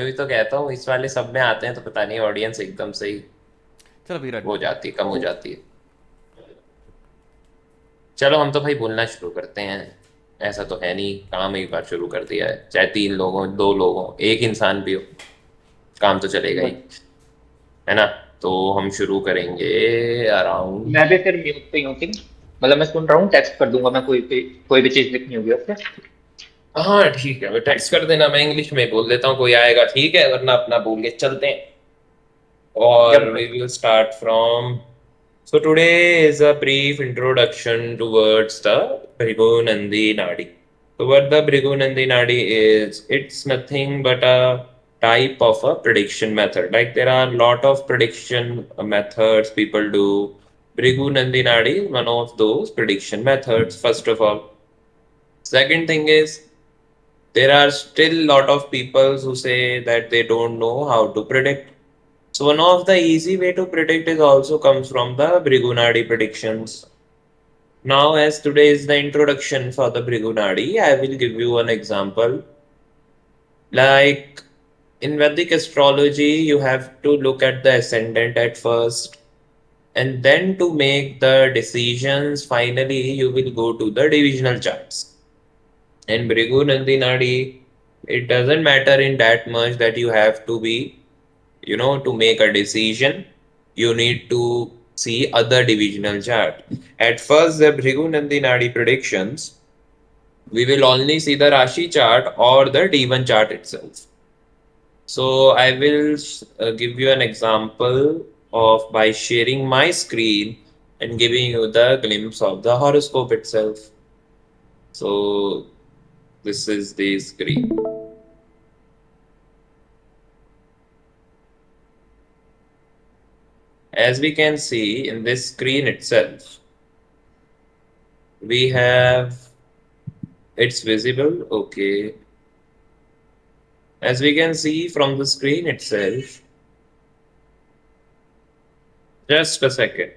भी तो कहता हूँ इस वाले सब में आते हैं तो पता नहीं ऑडियंस एकदम से ही चलो फिर हो डन। जाती है, कम हो जाती है। चलो हम तो भाई बोलना शुरू करते हैं। ऐसा तो है नहीं, काम एक बार शुरू कर दिया है, चाहे तीन लोग हों, दो लोग हों, एक इंसान भी हो, काम तो चलेगा ही, है ना। तो हम शुरू करेंगे अराउंड। मैं भी फिर म्यूट पे ही हूँ, ठीक है? मतलब मैं सुन रहा हूँ, टेक्स्ट कर दूंगा मैं, कोई भी चीज लिखनी होगी। ओके। हाँ ठीक है, मैं टेक्स्ट कर देना, मैं इंग्लिश में बोल देता हूँ, कोई आएगा ठीक है, वरना अपना बोल के चलते हैं। और जब we will start from. So today is a brief introduction towards the Bhrigunandi Nadi. So what the Bhrigunandi Nadi is, it's nothing but a type of a prediction method. Like there are a lot of prediction methods people do. Bhrigunandi Nadi is one of those prediction methods, first of all. Second thing is, there are still a lot of people who say that they don't know how to predict. So one of the easy way to predict is also comes from the Brigunadi predictions. Now, as today is the introduction for the Brigunadi, I will give you an example. Like in Vedic astrology, you have to look at the ascendant at first, and then to make the decisions, finally you will go to the divisional charts. In Brigu Nandinadi, it doesn't matter in that much that you have to be, to make a decision, you need to see other divisional chart. At first, the Bhrigu Nandinadi predictions, we will only see the Rashi chart or the D1 chart itself. So I will give you an example of by sharing my screen and giving you the glimpse of the horoscope itself. So this is the screen. As we can see in this screen itself, we have, it's visible, okay. As we can see from the screen itself, just a second.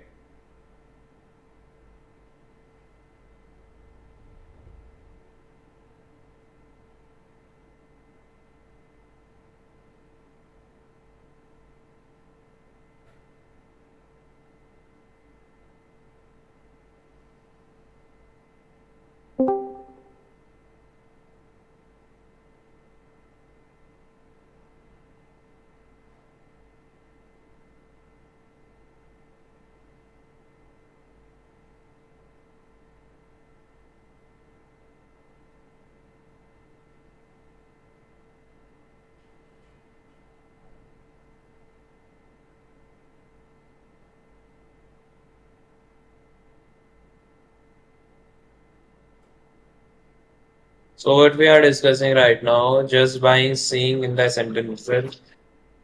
So what we are discussing right now, just by seeing in the sentence itself,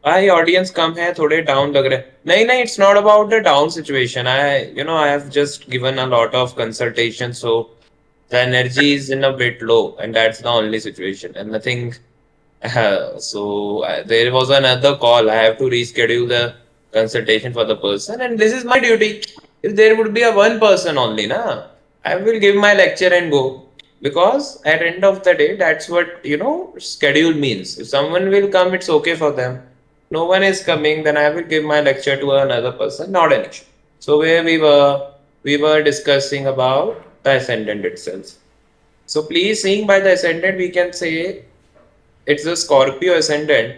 भाई audience कम है, थोड़े down लग रहे हैं। नहीं नहीं, it's not about the down situation, I have just given a lot of consultation, so the energy is in a bit low, and that's the only situation and nothing. So there was another call, I have to reschedule the consultation for the person, and this is my duty. If there would be a one person only na, I will give my lecture and go, because at end of the day that's what schedule means. If someone will come, it's okay for them. No one is coming, then I will give my lecture to another person, not an issue. So where we were discussing about the ascendant itself. So please, seeing by the ascendant, we can say it's the Scorpio ascendant.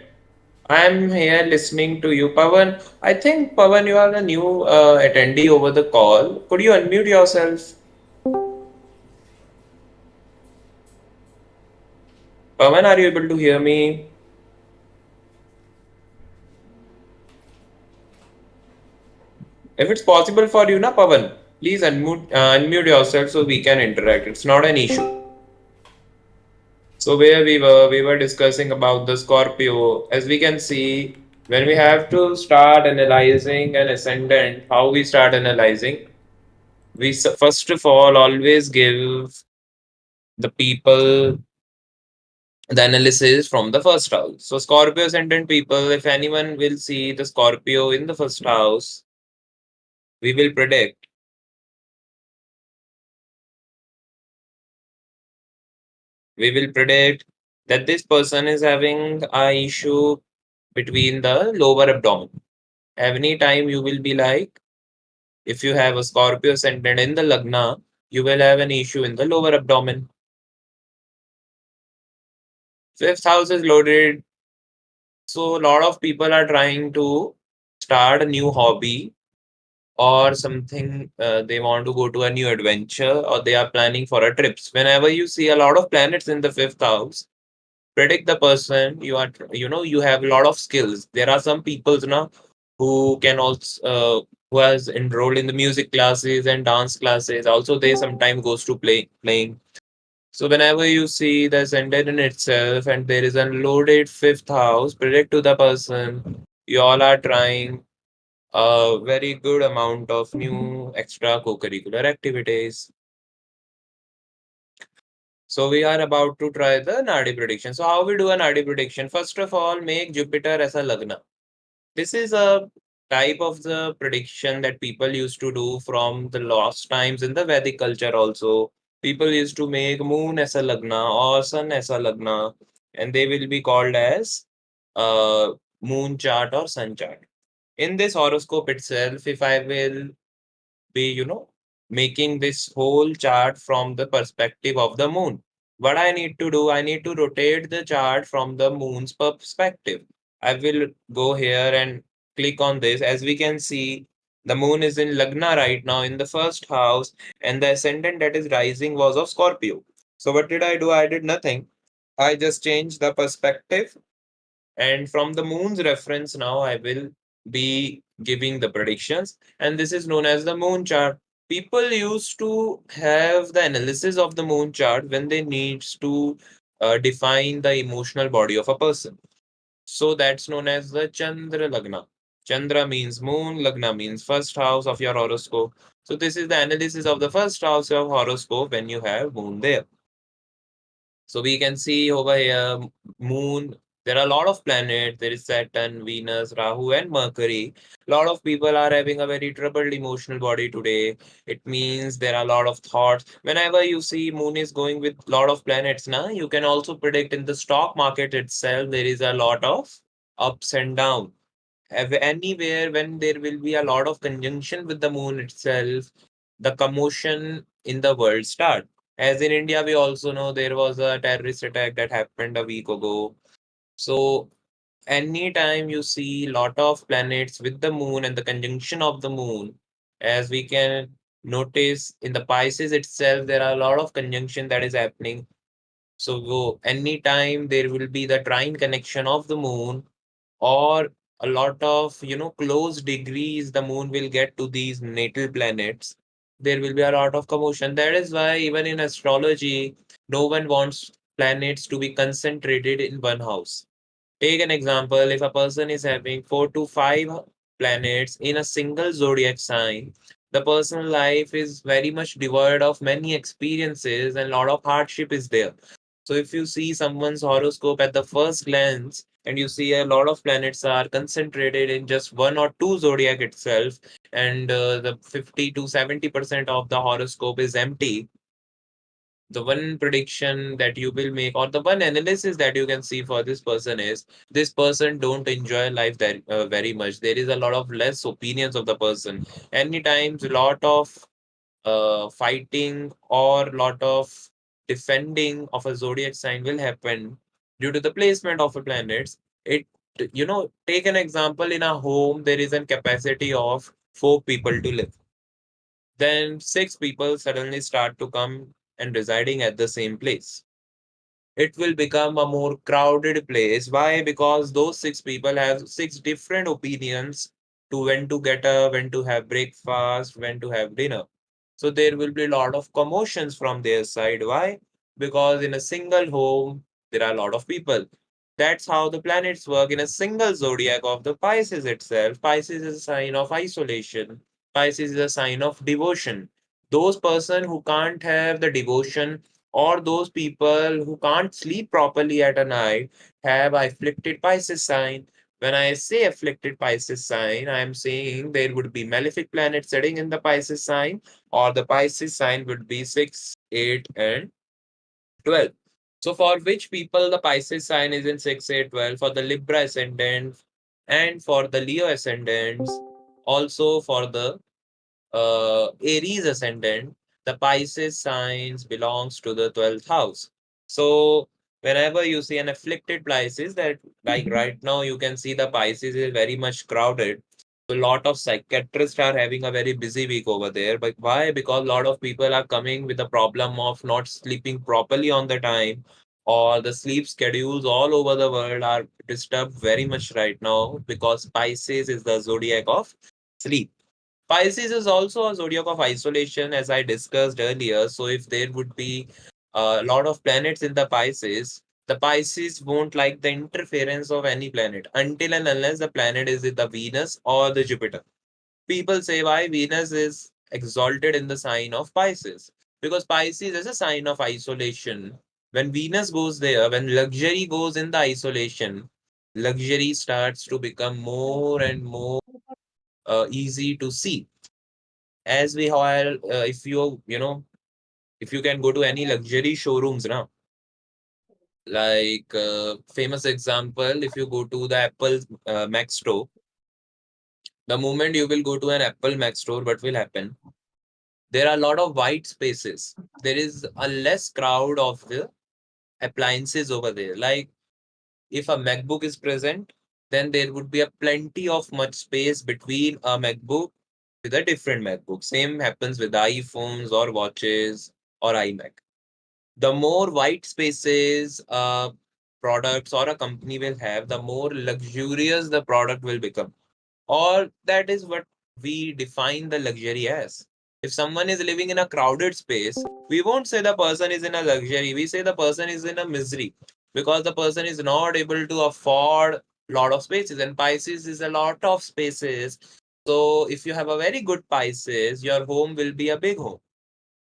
I am here listening to you, Pavan. I think Pavan, you are the new attendee over the call. Could you unmute yourself? Pavan, are you able to hear me? If it's possible for you, na Pavan, please unmute yourself so we can interact. It's not an issue. So where we were discussing about the Scorpio. As we can see, when we have to start analyzing an ascendant, how we start analyzing, we first of all always give the people the analysis from the first house. So Scorpio ascendant people, if anyone will see the Scorpio in the first house, we will predict we will predict that this person is having a issue between the lower abdomen. Any time you will be like, if you have a Scorpio ascendant in the Lagna, you will have an issue in the lower abdomen. Fifth house is loaded. So a lot of people are trying to start a new hobby or something. They want to go to a new adventure or they are planning for a trips. Whenever you see a lot of planets in the fifth house, predict the person you are. You have a lot of skills. There are some peoples now who can also who has enrolled in the music classes and dance classes. Also, they sometimes goes to playing. So whenever you see the ascendant in itself and there is a loaded fifth house, predict to the person you all are trying a very good amount of new extra co-curricular activities. So we are about to try the Nadi prediction. So how we do a Nadi prediction? First of all, make Jupiter as a Lagna. This is a type of the prediction that people used to do from the lost times in the Vedic culture also. People used to make moon as a Lagna or sun as a Lagna, and they will be called as uh, moon chart or sun chart. In this horoscope itself, if I will be, making this whole chart from the perspective of the moon. What I need to do, I need to rotate the chart from the moon's perspective. I will go here and click on this. As we can see, the moon is in Lagna right now in the first house, and the ascendant that is rising was of Scorpio. So, what did I do? I did nothing. I just changed the perspective, and from the moon's reference, now I will be giving the predictions. And this is known as the moon chart. People used to have the analysis of the moon chart when they needs to define the emotional body of a person. So that's known as the Chandra Lagna. Chandra means moon, Lagna means first house of your horoscope. So this is the analysis of the first house of horoscope when you have moon there. So we can see over here, Moon. There are a lot of planets. There is Saturn, Venus, Rahu, and Mercury. A lot of people are having a very troubled emotional body today. It means there are a lot of thoughts. Whenever you see Moon is going with a lot of planets, now you can also predict in the stock market itself there is a lot of ups and downs. Anywhere when there will be a lot of conjunction with the moon itself, the commotion in the world start. As in India, we also know there was a terrorist attack that happened a week ago. So anytime you see lot of planets with the moon and the conjunction of the moon, as we can notice in the Pisces itself, there are a lot of conjunction that is happening. So anytime there will be the trine connection of the moon, or a lot of close degrees the moon will get to these natal planets, there will be a lot of commotion. That is why even in astrology, no one wants planets to be concentrated in one house. Take an example, if a person is having 4 to 5 planets in a single zodiac sign, the personal life is very much devoid of many experiences and a lot of hardship is there. So if you see someone's horoscope at the first glance and you see a lot of planets are concentrated in just one or two zodiac itself, and the 50 to 70% of the horoscope is empty, the one prediction that you will make or the one analysis that you can see for this person is this person don't enjoy life that very much. There is a lot of less opinions of the person. Anytime a lot of fighting or lot of defending of a zodiac sign will happen due to the placement of a planets. It take an example, in a home there is a capacity of 4 people to live, then 6 people suddenly start to come and residing at the same place. It will become a more crowded place. Why? Because those 6 people have 6 different opinions to when to get up, when to have breakfast, when to have dinner. So there will be a lot of commotions from their side. Why? Because in a single home, there are a lot of people. That's how the planets work in a single zodiac of the Pisces itself. Pisces is a sign of isolation. Pisces is a sign of devotion. Those person who can't have the devotion, or those people who can't sleep properly at a night, have afflicted Pisces sign. When I say afflicted Pisces sign, I am saying there would be malefic planet sitting in the Pisces sign, or the Pisces sign would be 6, 8, and 12. So for which people the Pisces sign is in 6, 8, 12, for the Libra ascendant and for the Leo ascendants, also for the Aries ascendant, the Pisces signs belongs to the 12th house. So whenever you see an afflicted Pisces, that like right now you can see the Pisces is very much crowded. So a lot of psychiatrists are having a very busy week over there. But why? Because a lot of people are coming with the problem of not sleeping properly on the time, or the sleep schedules all over the world are disturbed very much right now because Pisces is the zodiac of sleep. Pisces is also a zodiac of isolation, as I discussed earlier. So, if there would be a lot of planets in the Pisces won't like the interference of any planet until and unless the planet is in the Venus or the Jupiter. People say why Venus is exalted in the sign of Pisces, because Pisces is a sign of isolation. When Venus goes there, when luxury goes in the isolation, luxury starts to become more and more easy to see. As we have, if if you can go to any luxury showrooms now, like famous example, if you go to the Apple Mac store, the moment you will go to an Apple Mac store, what will happen? There are a lot of white spaces. There is a less crowd of the appliances over there. Like if a MacBook is present, then there would be a plenty of much space between a MacBook with a different MacBook. Same happens with iPhones or watches or iMac. The more white spaces products or a company will have, the more luxurious the product will become. Or that is what we define the luxury as. If someone is living in a crowded space, we won't say the person is in a luxury. We say the person is in a misery because the person is not able to afford a lot of spaces. And Pisces is a lot of spaces. So if you have a very good Pisces, your home will be a big home.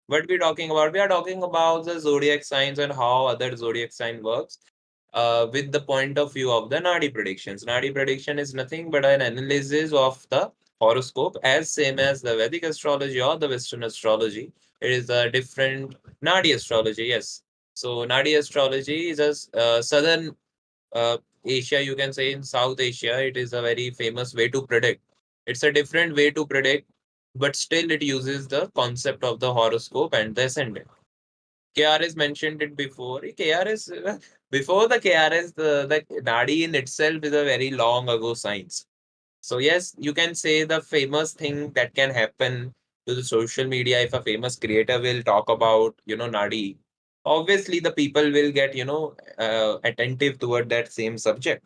What we talking about? We are talking about the zodiac signs and how other zodiac sign works with the point of view of the Nadi predictions. Nadi prediction is nothing but an analysis of the horoscope, as same as the Vedic astrology or the Western astrology. It is a different Nadi astrology, yes. So Nadi astrology is a southern uh, Asia, you can say in South Asia, it is a very famous way to predict. It's a different way to predict, but still it uses the concept of the horoscope and the ascendant. KRS mentioned it before. KRS, before the KRS, the Nadi in itself is a very long ago science. So yes, you can say the famous thing that can happen to the social media if a famous creator will talk about, Nadi. Obviously, the people will get, attentive toward that same subject.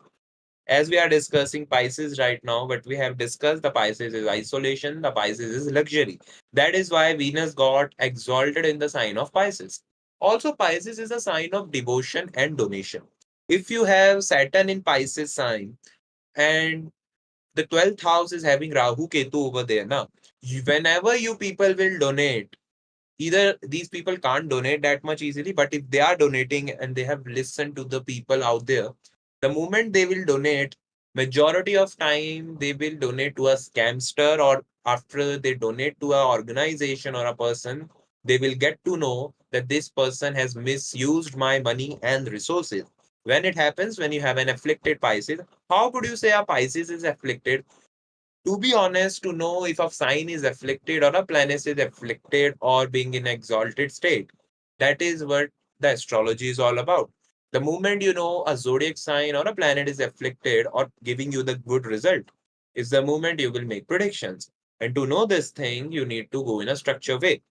As we are discussing Pisces right now, but we have discussed the Pisces is isolation, the Pisces is luxury. That is why Venus got exalted in the sign of Pisces. Also, Pisces is a sign of devotion and donation. If you have Saturn in Pisces sign and the 12th house is having Rahu Ketu over there, now, whenever you people will donate, either these people can't donate that much easily, but if they are donating and they have listened to the people out there, the moment they will donate, majority of time they will donate to a scamster, or after they donate to an organization or a person, they will get to know that this person has misused my money and resources. When it happens, when you have an afflicted Pisces, how could you say a Pisces is afflicted? To be honest, to know if a sign is afflicted or a planet is afflicted or being in exalted state, that is what the astrology is all about. The moment you know a zodiac sign or a planet is afflicted or giving you the good result is the moment you will make predictions. And to know this thing, you need to go in a structured way.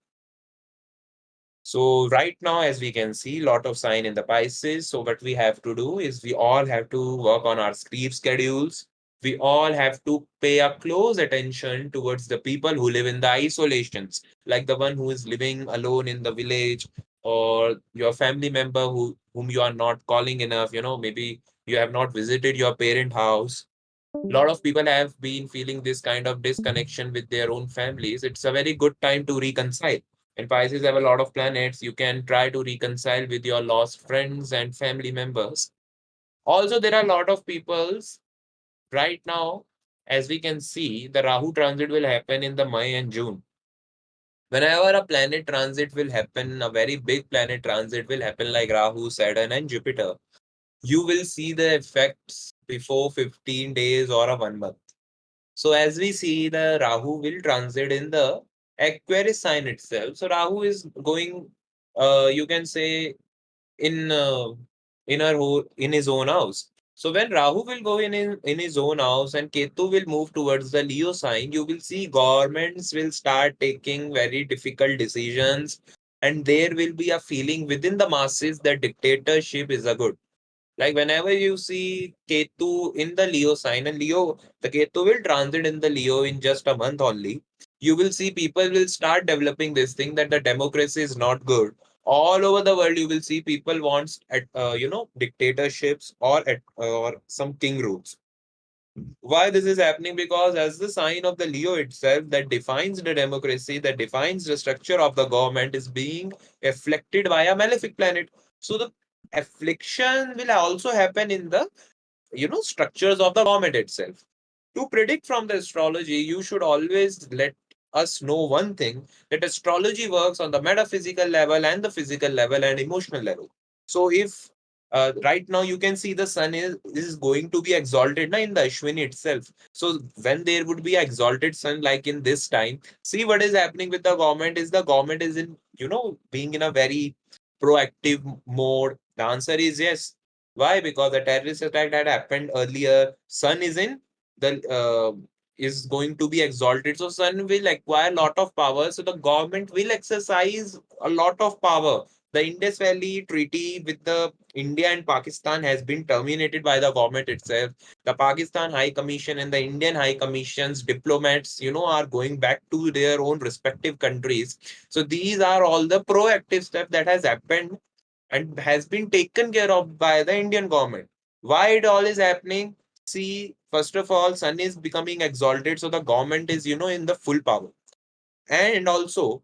So right now, as we can see, lot of sign in the Pisces. So what we have to do is we all have to work on our sleep schedules. We all have to pay a close attention towards the people who live in the isolations, like the one who is living alone in the village, or your family member whom you are not calling enough. Maybe you have not visited your parent house. A lot of people have been feeling this kind of disconnection with their own families. It's a very good time to reconcile. And Pisces have a lot of planets. You can try to reconcile with your lost friends and family members. Also, there are a lot of peoples right now, as we can see, the Rahu transit will happen in the May and June. Whenever a planet transit will happen, a very big planet transit will happen like Rahu, Saturn, and Jupiter. You will see the effects before 15 days or a 1 month. So as we see, the Rahu will transit in the Aquarius sign itself. So Rahu is going, you can say, in in his own house. So when Rahu will go in his own house and Ketu will move towards the Leo sign, you will see governments will start taking very difficult decisions, and there will be a feeling within the masses that dictatorship is a good. Like whenever you see Ketu in the Leo sign, and Leo, the Ketu will transit in the Leo in just a month only, you will see people will start developing this thing that the democracy is not good. All over the world, you will see people wants at dictatorships or some king rules. Why this is happening? Because as the sign of the Leo itself that defines the democracy, that defines the structure of the government is being afflicted by a malefic planet. So the affliction will also happen in the structures of the government itself. To predict from the astrology, you should always let us know one thing, that astrology works on the metaphysical level and the physical level and emotional level. So if right now you can see the sun is going to be exalted na, in the Ashwini itself. So when there would be exalted sun like in this time, see what is happening with the government is the government is in being in a very proactive mode. The answer is yes. Why? Because the terrorist attack that happened earlier, sun is in the is going to be exalted. So sun will acquire a lot of power. So the government will exercise a lot of power. The Indus Valley Treaty with the India and Pakistan has been terminated by the government itself. The Pakistan High Commission and the Indian High Commission's diplomats, are going back to their own respective countries. So these are all the proactive steps that has happened and has been taken care of by the Indian government. Why it all is happening? See, first of all, sun is becoming exalted, so the government is, in the full power. And also,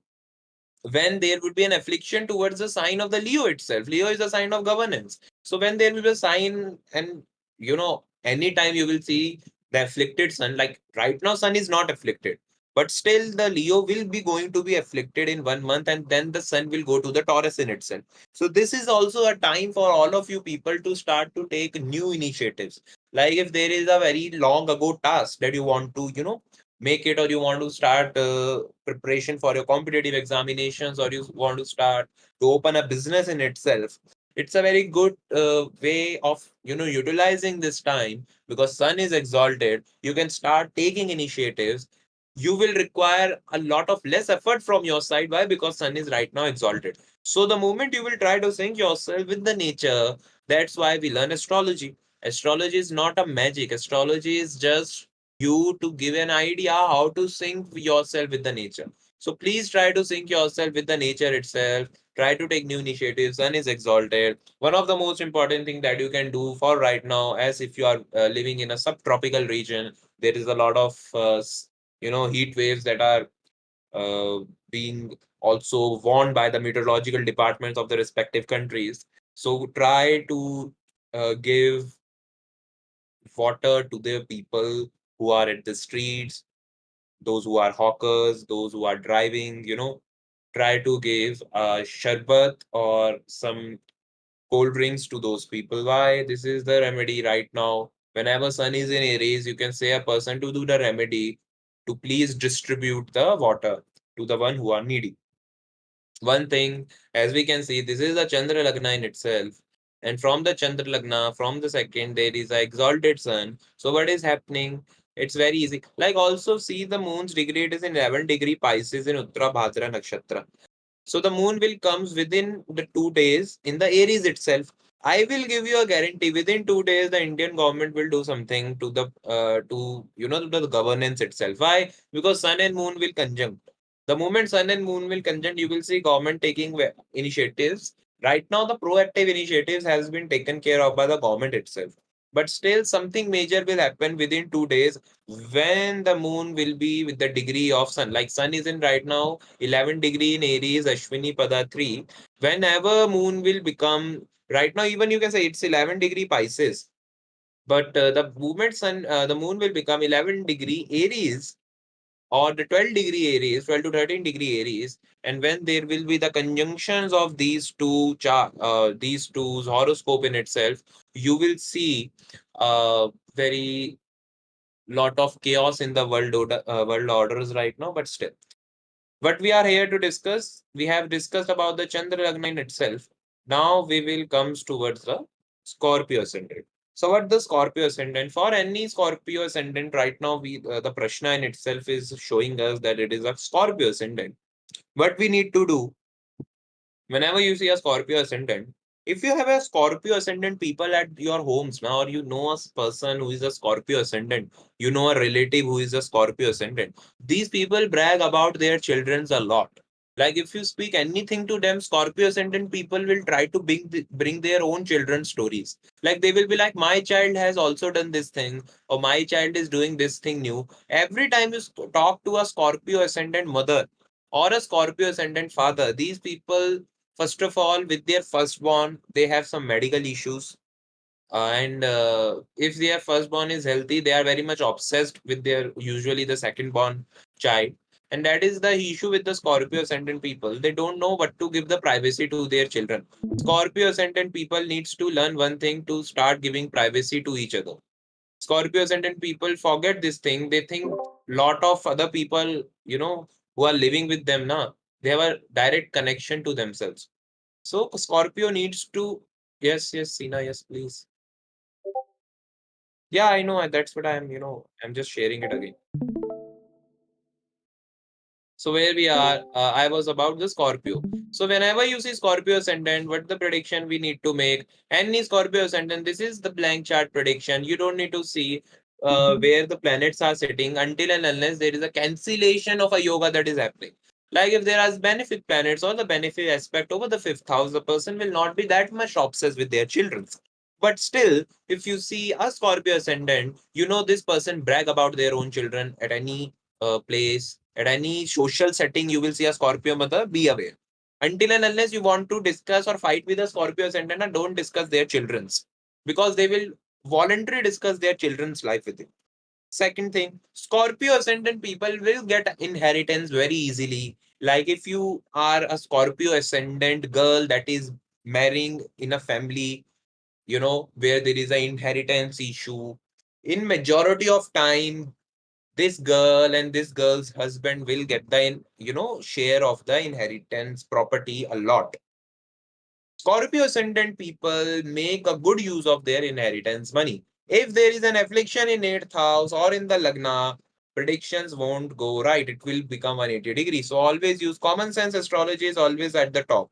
when there would be an affliction towards the sign of the Leo itself. Leo is a sign of governance. So when there will be a sign, and anytime you will see the afflicted sun, like right now, sun is not afflicted, but still the Leo will be going to be afflicted in 1 month, and then the sun will go to the Taurus in itself. So this is also a time for all of you people to start to take new initiatives. Like if there is a very long ago task that you want to, make it, or you want to start preparation for your competitive examinations, or you want to start to open a business in itself, it's a very good way of utilizing this time. Because sun is exalted, you can start taking initiatives. You will require a lot of less effort from your side. Why? Because sun is right now exalted. So the moment you will try to sync yourself with the nature, that's why we learn astrology. Astrology is not a magic. Astrology is just you to give an idea how to sync yourself with the nature. So please try to sync yourself with the nature itself. Try to take new initiatives. Sun is exalted. One of the most important thing that you can do for right now, as if you are living in a subtropical region, there is a lot of heat waves that are being also warned by the meteorological departments of the respective countries. So try to give water to the people who are at the streets, those who are hawkers, those who are driving, try to give a sharbat or some cold drinks to those people. Why? This is the remedy right now. Whenever sun is in Aries, you can say a person to do the remedy to please distribute the water to the one who are needy. One thing, as we can see, this is a Chandra Lagna in itself. And from the Chandra Lagna, from the second, there is a exalted sun. So what is happening? It's very easy. Like also see the moon's degree, it is in 11 degree Pisces in Uttara Bhadra Nakshatra. So the moon will comes within the 2 days in the Aries itself. I will give you a guarantee within 2 days the Indian government will do something to the to the governance itself. Why? Because sun and moon will conjunct. The moment sun and moon will conjunct, you will see government taking initiatives. Right now, the proactive initiatives has been taken care of by the government itself. But still, something major will happen within 2 days when the moon will be with the degree of sun. Like sun is in right now 11 degree in Aries, Ashwini Pada 3. Whenever moon will become right now, even you can say it's 11 degree Pisces. But the moon will become 11 degree Aries. or the 12-degree Aries, 12 to 13-degree Aries, and when there will be the conjunctions of these two's horoscope in itself, you will see very lot of chaos in the world orders right now. But still, what we are here to discuss, we have discussed about the Chandra Lagna in itself. Now we will comes towards the Scorpio ascendant. So what the Scorpio ascendant? For any Scorpio ascendant right now, we the Prashna in itself is showing us that it is a Scorpio ascendant. What we need to do whenever you see a Scorpio ascendant, if you have a Scorpio ascendant people at your homes now, or you know a person who is a Scorpio ascendant, you know a relative who is a Scorpio ascendant, these people brag about their childrens a lot. Like if you speak anything to them, Scorpio ascendant people will try to bring their own children's stories. Like they will be like, my child has also done this thing, or my child is doing this thing new. Every time you talk to a Scorpio ascendant mother or a Scorpio ascendant father, these people, first of all, with their firstborn, they have some medical issues. And if their firstborn is healthy, they are very much obsessed with their usually the second-born child. And that is the issue with the Scorpio ascendant people. They don't know what to give the privacy to their children. Scorpio ascendant people needs to learn one thing to start giving privacy to each other. Scorpio ascendant people forget this thing. They think lot of other people, who are living with them now, they have a direct connection to themselves. So Scorpio needs to, yes, yes, Sina, yes, please. Yeah, I know. That's what I'm just sharing it again. So where we are, I was about the Scorpio. So whenever you see Scorpio ascendant, what the prediction we need to make? Any Scorpio ascendant, this is the blank chart prediction. You don't need to see where the planets are sitting until and unless there is a cancellation of a yoga that is happening. Like if there are benefic planets or the benefic aspect over the fifth house, the person will not be that much obsessed with their children. But still, if you see a Scorpio ascendant, this person brag about their own children at any place, at any social setting, you will see a Scorpio mother, be aware. Until and unless you want to discuss or fight with a Scorpio ascendant, don't discuss their children's, because they will voluntarily discuss their children's life with you. Second thing, Scorpio ascendant people will get inheritance very easily. Like if you are a Scorpio ascendant girl that is marrying in a family, where there is an inheritance issue, in majority of time, this girl and this girl's husband will get the share of the inheritance property a lot. Scorpio ascendant people make a good use of their inheritance money. If there is an affliction in 8th house or in the lagna, predictions won't go right. It will become 180 degrees. So always use common sense. Astrology is always at the top.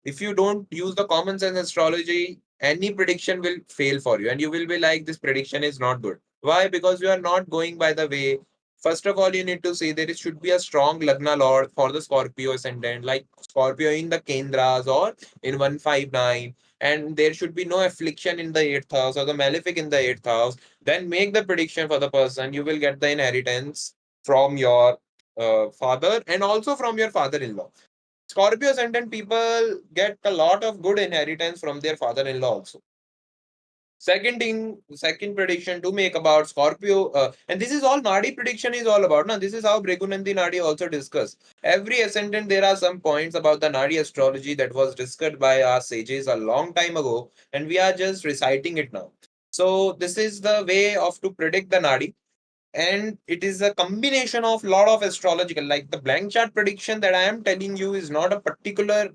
If you don't use the common sense astrology, any prediction will fail for you, and you will be like, this prediction is not good. Why? Because you are not going by the way. First of all, you need to see there should be a strong Lagna Lord for the Scorpio ascendant, like Scorpio in the Kendras or in 159, and there should be no affliction in the 8th house or the malefic in the 8th house. Then make the prediction for the person. You will get the inheritance from your father and also from your father in law. Scorpio ascendant people get a lot of good inheritance from their father-in-law also. Second thing, second prediction to make about Scorpio, and this is all Nadi prediction is all about. Now, this is how Bregunandi Nadi also discussed. Every ascendant, there are some points about the Nadi astrology that was discussed by our sages a long time ago, and we are just reciting it now. So, this is the way of to predict the Nadi, and it is a combination of lot of astrological, like the blank chart prediction that I am telling you is not a particular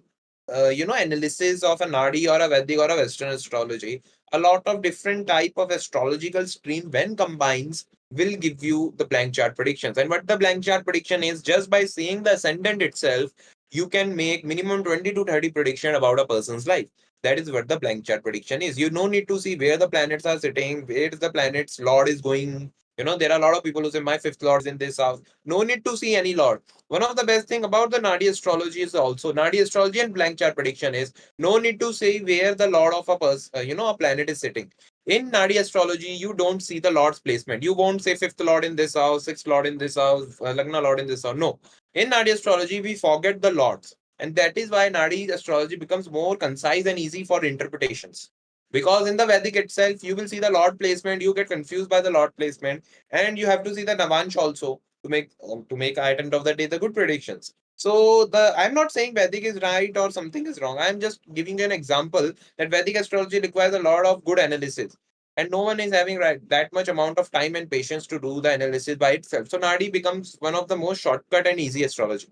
analysis of a nadi or a vedic or a western astrology. A lot of different type of astrological stream when combines will give you the blank chart predictions. And what the blank chart prediction is, just by seeing the ascendant itself, you can make minimum 20 to 30 prediction about a person's life. That is what the blank chart prediction is. You no need to see where the planets are sitting, where the planet's lord is going. There are a lot of people who say my fifth lord is in this house. No need to see any lord. One of the best thing about the Nadi astrology is also Nadi astrology and blank chart prediction is no need to say where the lord of a person, a planet is sitting. In Nadi astrology, you don't see the lord's placement. You won't say fifth lord in this house, sixth lord in this house, Lagna lord in this house. No. In Nadi astrology, we forget the lords. And that is why Nadi astrology becomes more concise and easy for interpretations. Because in the Vedic itself, you will see the Lord placement, you get confused by the Lord placement, and you have to see the Navansh also to make at end of the day the good predictions. So the I'm not saying Vedic is right or something is wrong. I'm just giving you an example that Vedic astrology requires a lot of good analysis, and no one is having that much amount of time and patience to do the analysis by itself. So Nadi becomes one of the most shortcut and easy astrology.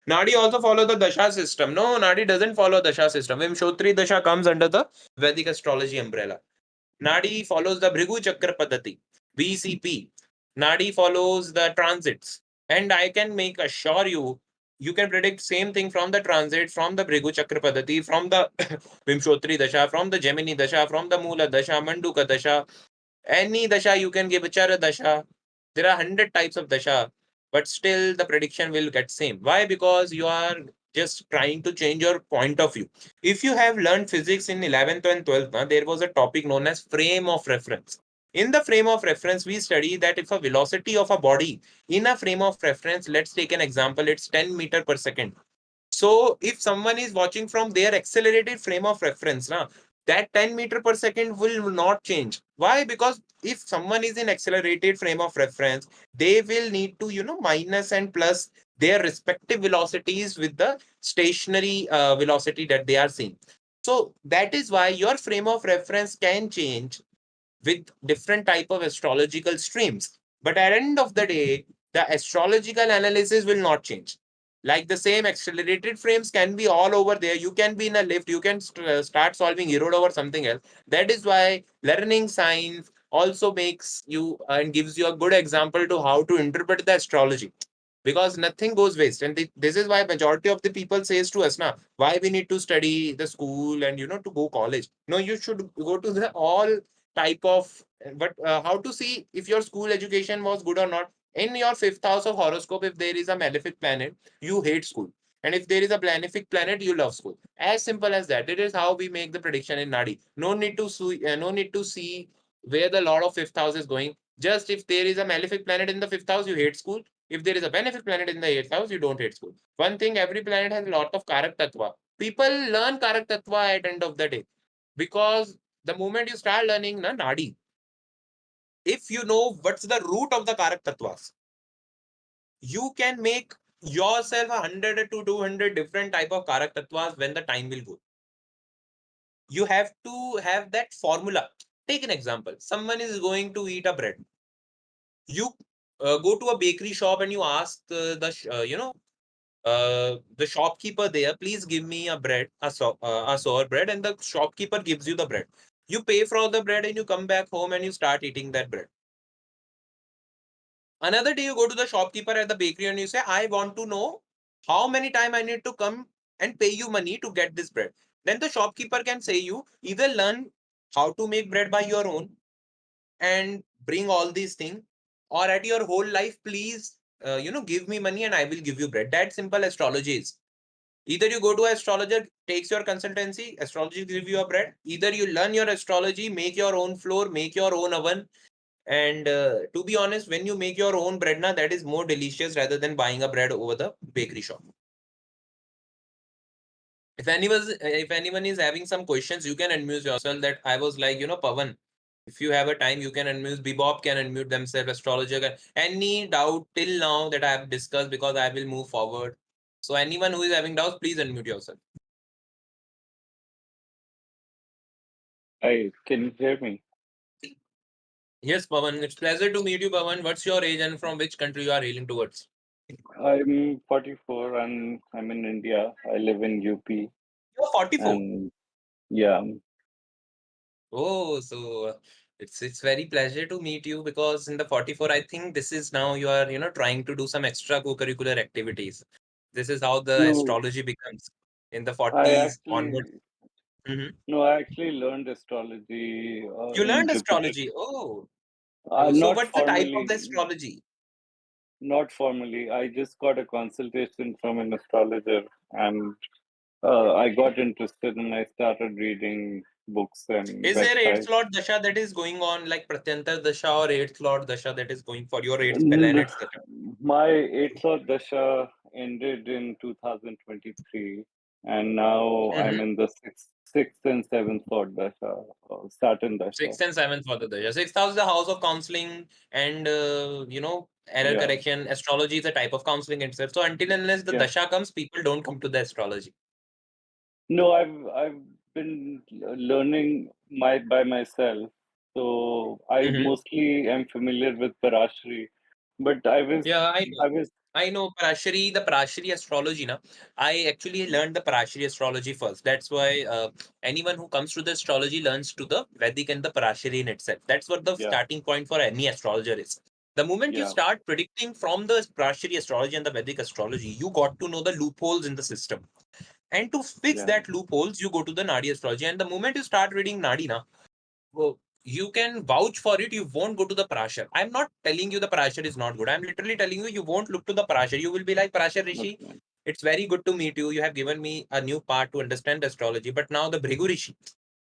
Nadi also follow the Dasha system. No, Nadi doesn't follow Dasha system. Vimshotri Dasha comes under the Vedic astrology umbrella. Nadi follows the Bhrigu Chakra Paddhati, BCP. Nadi follows the transits. And I can make assure you, you can predict same thing from the transit, from the Bhrigu Chakra Paddhati, from the Vimshotri Dasha, from the Gemini Dasha, from the Mula Dasha, Manduka Dasha, any dasha you can give, Vichara dasha. There are 100 types of dasha, but still the prediction will get same. Why? Because you are just trying to change your point of view. If you have learned physics in 11th and 12th, there was a topic known as frame of reference. In the frame of reference, we study that if a velocity of a body in a frame of reference, let's take an example, it's 10 meter per second. So if someone is watching from their accelerated frame of reference, that 10 meter per second will not change. Why? Because if someone is in accelerated frame of reference, they will need to, minus and plus their respective velocities with the stationary velocity that they are seeing. So that is why your frame of reference can change with different type of astrological streams. But at the end of the day, the astrological analysis will not change. Like the same accelerated frames can be all over there. You can be in a lift. You can start solving Erode or something else. That is why learning science also makes you and gives you a good example to how to interpret the astrology, because nothing goes waste. And this is why majority of the people says to us now, why we need to study the school and to go college. No, you should go to the all type of, but how to see if your school education was good or not. In your fifth house of horoscope, if there is a malefic planet, you hate school. And if there is a benefic planet, you love school. As simple as that. It is how we make the prediction in Nadi. No need to see where the Lord of fifth house is going. Just if there is a malefic planet in the fifth house, you hate school. If there is a benefic planet in the eighth house, you don't hate school. One thing, every planet has a lot of Karak Tattva. People learn Karak Tattva at end of the day, because the moment you start learning Nadi, if you know what's the root of the Karak Tattvas, you can make yourself 100 to 200 different type of Karak Tattvas when the time will go. You have to have that formula. Take an example. Someone is going to eat a bread. You go to a bakery shop and you ask the shopkeeper there, please give me a bread, a sour bread, and the shopkeeper gives you the bread. You pay for the bread and you come back home and you start eating that bread. Another day you go to the shopkeeper at the bakery and you say, I want to know how many time I need to come and pay you money to get this bread. Then the shopkeeper can say you either learn how to make bread by your own and bring all these things, or at your whole life, please, give me money and I will give you bread. That simple astrology is. Either you go to an astrologer, takes your consultancy, astrology give you a bread. Either you learn your astrology, make your own flour, make your own oven. And to be honest, when you make your own bread, that is more delicious rather than buying a bread over the bakery shop. If anyone is having some questions, you can unmute yourself. That I was like, Pavan, if you have a time, you can unmute. Bebop can unmute themselves. Astrologer can. Any doubt till now that I have discussed, because I will move forward. So anyone who is having doubts, please unmute yourself. Hi, can you hear me? Yes, Pavan. It's pleasure to meet you, Pavan. What's your age and from which country you are hailing towards? I'm 44 and I'm in India. I live in UP You're 44. and yeah, Oh, so it's very pleasure to meet you, because in the 44, I think this is now you are, trying to do some extra co-curricular activities. This is how the no, astrology becomes in the I 40s onwards. actually Mhm. no, I actually learned astrology You in learned Jupiter. astrology. Oh, so Not what's the type of the formally, astrology? not formally. I just got a consultation from an astrologer and I got interested and I started reading books and Is there eighth websites. lord dasha that is going on, like Pratyantar dasha or eighth lord dasha that is going for your eighth And planets dasha? my 8th of Dasha ended in 2023. and now Mm-hmm. I'm in the sixth and seventh Lord Dasha, Saturn Dasha. Sixth and seventh for the Dasha. Sixth house is the house of counseling and error Yeah, correction. Astrology is a type of counseling itself. So until and unless the yeah. Dasha comes, people don't come to the astrology. No, I've been learning by myself. So I Mm-hmm. mostly am familiar with Parashari, but I was Yeah, I know. I was I know Parashari, the Parashari astrology. Now, I actually learned the Parashari astrology first. That's why anyone who comes to the astrology learns to the Vedic and the Parashari in itself. That's what the yeah, starting point for any astrologer is. The moment you yeah, start predicting from the Parashari astrology and the Vedic astrology, you got to know the loopholes in the system. And to fix yeah. that loopholes, you go to the Nadi astrology. And the moment you start reading Nadi, na, well, you can vouch for it. You won't go to the Parashar. I'm not telling you the Parashar is not good. I'm literally telling you, you won't look to the Parashar. You will be like, Parashar Rishi, Okay, it's very good to meet you. You have given me a new part to understand astrology. But now the Bhrigu Rishi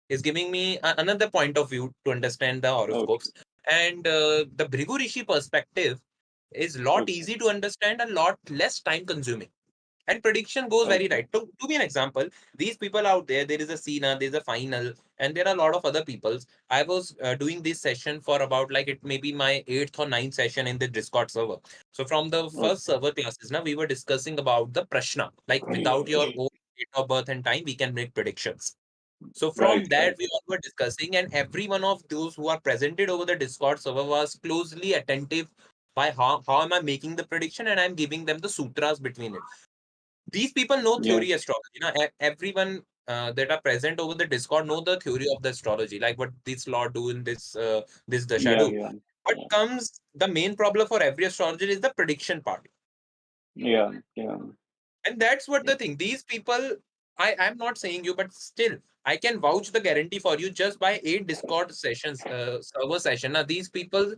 is giving me another point of view to understand the okay, horoscopes. And the Bhrigu Rishi perspective is a lot okay, easy to understand, a lot less time consuming. And prediction goes very okay. right. To be an example, these people out there, there is a Sina, there's a final, and there are a lot of other peoples. I was doing this session for about like it may be my eighth or ninth session in the Discord server. So from the first Okay. server classes, now we were discussing about the prashna. Like without your own date of birth and time, we can make predictions. So Right, from that, right. we all were discussing, and every one of those who are presented over the Discord server was closely attentive by how am I making the prediction, and I'm giving them the sutras between it. These people know Yeah, theory astrology. Everyone that are present over the Discord know the theory of the astrology, like what this lord do in this dasha yeah, do. yeah, What yeah, comes the main problem for every astrologer is the prediction part. yeah, yeah, And that's what the thing. These people, I'm not saying you, but still, I can vouch the guarantee for you just by 8 Discord sessions, server session. Now, these people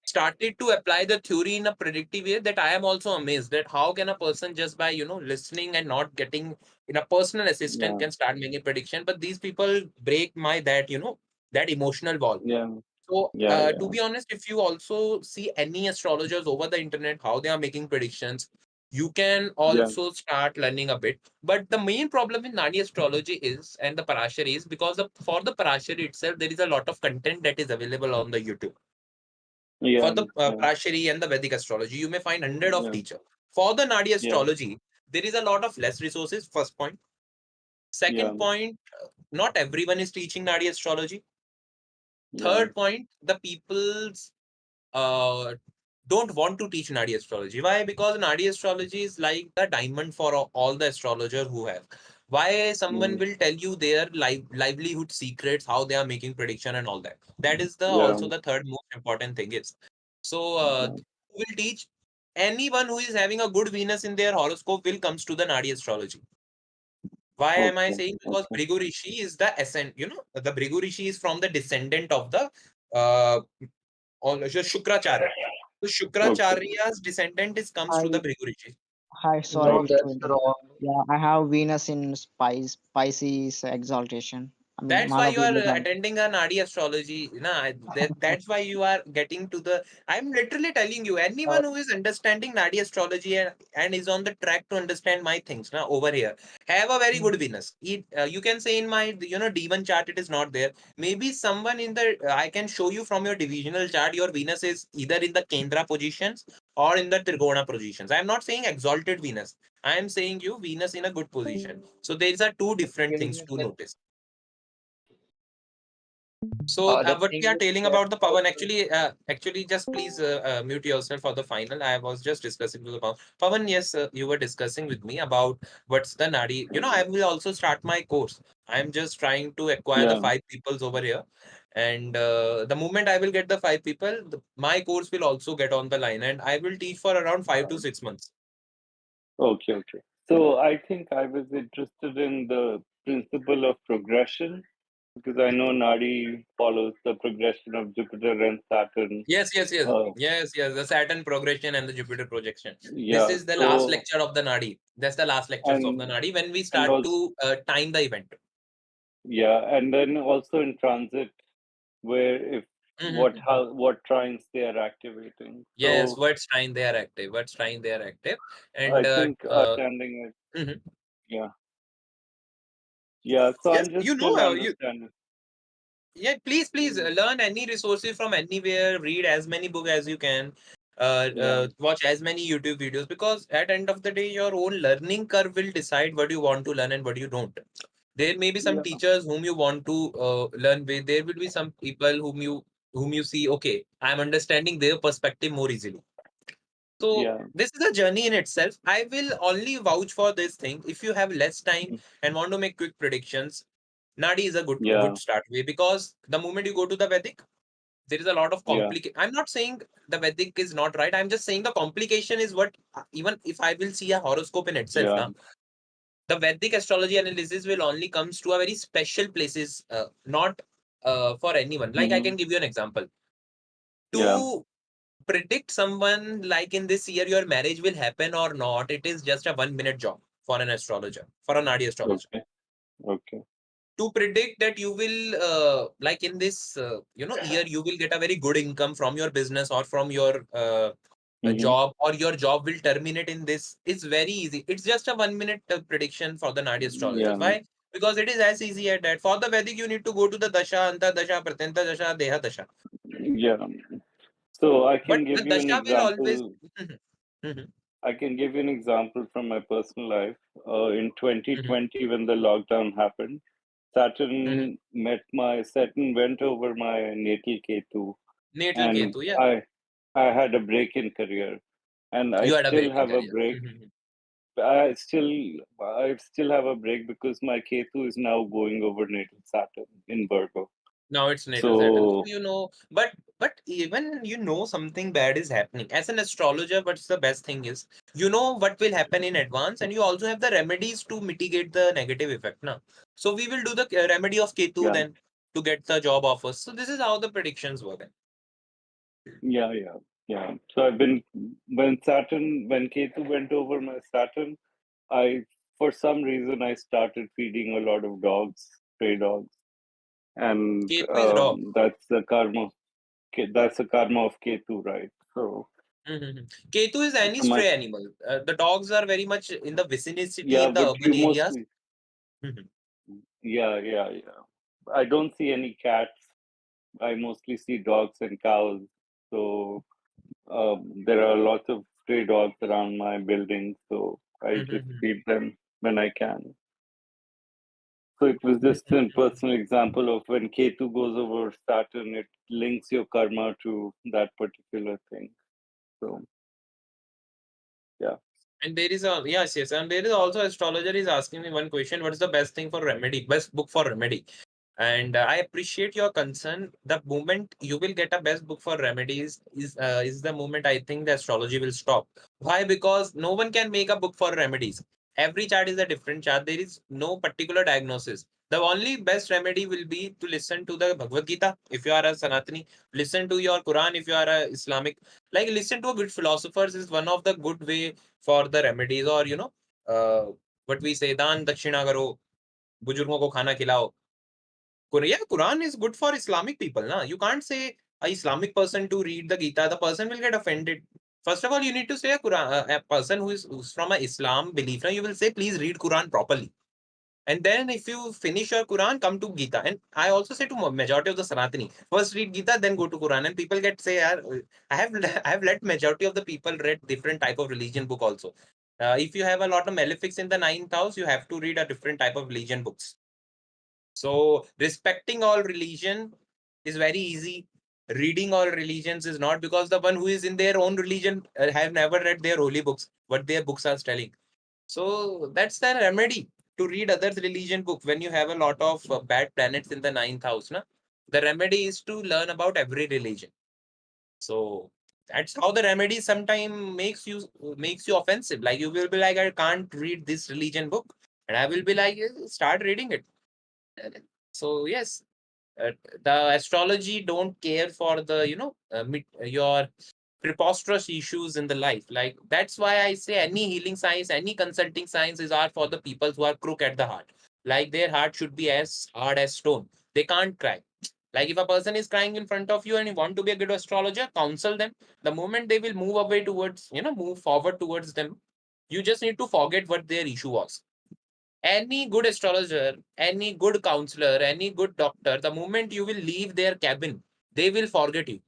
started to apply the theory in a predictive way that I am also amazed that how can a person just by listening and not getting in a personal assistant yeah, can start making prediction. But these people break my that emotional wall. yeah, So, yeah, to yeah, be honest, if you also see any astrologers over the internet, how they are making predictions, you can yeah, also start learning a bit. But the main problem in Nadi astrology is, and the Parashari is, because for the Parashari itself, there is a lot of content that is available on the YouTube. For yeah, the yeah, Parashari and the Vedic astrology, you may find hundred of yeah, teacher. For the Nadi yeah, astrology, there is a lot of less resources. First point. yeah, Second point, not everyone is teaching Nadi astrology. yeah, Third point, the people's uh, don't want to teach Nadi astrology. Why? Because Nadi astrology is like the diamond for all the astrologer who have. Why someone mm, will tell you their livelihood secrets, how they are making prediction and all that. That is the yeah, also the third most important thing is. So yeah. who will teach anyone who is having a good Venus in their horoscope will comes to the Nadi astrology. Why am I Okay, saying? Because okay. Bhrigu Rishi is the ascent. The Bhrigu Rishi is from the descendant of the uh, Shukracharya. So Okay. Shukracharya's descendant is comes to Hi, the Brigurishi. hi. Sorry No, Okay. to that's interrupt. wrong. Yeah, I have Venus in Pisces exaltation. I mean, That's why you are Malabar. attending a Nadi astrology. That's why you are getting to the. I'm literally telling you, anyone who is understanding Nadi astrology and is on the track to understand my things now over here, have a very good Venus. You can say in my D1 chart it is not there. Maybe someone in the I can show you from your divisional chart. Your Venus is either in the Kendra positions or in the Trigona positions. I'm not saying exalted Venus. I am saying you Venus in a good position. So there is a two different things to notice. So The what we thing are is telling that about the Pawan, actually, just please mute yourself for the final. I was just discussing with the Pawan. Pawan, yes, you were discussing with me about what's the Nadi. I will also start my course. I'm just trying to acquire the Yeah. 5 peoples over here. And the moment I will get the 5 people, my course will also get on the line. And I will teach for around 5 to 6 months. Okay, okay. So I think I was interested in the principle of progression because I know Nadi follows the progression of Jupiter and Saturn. Yes, yes, yes. Uh, Yes, yes. The Saturn progression and the Jupiter projection. This yeah. is the last So lecture of the Nadi. That's the last lectures of the and Nadi when we and start also to time the event. yeah, and then also in transit where if what Mhm. how what trines they are activating. Yes, So what time they are active, what time they are active. I And think attending it, mhm. yeah. Yeah, so Yes, I'm just still you understanding. yeah, please Mm, learn any resources from anywhere, read as many book as you can, yeah, watch as many YouTube videos, because at end of the day your own learning curve will decide what you want to learn and what you don't. There may be some yeah, teachers whom you want to learn with. There will be some people whom you see, okay, I am understanding their perspective more easily. So yeah, this is a journey in itself. I will only vouch for this thing. If you have less time mm, and want to make quick predictions, Nadi is a good yeah, start way, because the moment you go to the Vedic, there is a lot of yeah, complication. I'm not saying the Vedic is not right. I'm just saying the complication is what, even if I will see a horoscope in itself, yeah, now the Vedic astrology analysis will only comes to a very special places, not for anyone. Like I hmm, can give you an example. yeah. To predict someone like in this year your marriage will happen or not, it is just a 1 minute job for an astrologer, for a Nadi astrologer. Okay, okay. To predict that you will like in this year you will get a very good income from your business or from your a Hmm. job, or your job will terminate in this, it's very easy. It's just a 1 minute prediction for the Nadi astrologers. Yeah, Why? Because it is as easy as that. For the Vedic you need to go to the dasha, anta dasha, pratyanta dasha, deha dasha. yeah. So I But can the give you an dasha will always example. Mhm. I can give you an example from my personal life. In Mhm. 2020, when the lockdown happened, Mhm. Saturn went over my natal Ketu, Natal and ketu, yeah. I had a break in career, and You had a break in career. Mhm. I still have a break because my Ketu is now going over natal Saturn in Virgo. Now it's natal Saturn. So So but even something bad is happening. As an astrologer, what's the best thing is you know what will happen in advance, and you also have the remedies to mitigate the negative effect. Now, so we will do the remedy of Ketu yeah, then to get the job offers. So this is how the predictions work. yeah, yeah, yeah. So when Ketu went over my Saturn, I for some reason I started feeding a lot of dogs, stray dogs, and Ketu is dog. That's the karma of Ketu, right? So Mhm. Ketu is any my stray animal. The dogs are very much in the vicinity yeah, in the but urban you areas. mostly Mhm. yeah, yeah, yeah. I don't see any cats. I mostly see dogs and cows. So there are lots of stray dogs around my building, so I just Mhm. feed them when I can. So it was just a Mhm. personal example of when Ketu goes over Saturn, it links your karma to that particular thing. So yeah, And there is a yes, yes, and there is also astrologer is asking me one question: what is the best thing for remedy? Best book for remedy? And I appreciate your concern. The moment you will get a best book for remedies is the moment I think the astrology will stop. Why? Because no one can make a book for remedies. Every chart is a different chart. There is no particular diagnosis. The only best remedy will be to listen to the Bhagavad Gita if you are a Sanatani. Listen to your Quran if you are a Islamic. Like listen to a good philosophers is one of the good way for the remedies, or what we say दान दक्षिणा करो, बुजुर्गों को खाना खिलाओ. Yeah, Quran is good for Islamic people. Na? You can't say a Islamic person to read the Gita. The person will get offended. First of all, you need to say a person who's from a Islam belief. Na, you will say, please read Quran properly. And then if you finish your Quran, come to Gita. And I also say to majority of the Sanatani, first read Gita, then go to Quran. And people get say, "Yaar, I have let majority of the people read different type of religion book also. If you have a lot of malefics in the ninth house, you have to read a different type of religion books. So respecting all religion is very easy. Reading all religions is not, because the one who is in their own religion have never read their holy books, what their books are telling. So that's the remedy to read others' religion book when you have a lot of bad planets in the ninth house. Na? The remedy is to learn about every religion. So that's how the remedy sometimes makes you offensive. Like you will be like, I can't read this religion book, and I will be like, start reading it. So yes, uh, the astrology don't care for the your preposterous issues in the life. Like that's why I say any healing science, any consulting sciences are for the people who are crook at the heart. Like their heart should be as hard as stone. They can't cry. Like if a person is crying in front of you and you want to be a good astrologer, counsel them. The moment they will move away towards, move forward towards them, you just need to forget what their issue was. Any good astrologer, any good counselor, any good doctor, the moment you will leave their cabin, they will forget you.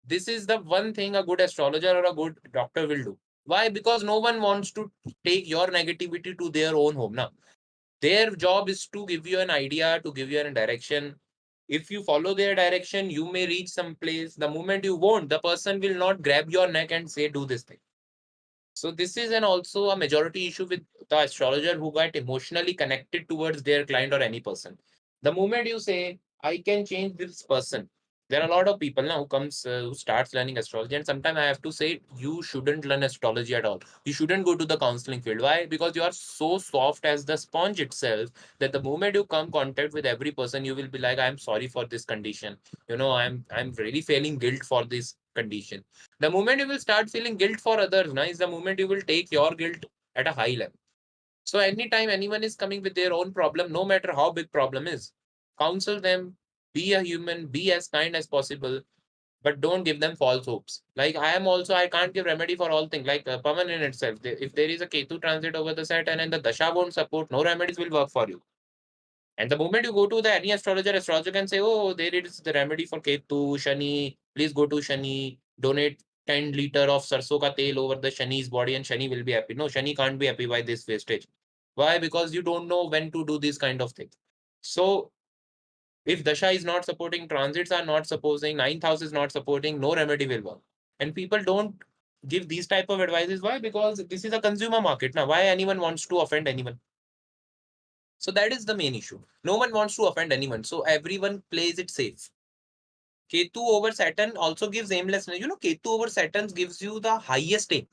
This is the one thing a good astrologer or a good doctor will do. Why? Because no one wants to take your negativity to their own home. Now, their job is to give you an idea, to give you a direction. If you follow their direction, you may reach some place. The moment you won't, the person will not grab your neck and say, do this thing. So this is an also a majority issue with the astrologer who got emotionally connected towards their client or any person. The moment you say, I can change this person, there are a lot of people now who comes who starts learning astrology, and sometimes I have to say you shouldn't learn astrology at all. You shouldn't go to the counseling field. Why? Because you are so soft as the sponge itself that the moment you come contact with every person, you will be like, I'm sorry for this condition. I'm really feeling guilt for this condition. The moment you will start feeling guilt for others, na, is the moment you will take your guilt at a high level. So anytime anyone is coming with their own problem, no matter how big problem is, counsel them, be a human, be as kind as possible, but don't give them false hopes. Like I am also, I can't give remedy for all things. Like Pavan in itself, if there is a Ketu transit over the Saturn and the Dasha won't support, no remedies will work for you. And the moment you go to the any astrologer, astrologer can say, oh, there is the remedy for Ketu, Shani. Please go to Shani, donate 10 liter of sarso ka tel over the Shani's body and Shani will be happy. No, Shani can't be happy by this wastage. Why? Because you don't know when to do this kind of thing. So if Dasha is not supporting, transits are not supporting, ninth house is not supporting, no remedy will work. And people don't give these type of advices. Why? Because this is a consumer market. Now, why anyone wants to offend anyone? So that is the main issue. No one wants to offend anyone. So everyone plays it safe. Ketu over Saturn also gives aimlessness. Ketu over Saturn gives you the highest aim.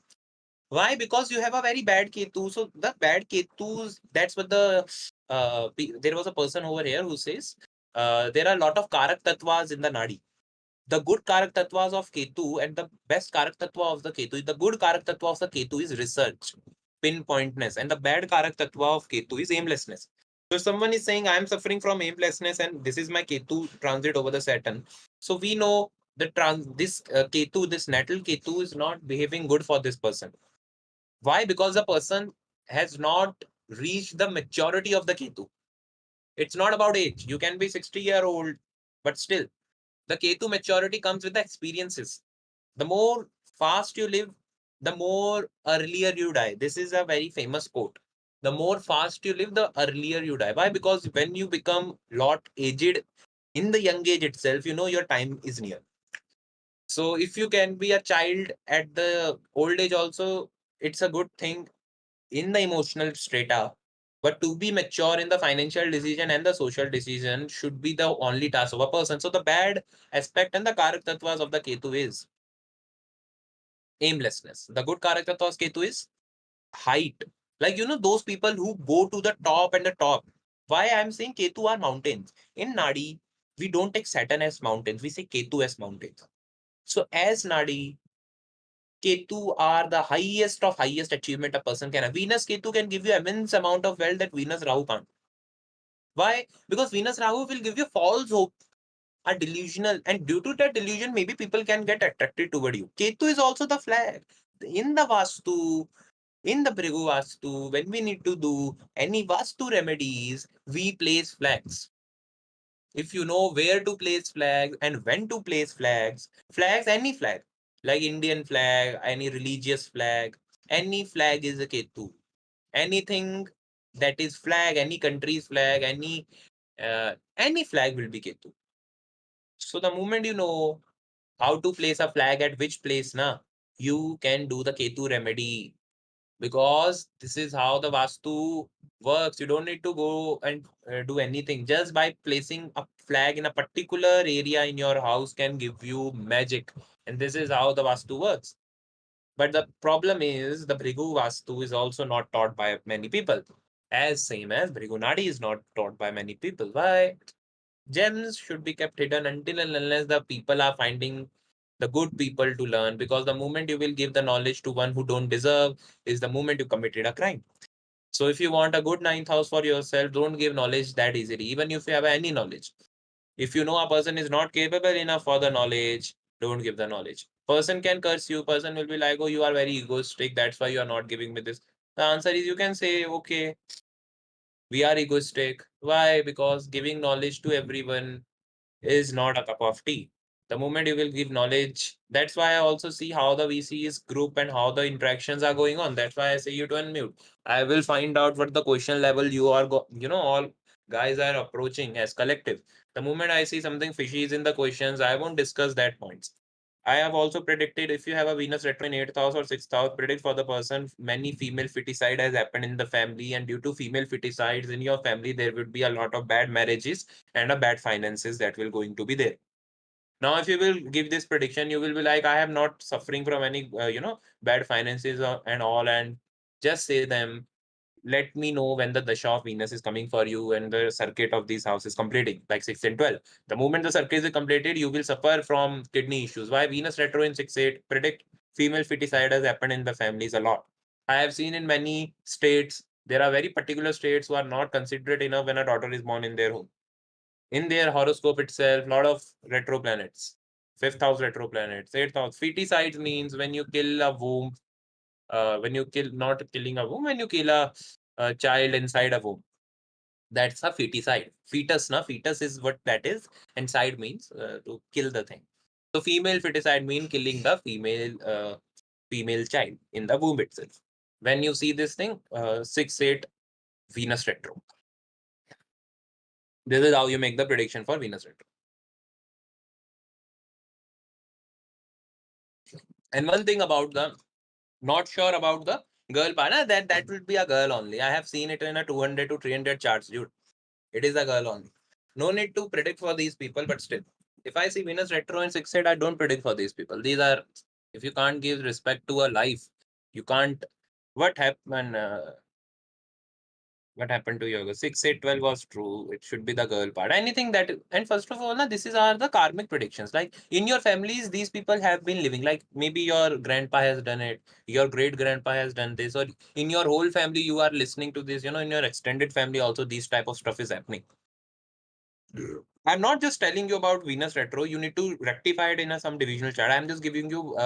Why? Because you have a very bad Ketu. So the bad Ketus, that's what there was a person over here who says there are a lot of Karak Tattvas in the Nadi. The good Karak Tattvas of Ketu and the best Karak Tattva of the Ketu, the good Karak Tattva of the Ketu is research, pinpointness, and the bad Karak Tattva of Ketu is aimlessness. So if someone is saying, I am suffering from aimlessness and this is my Ketu transit over the Saturn, so we know this Ketu, this natal Ketu is not behaving good for this person. Why? Because the person has not reached the maturity of the Ketu. It's not about age. You can be 60-year-old, but still, the Ketu maturity comes with the experiences. The more fast you live, the more earlier you die. This is a very famous quote. The more fast you live, the earlier you die. Why? Because when you become lot aged in the young age itself, you know your time is near. So if you can be a child at the old age also, it's a good thing in the emotional strata. But to be mature in the financial decision and the social decision should be the only task of a person. So the bad aspect and the karak tattvas of the Ketu is aimlessness. The good karak tattvas Ketu is height. Like those people who go to the top and the top. Why I'm saying Ketu are mountains. In Nadi, we don't take Saturn as mountains. We say Ketu as mountains. So as Nadi, Ketu are the highest of highest achievement a person can have. Venus Ketu can give you immense amount of wealth that Venus Rahu can't. Why? Because Venus Rahu will give you false hope, a delusional, and due to that delusion, maybe people can get attracted toward you. Ketu is also the flag. In the Vastu, in the Brigu Vastu, when we need to do any Vastu remedies, we place flags. If you know where to place flags and when to place flags, any flag, like Indian flag, any religious flag, any flag is a Ketu. Anything that is flag, any country's flag, any flag will be Ketu. So the moment you know how to place a flag at which place, na, you can do the Ketu remedy because this is how the Vastu works. You don't need to go and do anything. Just by placing a flag in a particular area in your house can give you magic. And this is how the Vastu works. But the problem is the Bhrigu Vastu is also not taught by many people. As same as Bhrigu Nadi is not taught by many people. Why? Gems should be kept hidden until and unless the people are finding the good people to learn, because the moment you will give the knowledge to one who don't deserve is the moment you committed a crime. So if you want a good ninth house for yourself, don't give knowledge that easily, even if you have any knowledge. If you know a person is not capable enough for the knowledge, don't give the knowledge. Person can curse you, person will be like, oh, you are very egoistic, that's why you are not giving me this. The answer is you can say, okay, We are egoistic. Why? Because giving knowledge to everyone is not a cup of tea. The moment you will give knowledge, that's why I also see how the VC's group and how the interactions are going on. That's why I say you to unmute. I will find out what the question level you are, all guys are approaching as collective. The moment I see something fishy is in the questions, I won't discuss that points. I have also predicted if you have a Venus retro in 8th house or 6th house, predict for the person many female feticide has happened in the family, and due to female feticides in your family, there would be a lot of bad marriages and a bad finances that will going to be there. Now, if you will give this prediction, you will be like, I am not suffering from any, bad finances and all, and just say them, let me know when the Dasha of Venus is coming for you and the circuit of these houses completing, like 6 and 12. The moment the circuit is completed, you will suffer from kidney issues. Why Venus retro in 6 8 predict female feticide has happened in the families a lot. I have seen in many states, there are very particular states who are not considerate enough when a daughter is born in their home. In their horoscope itself, lot of retro planets. Fifth house retro planets, eighth house. Feticides means when you kill a womb, when you kill, not killing a womb, when you kill a child inside a womb. That's a feticide. Fetus, na fetus is what that is, and side means to kill the thing. So female feticide mean killing the female child in the womb itself. When you see this thing, 6 8 Venus retro. This is how you make the prediction for Venus retro. And one thing about the not sure about the girl partner, that would be a girl only. I have seen it in a 200 to 300 charts, dude. It is a girl only. No need to predict for these people, but still, if I see Venus retro and 6 8, I don't predict for these people. These are, if you can't give respect to a life, you can't. What happened? What happened to yoga? 6 8 12 was true. It should be the girl part. Anything that, and first of all, this is are the karmic predictions. Like in your families, these people have been living. Like maybe your grandpa has done it, your great grandpa has done this, or in your whole family, you are listening to this. In your extended family, also these type of stuff is happening. I'm not just telling you about Venus retro. You need to rectify it in some divisional chart. I'm just giving you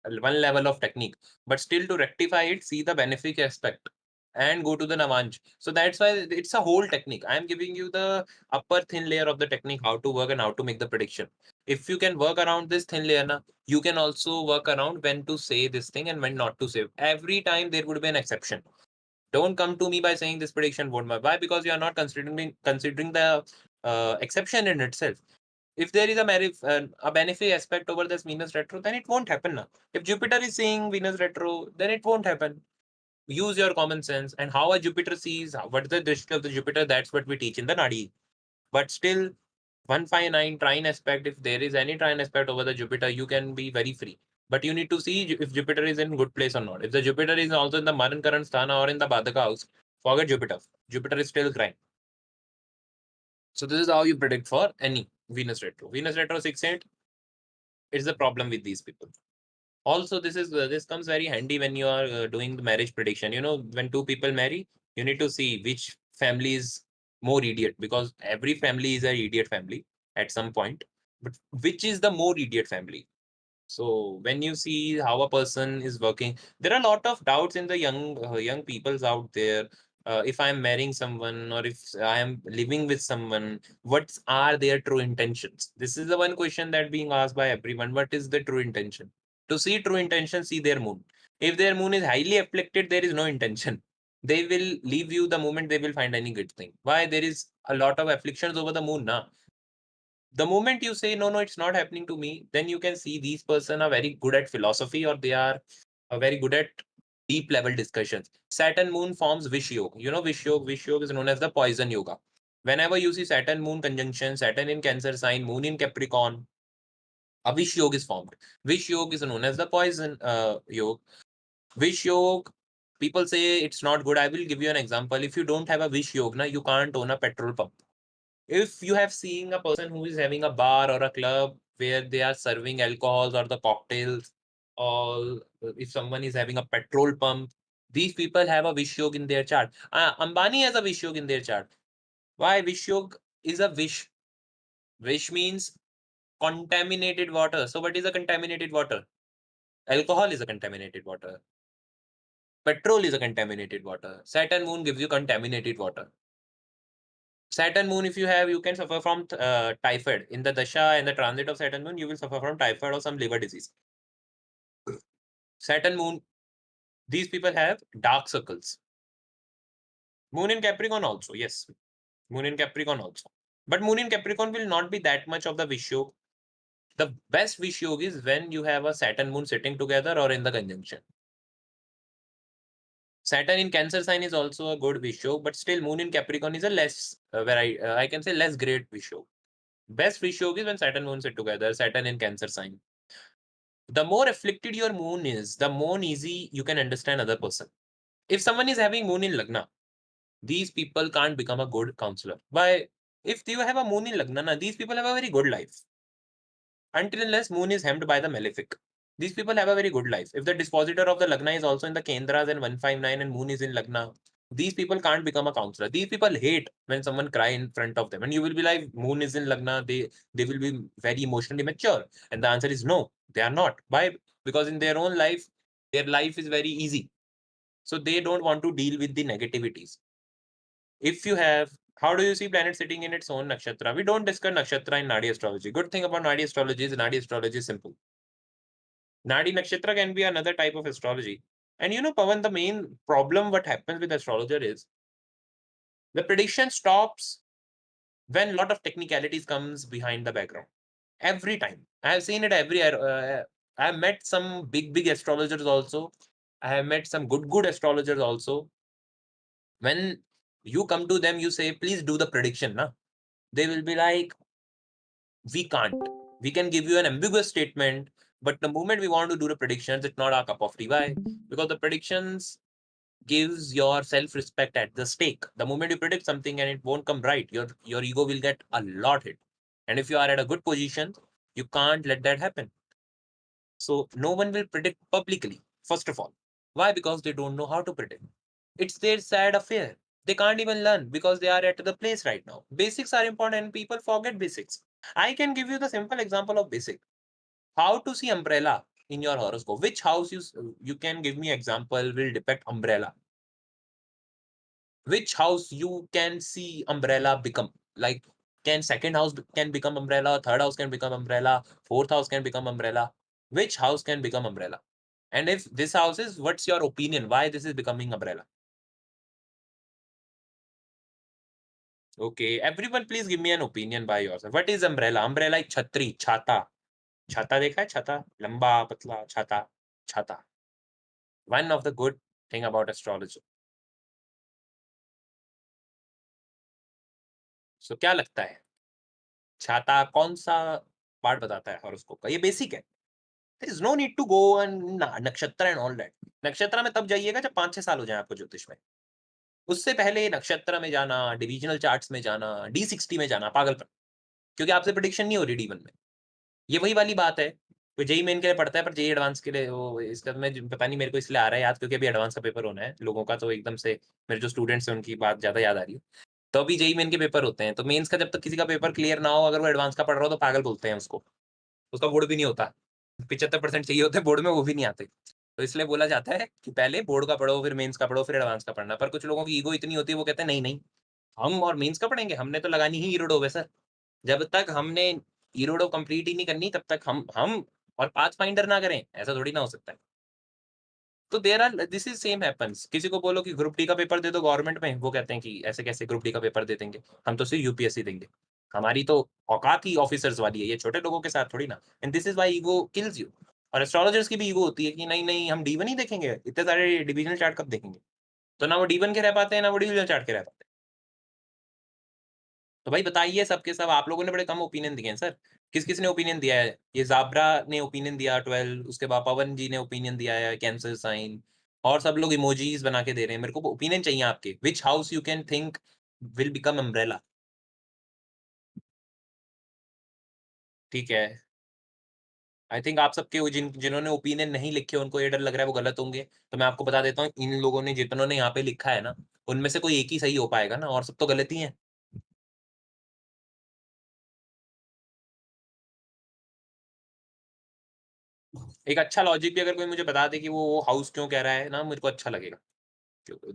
one level of technique. But still, to rectify it, see the benefic aspect and go to the Navanj. So that's why it's a whole technique. I'm giving you the upper thin layer of the technique, how to work and how to make the prediction. If you can work around this thin layer, na, you can also work around when to say this thing and when not to say. Every time there would be an exception. Don't come to me by saying this prediction won't work. Why? Because you are not considering the exception in itself. If there is a benefit aspect over this Venus retro, then it won't happen now. If Jupiter is seeing Venus retro, then it won't happen. Use your common sense and how a Jupiter sees what is the drishti of the Jupiter. That's what we teach in the Nadi. But still, 159 trine aspect, if there is any trine aspect over the Jupiter, you can be very free. But you need to see if Jupiter is in good place or not. If the Jupiter is also in the Maran Karan Sthana or in the Badaka house, forget Jupiter. Jupiter is still crime. So this is how you predict for any Venus retro. Venus retro 6 8 is the problem with these people. Also, this comes very handy when you are doing the marriage prediction. When two people marry, you need to see which family is more idiot, because every family is an idiot family at some point. But which is the more idiot family? So when you see how a person is working, there are a lot of doubts in the young peoples out there. If I am marrying someone or if I am living with someone, what are their true intentions? This is the one question that being asked by everyone. What is the true intention? To see true intention, see their moon. If their moon is highly afflicted, there is no intention. They will leave you the moment they will find any good thing. Why? There is a lot of afflictions over the moon now. The moment you say no, it's not happening to me, then you can see these person are very good at philosophy, or they are very good at deep level discussions. Saturn moon forms wish yoga. Wish yoga is known as the poison yoga. Whenever you see Saturn moon conjunction, Saturn in Cancer sign, moon in Capricorn, a wish yoga is formed. Wish yoga is known as the poison yoga. Wish yoga, people say it's not good. I will give you an example. If you don't have a wish yoga, you can't own a petrol pump. If you have seen a person who is having a bar or a club where they are serving alcohols or the cocktails, or if someone is having a petrol pump, these people have a Vishयोग in their chart. Ambani has a Vishयोग in their chart. Why? Vishयोग is a wish. Wish means contaminated water. So what is a contaminated water? Alcohol is a contaminated water. Petrol is a contaminated water. Saturn moon gives you contaminated water. Saturn moon, if you have, you can suffer from typhoid. In the dasha and the transit of Saturn moon, you will suffer from typhoid or some liver disease. Saturn moon, these people have dark circles. Moon in Capricorn also, yes. Moon in Capricorn also. But moon in Capricorn will not be that much of the Vishयोग. The best Vishयोग is when you have a Saturn moon sitting together or in the conjunction. Saturn in Cancer sign is also a good Vishयोग, but still moon in Capricorn is a less, I can say less great Vishयोग. Best Vishयोग is when Saturn moon sit together, Saturn in Cancer sign. The more afflicted your moon is, the more easy you can understand other person. If someone is having moon in Lagna, these people can't become a good counselor. Why? If you have a moon in Lagna, these people have a very good life. Until unless moon is hemmed by the malefic. These people have a very good life. If the dispositor of the Lagna is also in the Kendras and 159 and moon is in Lagna, these people can't become a counselor. These people hate when someone cry in front of them. And you will be like, moon is in Lagna, they will be very emotionally mature. And the answer is no, they are not. Why? Because in their own life, their life is very easy. So they don't want to deal with the negativities. If you have, how do you see planet sitting in its own nakshatra? We don't discuss nakshatra in Nadi astrology. Good thing about Nadi astrology is simple. Nadi nakshatra can be another type of astrology. And you know, Pawan, the main problem what happens with astrologer is the prediction stops when a lot of technicalities comes behind the background. Every time. I have seen it I have met some big astrologers also. I have met some good astrologers also. When you come to them, you say, please do the prediction. Na? They will be like, we can't. We can give you an ambiguous statement, but the moment we want to do the predictions, it's not our cup of tea. Why? Because the predictions gives your self-respect at the stake. The moment you predict something and it won't come right, your ego will get a lot hit. And if you are at a good position, you can't let that happen. So no one will predict publicly, first of all. Why? Because they don't know how to predict. It's their sad affair. They can't even learn because they are at the place right now. Basics are important and people forget basics. I can give you the simple example of basic. How to see umbrella in your horoscope. Which house you can give me example will depict umbrella. Which house you can see umbrella become. Like can second house can become umbrella, third house can become umbrella, fourth house can become umbrella. Which house can become umbrella? And if this house is, what's your opinion? Why this is becoming umbrella? Okay, everyone please give me an opinion by yourself. What is umbrella? Umbrella is छतरी, छाता. छाता देखा है? छाता, लंबा, पतला, छाता, छाता. One of the good thing about astrology. So क्या लगता है? छाता कौन सा पार्ट बताता है हॉरोस्कोप का? ये बेसिक है. There is no need to go and नक्षत्र and all that. नक्षत्र में तब जाइएगा जब 5-6 साल हो जाए आपको ज्योतिष में. उससे पहले नक्षत्र में जाना, डिविजनल चार्ट्स में जाना, D60 में जाना, पागलपन. क्योंकि आपसे प्रेडिक्शन नहीं हो रही D1 में. ये वही वाली बात है. तो जेई मेन के लिए पढ़ता है पर जेई एडवांस के लिए वो इसका मैं पता नहीं मेरे को इसलिए आ रहा है याद क्योंकि अभी एडवांस का पेपर होना है लोगों का तो एकदम से मेरे जो स्टूडेंट्स हैं उनकी बात ज्यादा याद आ रही है. तो अभी जेई मेन के पेपर होते हैं तो मेंस का जब तक किसी का पेपर क्लियर ना हो अगर वो एडवांस का पढ़ रहा हो तो पागल बोलते हैं उसको. उसका बोर्ड भी नहीं होता. 75% चाहिए होते बोर्ड में वो भी नहीं आते. तो इसलिए बोला जाता है कि पहले बोर्ड का पढ़ो फिर मेंस का पढ़ो फिर एडवांस का पढ़ना. पर कुछ लोगों की ईगो इतनी होती है वो कहते हैं नहीं नहीं हम और मेंस का पढ़ेंगे हमने तो लगानी ही ईरोडो है सर. जब तक हमने ईरोडो कंप्लीट ही नहीं करनी तब तक हम और पाथ फाइंडर ना करें ऐसा थोड़ी ना हो सकता है. तो there are this is same happens. किसी को बोलो कि ग्रुप डी का पेपर दे दो गवर्नमेंट में वो कहते हैं कि ऐसे कैसे ग्रुप डी का पेपर दे देंगे हम तो सिर्फ यूपीएससी देंगे. हमारी तो औकात ही ऑफिसर्स वाली है ये छोटे लोगों के साथ थोड़ी ना. And this is why ego kills you. और एस्ट्रोलॉजर्स की भी ईगो होती है कि नहीं नहीं हम D1 ही देखेंगे इतने सारे डिविजनल चार्ट कब देखेंगे. तो ना वो D1 के रह पाते हैं ना वो डिविजनल चार्ट के रह पाते हैं. तो भाई बताइए सबके सब आप लोगों ने बड़े कम ओपिनियन दिए हैं सर. किस किस ने ओपिनियन दिया है? ये जाबरा ने ओपिनियन दिया 12. उसके बाद पवन जी ने ओपिनियन दिया है कैंसर साइन. और सब लोग इमोजीज बना के दे रहे हैं. मेरे को ओपिनियन चाहिए आपके. विच house you can think will become umbrella. ठीक है. आई थिंक आप सबके जिन्होंने ओपिनियन नहीं लिखे उनको ये डर लग रहा है वो गलत होंगे. तो मैं आपको बता देता हूँ इन लोगों ने जितनों ने यहाँ पे लिखा है ना उनमें से कोई एक ही सही हो पाएगा ना और सब तो गलत ही है. एक अच्छा लॉजिक भी अगर कोई मुझे बता दे कि वो हाउस क्यों कह रहा है ना मेरे को अच्छा लगेगा.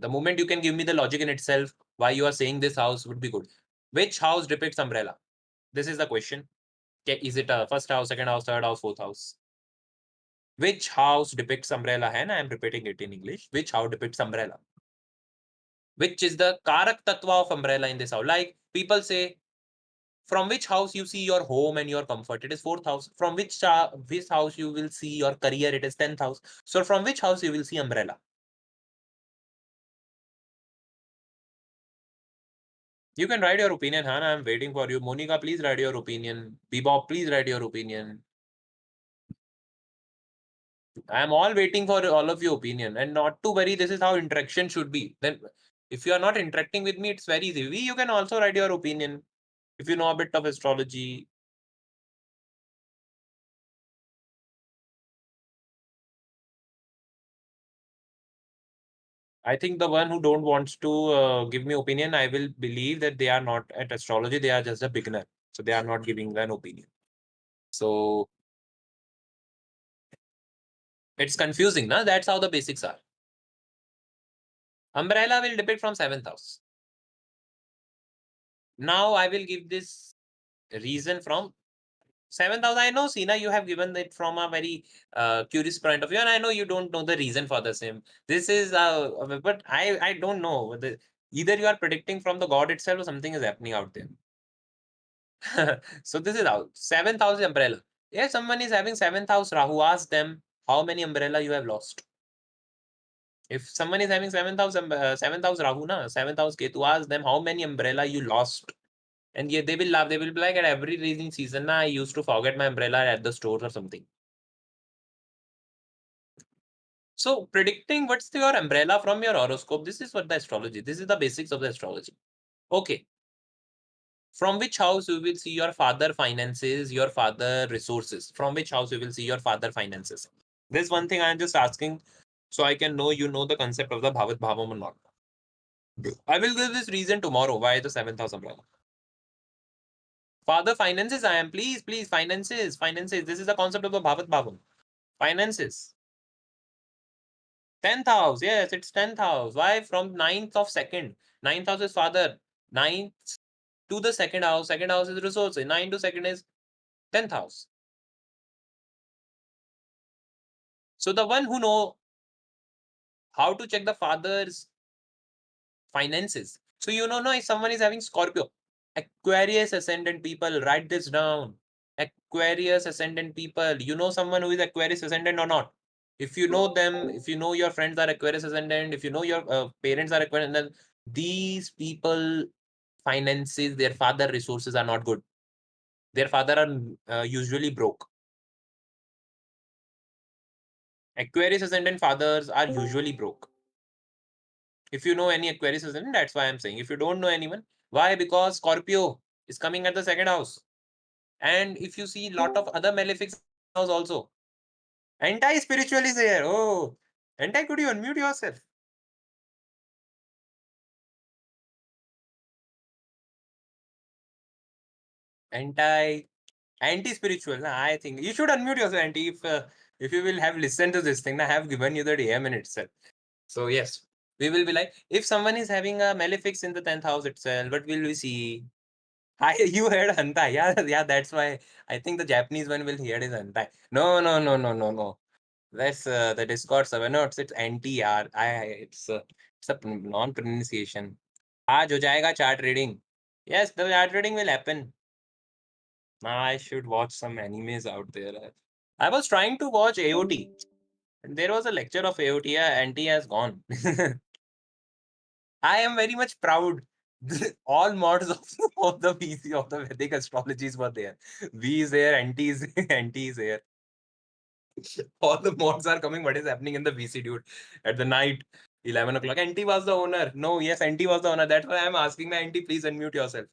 The moment you can give me the logic in itself, why you are saying this house would be good. Which house depicts umbrella? This is the question. Okay, is it a first house, second house, third house, fourth house? Which house depicts umbrella? And I am repeating it in English. Which house depicts umbrella? Which is the karak tatva of umbrella in this house? Like people say, from which house you see your home and your comfort? It is fourth house. From which house you will see your career? It is 10th house. So from which house you will see umbrella? You can write your opinion, Hannah. I'm waiting for you. Monica, please write your opinion. Bebop, please write your opinion. I'm all waiting for all of your opinion. And not to worry, this is how interaction should be. Then if you are not interacting with me, it's very easy. You can also write your opinion. If you know a bit of astrology. I think the one who don't wants to give me opinion, I will believe that they are not at astrology. They are just a beginner. So they are not giving an opinion. So it's confusing, na? That's how the basics are. Umbrella will depict from 7th house. Now I will give this reason from 7th house. I know, Sina, you have given it from a very curious point of view, and I know you don't know the reason for the same. This is, but I don't know. Either you are predicting from the god itself or something is happening out there. So this is out. 7th house umbrella. If someone is having 7th house Rahu, ask them how many umbrella you have lost. If someone is having 7th house, 7th house Rahu, na, 7th house Ketu, ask them how many umbrella you lost. And yeah, they will laugh. They will be like, at every rainy season, na, I used to forget my umbrella at the store or something. So predicting what's your umbrella from your horoscope, this is what the astrology. This is the basics of the astrology. Okay. From which house you will see your father finances, your father resources? From which house you will see your father finances? This one thing I'm just asking so I can know you know the concept of the Bhavat Bhavam or not. I will give this reason tomorrow why the 7th house umbrella. Father finances, I am. Please, finances, finances. This is the concept of the Bhavat Bhavam. Finances. 10th house, yes, it's 10th house. Why? From 9th of second. 9th house is father. 9th to the second house. Second house is resources. 9 to second is 10th house. So the one who know how to check the father's finances. So you know, no, if someone is having Scorpio, Aquarius ascendant people, write this down. Aquarius ascendant people. You know someone who is Aquarius ascendant or not? If you know them, if you know your friends are Aquarius ascendant, if you know your parents are Aquarius, then these people finances, their father resources are not good. Their father are usually broke. Aquarius ascendant fathers are usually broke. If you know any Aquarius ascendant, that's why I'm saying. If you don't know anyone, why? Because Scorpio is coming at the second house. And if you see lot of other malefics in the second house also. Anti-spiritual is here. Oh, anti, could you unmute yourself? Anti-spiritual. I think you should unmute yourself, anti. If you will have listened to this thing, I have given you the DM in itself. So yes, we will be like, if someone is having a malefics in the 10th house itself, what will we see? Hi, you heard Hantai. Yeah, that's why I think the Japanese one will hear is Hantai. No. That's the Discord server. No, it's anti R. It's a non-pronunciation. आज हो जाएगा chart reading. Yes, the chart reading will happen. Now I should watch some animes out there. I was trying to watch AOT. There was a lecture of AOT. Yeah, anti has gone. I am very much proud. All mods of the VC of the Vedic astrologies were there. V is there, anti is anti is there. All the mods are coming. What is happening in the VC, dude? At the night, 11 o'clock. Anti was the owner. No, yes, Anti was the owner. That's why I'm asking my Anti, please unmute yourself.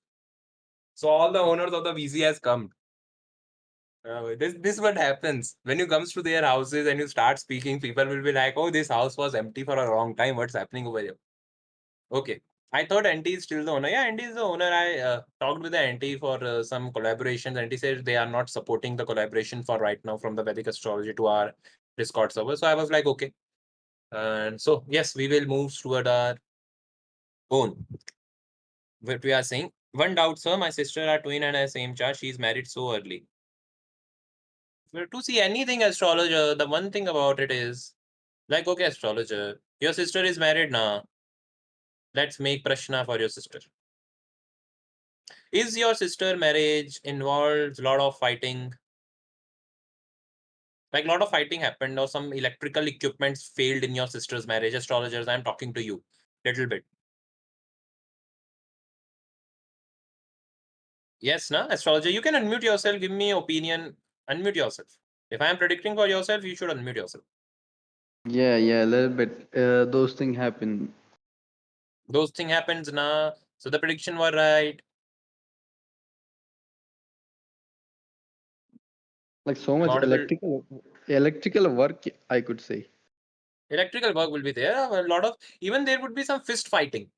So all the owners of the VC has come. This is what happens when you comes to their houses and you start speaking. People will be like, "Oh, this house was empty for a long time. What's happening over here?" Okay, I thought Anti is still the owner. Yeah, Anti is the owner. I talked with the Anti for some collaborations. Anti said they are not supporting the collaboration for right now from the Vedic astrology to our Discord server. So I was like, okay. And so yes, we will move toward our own. What we are saying, One doubt, sir. My sister are twin and has same chart. She's married so early. Well, to see anything astrologer, the one thing about it is, like, okay, astrologer, your sister is married now. Let's make prashna for your sister. Is your sister marriage involves a lot of fighting? Like a lot of fighting happened, or some electrical equipments failed in your sister's marriage. Astrologers, I'm talking to you. Little bit. Yes, na? Astrologer, you can unmute yourself, give me opinion, unmute yourself. If I am predicting for yourself, you should unmute yourself. Yeah, a little bit. Those things happen. Those thing happens na. So the prediction were right. Like so much Model electrical work, I could say. electrical work will be there. A lot of, even there would be some fist fighting.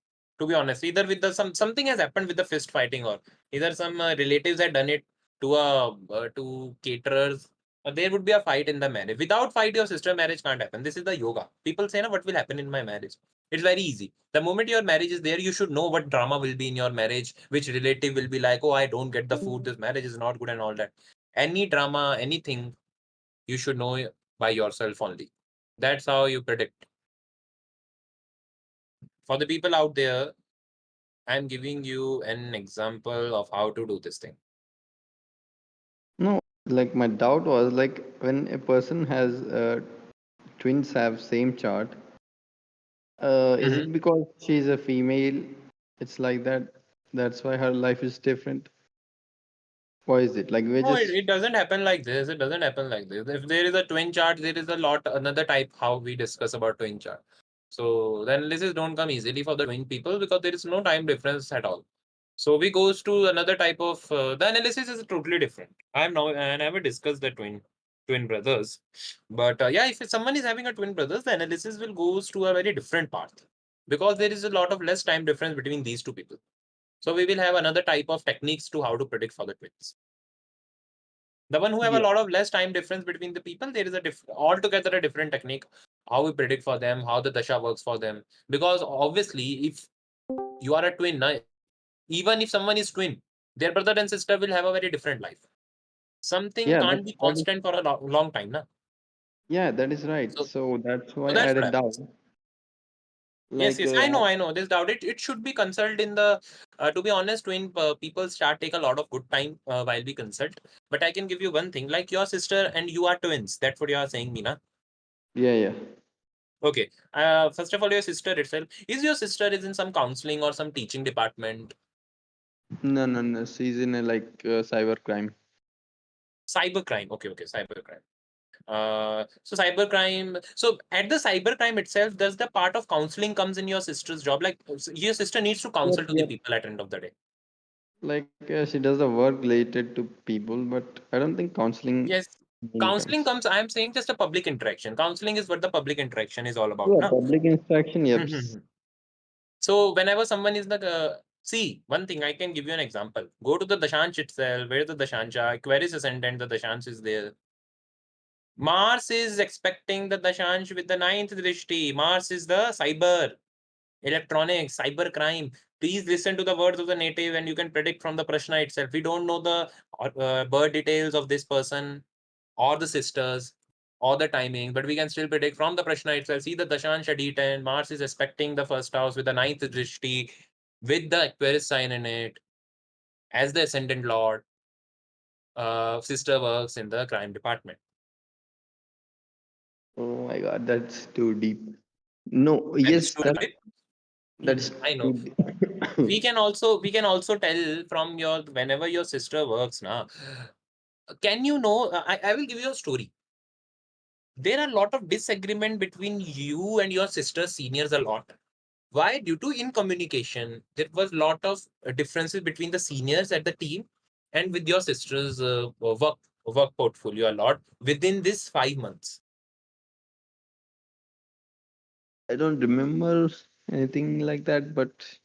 To be honest, either with the something has happened with the fist fighting, or either some relatives had done it to to caterers. Or there would be a fight in the marriage. Without fight, your sister marriage can't happen. This is the yoga. People say, "Na, what will happen in my marriage?" It's very easy. The moment your marriage is there, you should know what drama will be in your marriage. Which relative will be like, "Oh, I don't get the food. This marriage is not good," and all that. Any drama, anything, you should know by yourself only. That's how you predict. For the people out there, I'm giving you an example of how to do this thing. No, like my doubt was like when a person has twins have same chart, is Mhm. it because she's a female? It's like that. That's why her life is different. Why is it? Like we're No, just it doesn't happen like this. It doesn't happen like this. If there is a twin chart, there is a lot another type how we discuss about twin chart. So the analysis don't come easily for the twin people because there is no time difference at all. So we goes to another type of the analysis is totally different. I never discussed the twin brothers, but yeah, if someone is having a twin brothers, the analysis will goes to a very different path because there is a lot of less time difference between these two people. So we will have another type of techniques to how to predict for the twins. The one who have a yeah. lot of less time difference between the people, there is a altogether a different technique how we predict for them, how the dasha works for them. Because obviously, if you are a twin, na, even if someone is twin, their brother and sister will have a very different life. Something Yeah, can't be that is constant for a long time, na. yeah, that is right. So, So that's why so I that's had a what doubt. happens. Yes, Like yes, I know. There's doubt. It should be consult in the. To be honest, when people start take a lot of good time while we consult. But I can give you one thing. Like your sister and you are twins. That's what you are saying, Meena. yeah. Okay. First of all, your sister itself is your sister is in some counseling or some teaching department. No. She's in a like cyber crime. Cybercrime. Okay, cybercrime. So cybercrime. So at the cybercrime itself, does the part of counseling comes in your sister's job? Like your sister needs to Yep, counsel to the yep. people at the end of the day. Like she does the work related to people, but I don't think counseling Yes. main Counseling comes. comes, I am saying just a public interaction. Counseling is what the public interaction is all about. Yeah, No? public instruction. Yep. So whenever someone is like, see, one thing I can give you an example. Go to the Dashansh itself. Where is the Dashansha? Aquarius ascendant, the Dashansh is there. Mars is expecting the Dashansh with the ninth drishti. Mars is the cyber, electronics, cyber crime. Please listen to the words of the native and you can predict from the Prashna itself. We don't know the birth details of this person or the sisters or the timing, but we can still predict from the Prashna itself. See the Dashansha D10, Mars is expecting the first house with the ninth drishti, with the Aquarius sign in it, as the ascendant lord. Sister works in the crime department. Oh my God, that's too deep. No, That is yes, too that deep. that's I too know. deep. We can also tell from your whenever your sister works now. Can you know? I will give you a story. There are a lot of disagreement between you and your sister seniors a lot. Why? Due to incommunication. There was a lot of differences between the seniors at the team and with your sister's work portfolio a lot within this 5 months. I don't remember anything like that, but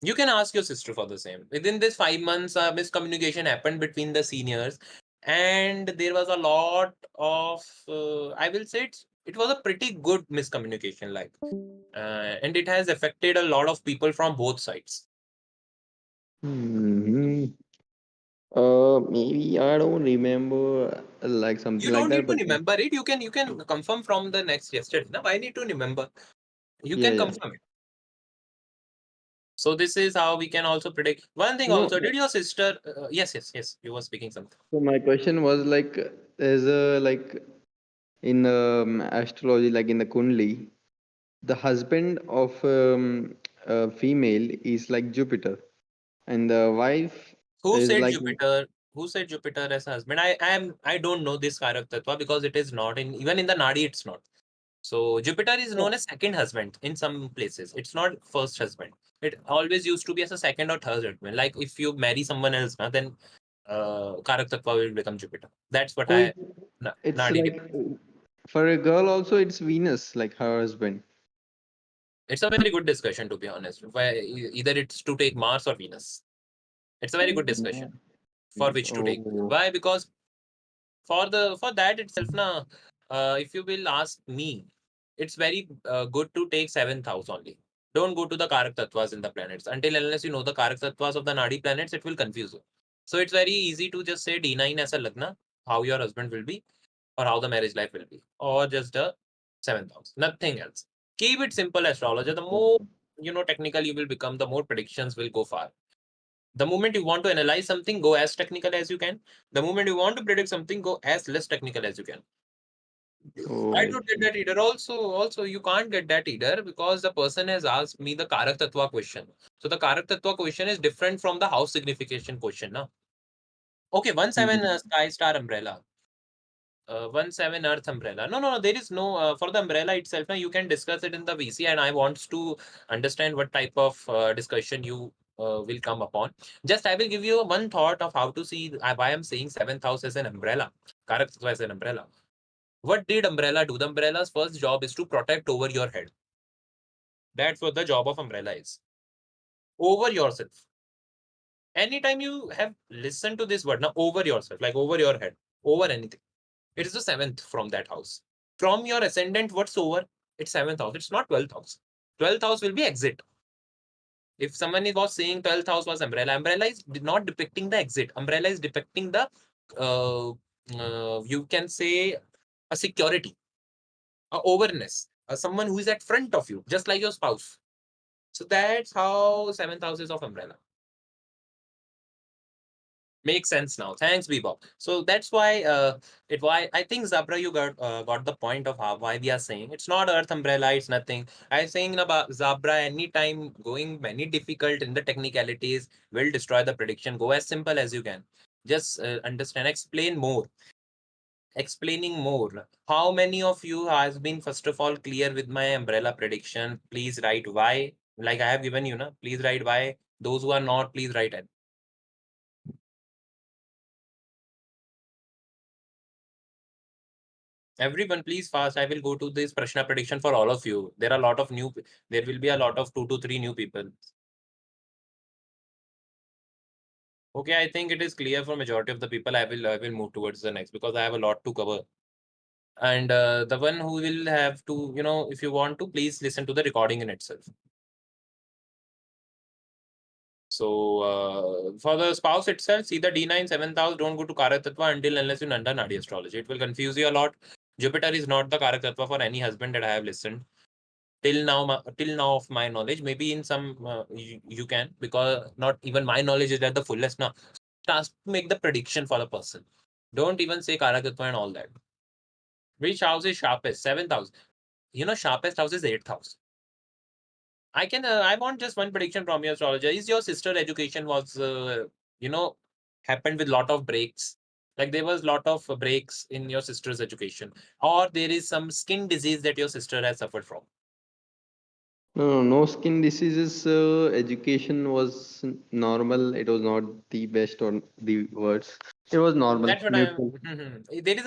You can ask your sister for the same. Within this 5 months, miscommunication happened between the seniors, and there was a lot of. I will say it was a pretty good miscommunication, and it has affected a lot of people from both sides. Hmm. Maybe I don't remember like something You like don't that, need to but remember it. You can confirm from the next yesterday. Now I need to remember. You yeah, can yeah. confirm it. So this is how we can also predict. One thing No, also, did your sister? Yes. You were speaking something. so my question was like, there's a like in astrology, like in the Kundli, the husband of a female is like Jupiter, and the wife Who is said like Jupiter? Who said Jupiter as husband? I don't know this Karak Tattva because it is not in even in the Nadi. It's not. So Jupiter is known as second husband in some places. It's not first husband. It always used to be as a second or third husband. Like if you marry someone else, then Karak Tattva will become Jupiter. That's what so I it's Nadi. like for a girl also it's Venus, like her husband. It's a very good discussion, to be honest. Either it's to take Mars or Venus. It's a very good discussion for which to take. Oh, Why? Because for that itself, na, if you will ask me, it's very good to take seventh house only. Don't go to the Karak Tattvas in the planets. Until unless you know the Karak Tattvas of the Nadi planets, it will confuse you. So it's very easy to just say D9 as a Lagna, how your husband will be, or how the marriage life will be, or just a seventh house. Nothing else. Keep it simple, astrologer. The more technical you will become, the more predictions will go far. The moment you want to analyze something, go as technical as you can. The moment you want to predict something, go as less technical as you can. I oh, don't get that either. Also, you can't get that either because the person has asked me the Karak Tattva question. So the Karak Tattva question is different from the house signification question. Na? Okay, 1/7 mhm. sky star umbrella. 1/7 earth umbrella. No. There is no for the umbrella itself. Now you can discuss it in the VC, and I want to understand what type of discussion you will come upon. Just I will give you one thought of how to see why I'm saying seventh house as an umbrella, Karak Tattva as an umbrella. What did umbrella do? The umbrella's first job is to protect over your head. That's what the job of umbrella is. Over yourself. Anytime you have listened to this word, now over yourself, like over your head, over anything. It is the seventh from that house. From your ascendant, what's over? It's seventh house. It's not 12th house. 12th house will be exit. If someone was saying 12th house was umbrella, umbrella is not depicting the exit. Umbrella is depicting the, you can say, a security, a overness, someone who is at front of you, just like your spouse. So that's how seventh house is of umbrella. Makes sense now. Thanks, Bebop. So that's why I think Zabra, you got the point of how why we are saying it's not Earth umbrella, it's nothing. I'm saying about Zabra, anytime going many difficult in the technicalities will destroy the prediction. Go as simple as you can. Just understand, explaining more. How many of you has been first of all clear with my umbrella prediction? Please write why. Like I have given you, na. Please write why. Those who are not, please write it. Everyone, please fast. I will go to this Prashna prediction for all of you. There are a lot of new. There will be a lot of 2 to 3 new people. Okay, I think it is clear for majority of the people. I will move towards the next because I have a lot to cover. And the one who will have to, if you want to, please listen to the recording in itself. So for the spouse itself, see the D9 seventh house. Don't go to Karak Tattva until unless you Nanda Nadi astrology. It will confuse you a lot. Jupiter is not the Karak Tattva for any husband that I have listened. Till now of my knowledge, maybe in some you can, because not even my knowledge is at the fullest now. Task to make the prediction for the person. Don't even say Karakatva and all that. Which house is sharpest? Seventh house. Sharpest house is eighth house. I want just one prediction from your astrologer. Is your sister education was you know happened with lot of breaks? Like there was lot of breaks in your sister's education, or there is some skin disease that your sister has suffered from. no skin diseases. Education was normal. It was not the best or the worst. It was normal, That's what I'm. neutral. There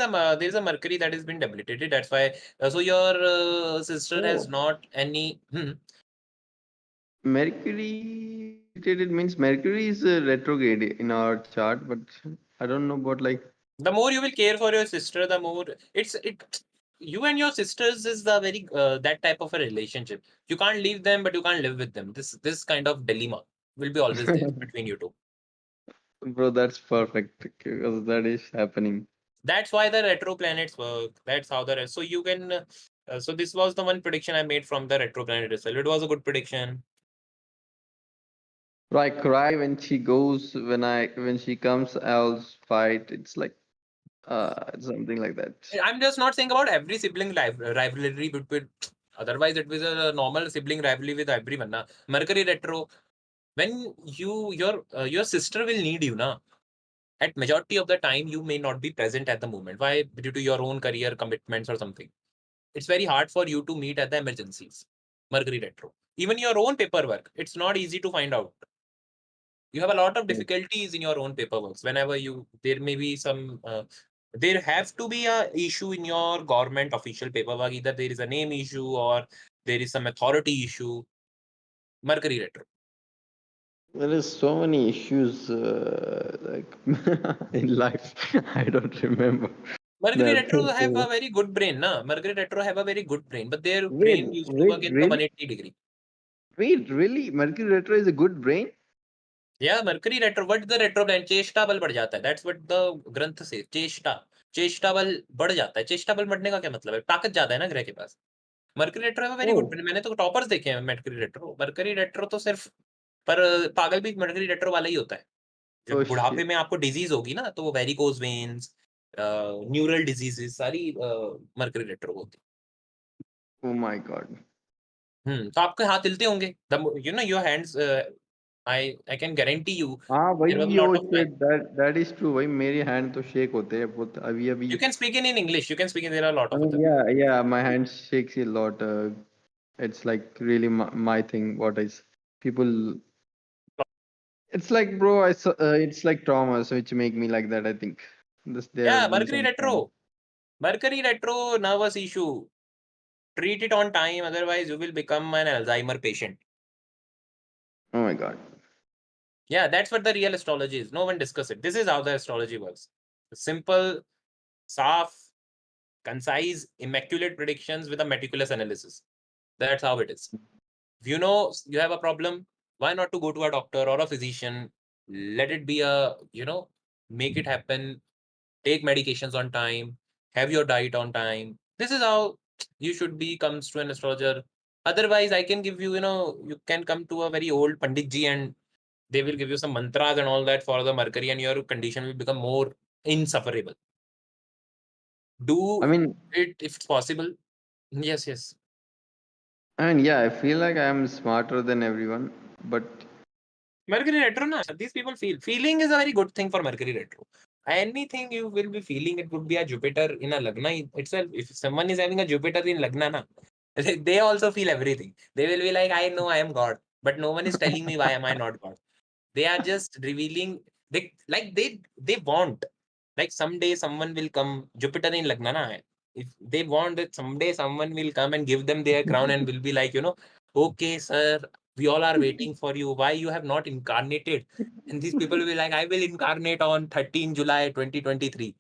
is a Mercury that has been debilitated. That's why. So your sister has Oh, not any. Mercury debilitated means Mercury is retrograde in our chart, but I don't know about like. The more you will care for your sister, the more it. You and your sisters is the very that type of a relationship. You can't leave them, but you can't live with them. This kind of dilemma. will be always there between you two. Bro, that's perfect because that is happening. That's why the retro planets work. That's how so you can. So this was the one prediction I made from the retro planet itself. It was a good prediction. Bro, I cry when she goes, when she comes, I'll fight. It's like something like that. I'm just not saying about every sibling rivalry between. Otherwise, it was a normal sibling rivalry with everyone. Na. Mercury retro. When your sister will need you, na. At majority of the time, you may not be present at the moment. Why? Due to your own career commitments or something. It's very hard for you to meet at the emergencies. Mercury retro. Even your own paperwork, it's not easy to find out. You have a lot of difficulties in your own paperwork. Whenever there may be some, there have to be a issue in your government official paperwork. Either there is a name issue or there is some authority issue. Mercury retro. There is so many issues like in life. I don't remember. Mercury retro Nothing. have a very good brain, na? Mercury retro have a very good brain, but their Wait, brain used to wait, work in the really? 180 degree. Wait, really? Mercury retro is a good brain? Yeah, Mercury retro. What the retro plan? चेष्टा बल बढ़ जाता है. That's what the ग्रंथ से चेष्टा. चेष्टा बल बढ़ जाता है. चेष्टा बल बढ़ने का क्या मतलब है? ताकत ज्यादा है ना ग्रह के पास. मरकरी रेट्रो है वेरी गुड. Oh, मैंने तो टॉपर्स देखे हैं मरकरी रेट्रो. मरकरी रेट्रो तो सिर्फ पर पागल भी मरकरी रेट्रो वाला ही होता है. oh जब बुढ़ापे shit. में आपको डिजीज होगी ना तो वो वेरिकोज वेन्स, न्यूरल डिजीजेस सारी मरकरी रेट्रो होती. Oh my God. तो आपके हाथ हिलते होंगे. You know your hands. I can guarantee you हाँ there was a भाई lot oh of shit that is true भाई मेरे hand तो shake होते हैं बहुत अभी अभी. you can speak in English. You can speak in there are a lot I of mean, them. yeah, my hand shakes a lot. It's like really my thing. What is people? It's like, bro, it's like traumas which make me like that. I think there Yeah, will be Mercury some trauma. retro. Mercury retro nervous issue. Treat it on time, otherwise you will become an Alzheimer patient. Oh my God. Yeah, that's what the real astrology is. No one discuss it. This is how the astrology works. Simple, saaf, concise, immaculate predictions with a meticulous analysis. That's how it is. If you know you have a problem, why not to go to a doctor or a physician? Let it be make it happen. Take medications on time. Have your diet on time. This is how you should be comes to an astrologer. Otherwise, I can give you, you can come to a very old Panditji and they will give you some mantras and all that for the mercury and your condition will become more insufferable. I Do mean, it if it's possible. Yes, yes. and yeah, I feel like I'm smarter than everyone, but Mercury retro, na, these people feel. Feeling is a very good thing for Mercury retro. Anything you will be feeling, it would be a Jupiter in a Lagna itself. If someone is having a Jupiter in Lagna, na, they also feel everything. They will be like, I know I am God, but no one is telling me why am I not God. They are just revealing, they want. Like someday someone will come, Jupiter in Lagna, na, if they want that someday someone will come and give them their crown and will be like, okay, sir, we all are waiting for you. Why you have not incarnated? And these people will be like, I will incarnate on 13 July 2023.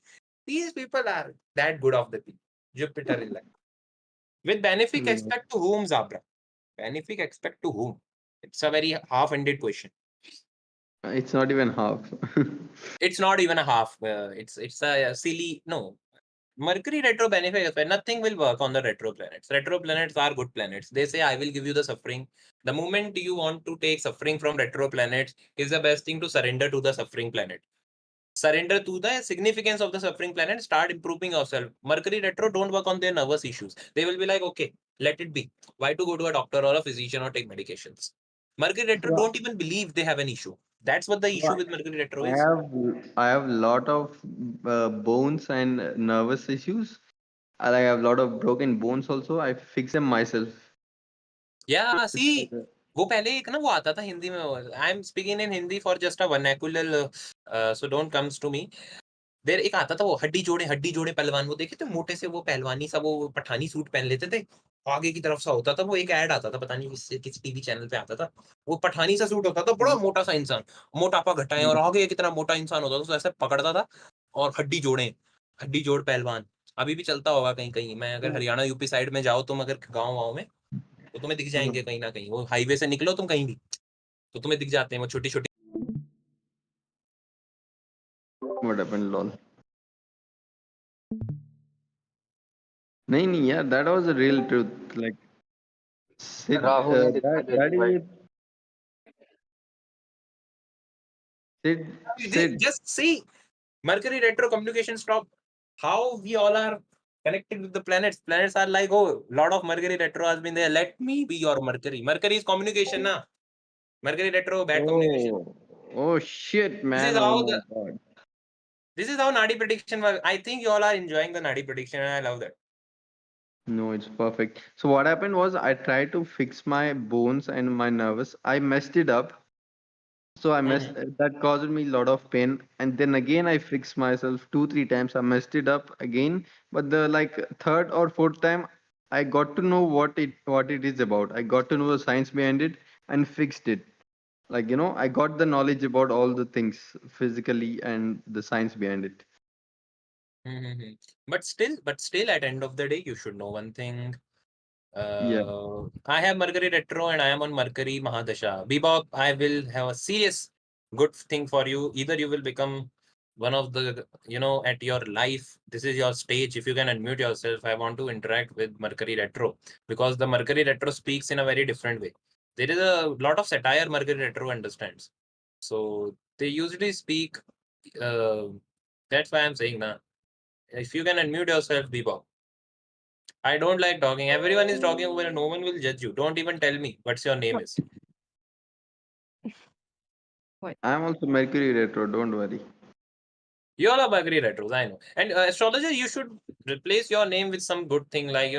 These people are that good of the people. Jupiter in Lagna. With benefic yeah, expect to whom, Zabra? Benefic expect to whom? It's a very half-ended question. it's not even half. It's not even a half. It's a silly no. Mercury retro benefit. Nothing will work on the retro planets. Retro planets are good planets. They say I will give you the suffering. The moment you want to take suffering from retro planets, is the best thing to surrender to the suffering planet. Surrender to the significance of the suffering planet. Start improving yourself. Mercury retro don't work on their nervous issues. They will be like, okay, let it be. Why to go to a doctor or a physician or take medications? Mercury retro Bro, don't even believe they have an issue. That's what the issue bro, with Mercury retro I is. have I have lot of bones and nervous issues. I have a lot of broken bones also. I fix them myself. या सी It's like वो पहले एक ना वो आता था हिंदी में. I am speaking in Hindi for just a vernacular so don't comes to me. देर एक आता था वो हड्डी जोड़े पहलवान. वो देखे थे मोटे से वो पहलवानी सा वो पठानी सूट पहन लेते थे. आगे की तरफ सा होता था. वो एक ऐड आता था पता नहीं किस टीवी चैनल पे आता था. वो पठानी सा सूट होता था बड़ा मोटा सा इंसान. मोटापा घटाएं और आगे कितना मोटा इंसान होता था तो ऐसे पकड़ता था. और हड्डी जोड़ पहलवान. अभी भी चलता होगा कहीं कहीं. मैं अगर हरियाणा यूपी साइड में जाओ तुम अगर गाँव वाँव में तो तुम्हें दिख जाएंगे कहीं ना कहीं. वो हाईवे से निकलो तुम कहीं भी तो तुम्हें दिख जाते हैं वो छोटी छोटी। What happened, lol? नहीं यार, that was the real truth. Like, Rahul ने दिखा दिया that भाई। is Sid. Just see Mercury retro communication stop. How we all are connected with the planets. Planets are like, oh, lot of Mercury retro has been there. Let me be your Mercury. Mercury is communication, na. Mercury retro bad communication. Oh shit, This man! is Oh how my the god. this is how Nadi prediction works. I think you all are enjoying the Nadi prediction, and I love that. No, it's perfect. So what happened was I tried to fix my bones and my nervous. I messed it up. So I messed Mhm. that caused me a lot of pain. And then again I fixed myself two, three times. I messed it up again. But the like third or fourth time I got to know what it is about. I got to know the science behind it and fixed it. Like, I got the knowledge about all the things physically and the science behind it. Mhm. But still, at end of the day, you should know one thing. Yeah. I have Mercury retro and I am on Mercury Mahadasha. Bebop, I will have a serious good thing for you. Either you will become one of the, at your life, this is your stage. If you can unmute yourself, I want to interact with Mercury retro because the Mercury retro speaks in a very different way. There is a lot of satire Mercury retro understands. So they usually speak. Uh, that's why I'm saying that. If you can unmute yourself, Bebop. I don't like talking. Everyone is talking over and no one will judge you. Don't even tell me what's your name is. I'm also Mercury retro, don't worry. You all are Mercury retros, I know. And astrologer, you should replace your name with some good thing like,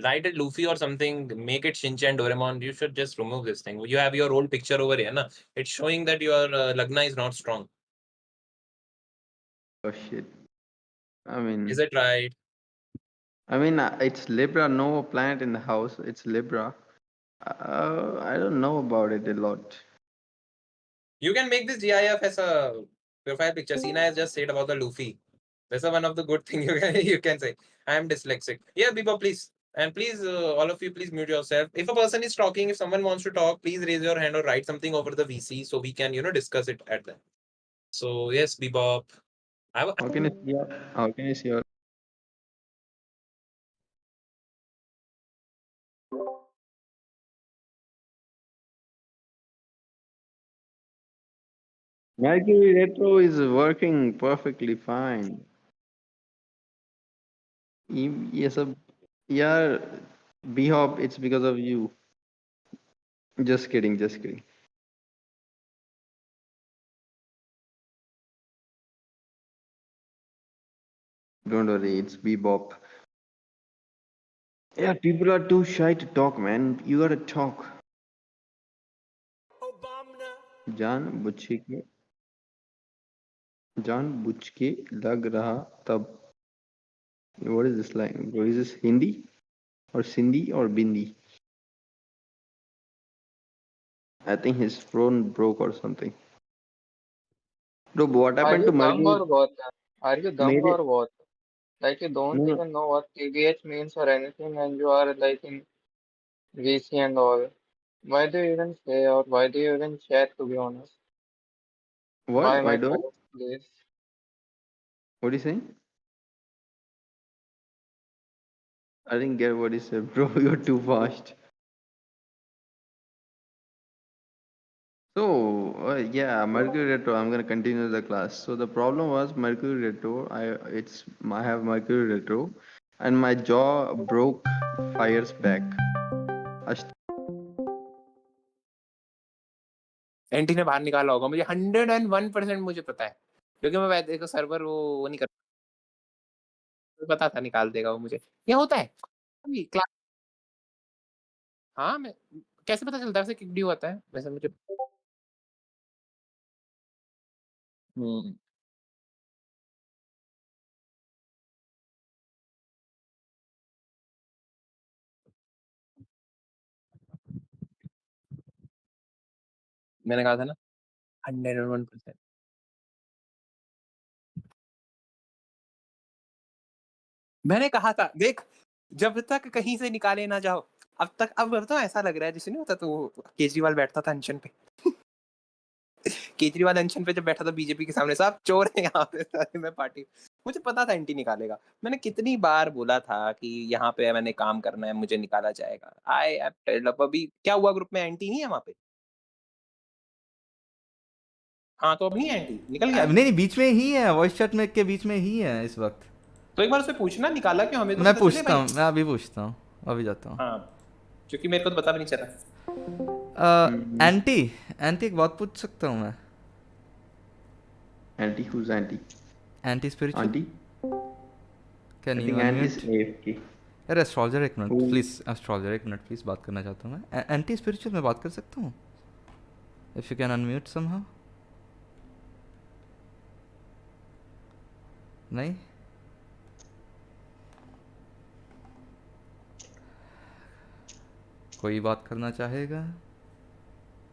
write it Luffy or something, make it Shinchan Doraemon. You should just remove this thing. You have your old picture over here. Na? It's showing that your Lagna is not strong. Oh shit. I Is mean, it right? it's Libra, no planet in the house. It's Libra. I don't know about it a lot. You can make this GIF as a profile picture. Sina has just said about the Luffy. That's one of the good thing you can say. I am dyslexic. Yeah, Biba, please. And please, all of you, please mute yourself. If a person is talking, if someone wants to talk, please raise your hand or write something over the VC so we can, discuss it at them. So yes, Bebop. How can I see your, how can I see your Mercury retro is working perfectly fine. Yes, yeah, B-Hop, it's because of you. Just kidding, just kidding. Don't worry, it's Bebop. Yeah, people are too shy to talk, man. You gotta talk. जान बुझ के जान बुझ के लग रहा तब. What is this line? What is this, Hindi or Sindhi or Bindi? I think his phone broke or something. Bro, what Are happened you to dumb Mercury? or what? Are you dumb Made it. or what? Like you don't No, no. even know what TBH means or anything, and you are like in VC and all. Why do you even say or why do you even share? To be honest, What? why Why my do I? thoughts, please? What are you saying? I didn't get what he said, bro. You're too fast. So, yeah, Mercury retro. I'm gonna continue the class. So the problem was Mercury retro. I have Mercury retro, and my jaw broke 5 years back. Ast- anti ने बाहर निकाला होगा मुझे 101% मुझे पता है क्योंकि मैं वैसे को सर्वर वो नहीं कर पता था निकाल देगा वो मुझे ये होता है क्लास हाँ मैं कैसे पता चलता है वैसे किक ड्यू आता है वैसे मुझे हम्म मैंने कहा था ना 101%। मैंने कहा था देख जब तक कहीं से निकाले ना जाओ अब तो ऐसा लग रहा है जैसे नहीं होता तो केजरीवाल बैठता था अनशन पे। केजरीवाल अनशन पे जब बैठा था बीजेपी के सामने, सब चोर है यहाँ पे सारे, मैं पार्टी, मुझे पता था एंटी निकालेगा। मैंने कितनी बार बोला था कि यहाँ पे मैंने काम करना है, मुझे निकाला जाएगा। अभी क्या हुआ, ग्रुप में एंटी नहीं है वहां पे? हाँ तो अब नहीं है एंटी, निकल गया। नहीं नहीं, बीच में ही है, वॉइस चैट में के बीच में ही है इस वक्त। तो एक बार उससे पूछना निकाला क्यों, हमें तो मैं पता चले पूछता भाई। हूँ, मैं अभी पूछता हूँ, अभी जाता हूँ। हाँ, क्योंकि मेरे को तो पता भी नहीं चला। एंटी एंटी एक बात पूछ सकता हूँ मैं? Anti, who's anti? Anti spiritual, Auntie? Can I you think anti is unmute? AFK. अरे एस्ट्रोलॉजर एक मिनट Who? प्लीज, एस्ट्रोलॉजर एक मिनट प्लीज, बात करना चाहता हूँ मैं। एंटी स्पिरिचुअल में बात कर सकता हूँ? If you can unmute somehow. नहीं, कोई बात करना चाहेगा?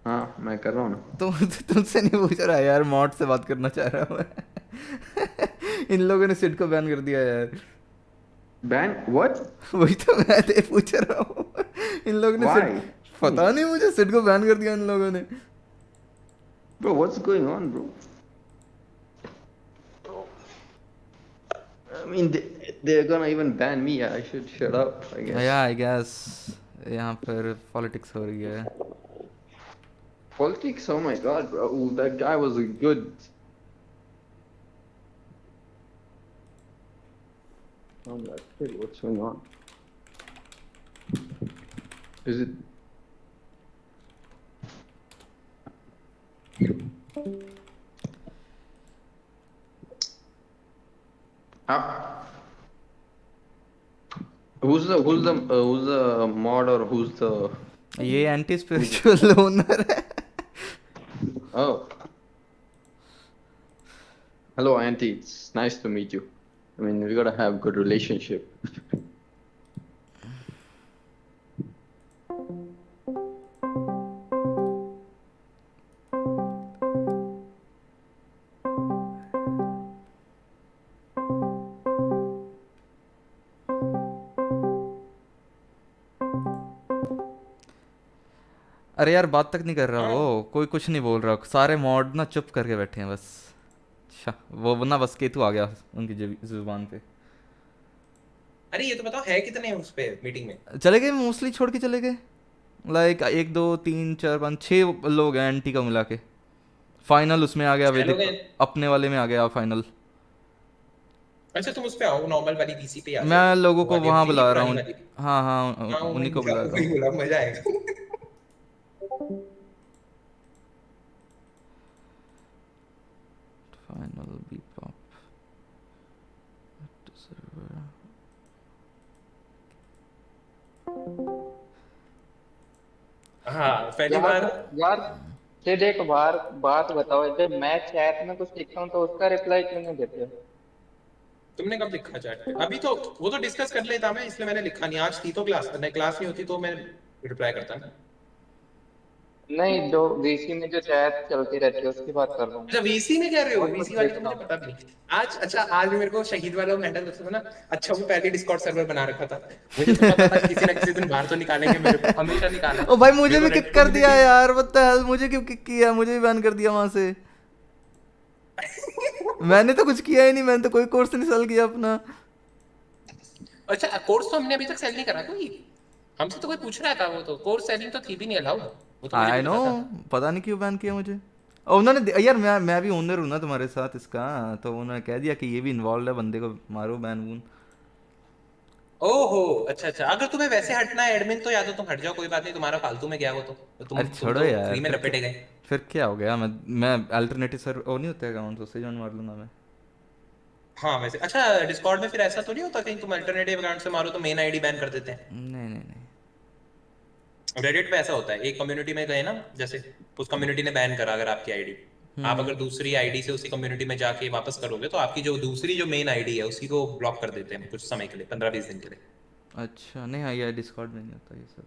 हाँ मैं कर रहा हूँ ना। तो तुमसे नहीं पूछ रहा यार, मॉड से बात करना चाह रहा हूँ मैं। इन लोगों ने सिड को बैन कर दिया यार। Ban? What? वही तो मैं ते पूछ रहा हूँ। इन लोगों ने सिड, Why? पता नहीं मुझे, सिड को बैन कर दिया इन लोगों ने। Bro, what's going on, bro? I mean, they're gonna even ban me. I should shut up, I guess. या आई गेस यहाँ पर पॉलिटिक्स हो रही है। Politics? Oh my god, bro. That guy was a good. Oh my shit, what's going on? Is it? Ah. Who's the mod or who's the? ये anti spiritual owner है। Oh. Hello, Auntie. It's nice to meet you. I mean, we gotta have good relationship. अरे यार बात तक नहीं कर रहा वो, कोई कुछ नहीं बोल रहा, सारे मॉड ना चुप करके बैठे हैं बस। अच्छा वो ना बस केतु आ गया उनकी जुबान पे। अरे ये तो बताओ है कितने उस पे मीटिंग में? चले गए, मोस्टली छोड़ के चले गए। लाइक 1 2 3 4 5 6 लोग हैं एंटी का मिला के। फाइनल उसमें आ गया, 6 लोग वैदिक हैं। अपने वाले में आ गया फाइनल। अच्छा तुम उस पे आओ, नॉर्मल वाली पीसी पे आ जाओ। मैं लोगों वो को वाली वहाँ अपनी नहीं, बुला रहा पुरानी हूँ। वाली भी। हाँ हाँ हाँ उन्हीं को बुला रहा वही हूँ। बोला, मजा आएगा। फाइनल बी पॉप हाँ पहली यार बार। यार सिर्फ एक बार बात बताओ, जब मैं चैट में कुछ लिखता हूँ तो उसका रिप्लाई क्यों नहीं देते हो? तुमने कब लिखा चैट पे? अभी तो वो तो डिस्कस कर लेता मैं, इसलिए मैंने लिखा नहीं। आज थी तो क्लास, नहीं क्लास नहीं होती तो मैं रिप्लाई करता ना। नहीं, जो वीसी में जो चैट चलती रहती है उसकी बात कर रहा हूँ। अच्छा वीसी में कह रहे हो? बहुत कुछ वीसी वाली तो देखता मुझे हूँ। पता भी नहीं। आज अच्छा, आज मेरे को शहीद वाला हैंडल था ना। अच्छा वो पहले डिस्कॉर्ड सर्वर बना रखा था। मुझे तो पता था कि किसी ना किसी दिन बाहर तो निकालेंगे मेरे को, हमेशा निकाला। ओ भाई मुझे मेरे को भी किक रेड कर दिया कम्युनिटी। यार, what the hell, मुझे क्यों किक किया, मुझे भी बैन कर दिया वहां से। मैंने तो कुछ किया ही नहीं, मैंने तो कोई कोर्स नहीं सेल किया अपना। अच्छा कोर्स तो हमने अभी तक सेल नहीं करा कोई। हमसे तो कोई पूछ रहा था, वो तो कोर्स सेलिंग तो थी भी नहीं अलाउड। वो तो मुझे भी आई नो, पता था। पता नहीं क्यों बैन किया मुझे। और उन्होंने यार मैं भी ओनर हूं ना तुम्हारे साथ इसका, तो उन्होंने कह दिया कि ये भी इन्वॉल्व है, बंदे को मारो बैन वून। ओहो अच्छा अच्छा, अगर तुम्हें वैसे हटना है एडमिन तो या तो तुम हट जाओ, कोई बात नहीं, तुम्हारा फालतू में गया वो तो अरे तुम छोड़ो तो यार, फ्री में लपेटे गए। फिर क्या हो गया, मैं अल्टरनेटिव सर वो नहीं होता अकाउंट, उससे जॉइन मार लूंगा मैं। हाँ वैसे अच्छा, डिस्कॉर्ड में फिर ऐसा तो नहीं होता कहीं तुम अल्टरनेटिव अकाउंट से मारो तो मेन आईडी बैन कर देते हैं? नहीं नहीं नहीं। रेडिट पे ऐसा होता है, एक कम्युनिटी में गए ना, जैसे उस कम्युनिटी ने बैन करा अगर आपकी आईडी, आप अगर दूसरी आईडी से उसी कम्युनिटी में जाके वापस करोगे तो आपकी जो दूसरी जो मेन आईडी है उसी को ब्लॉक कर देते हैं कुछ समय के लिए, 15-20 दिन के लिए। अच्छा नहीं, हाँ ये डिस्कॉर्ड में नहीं होता ये सब।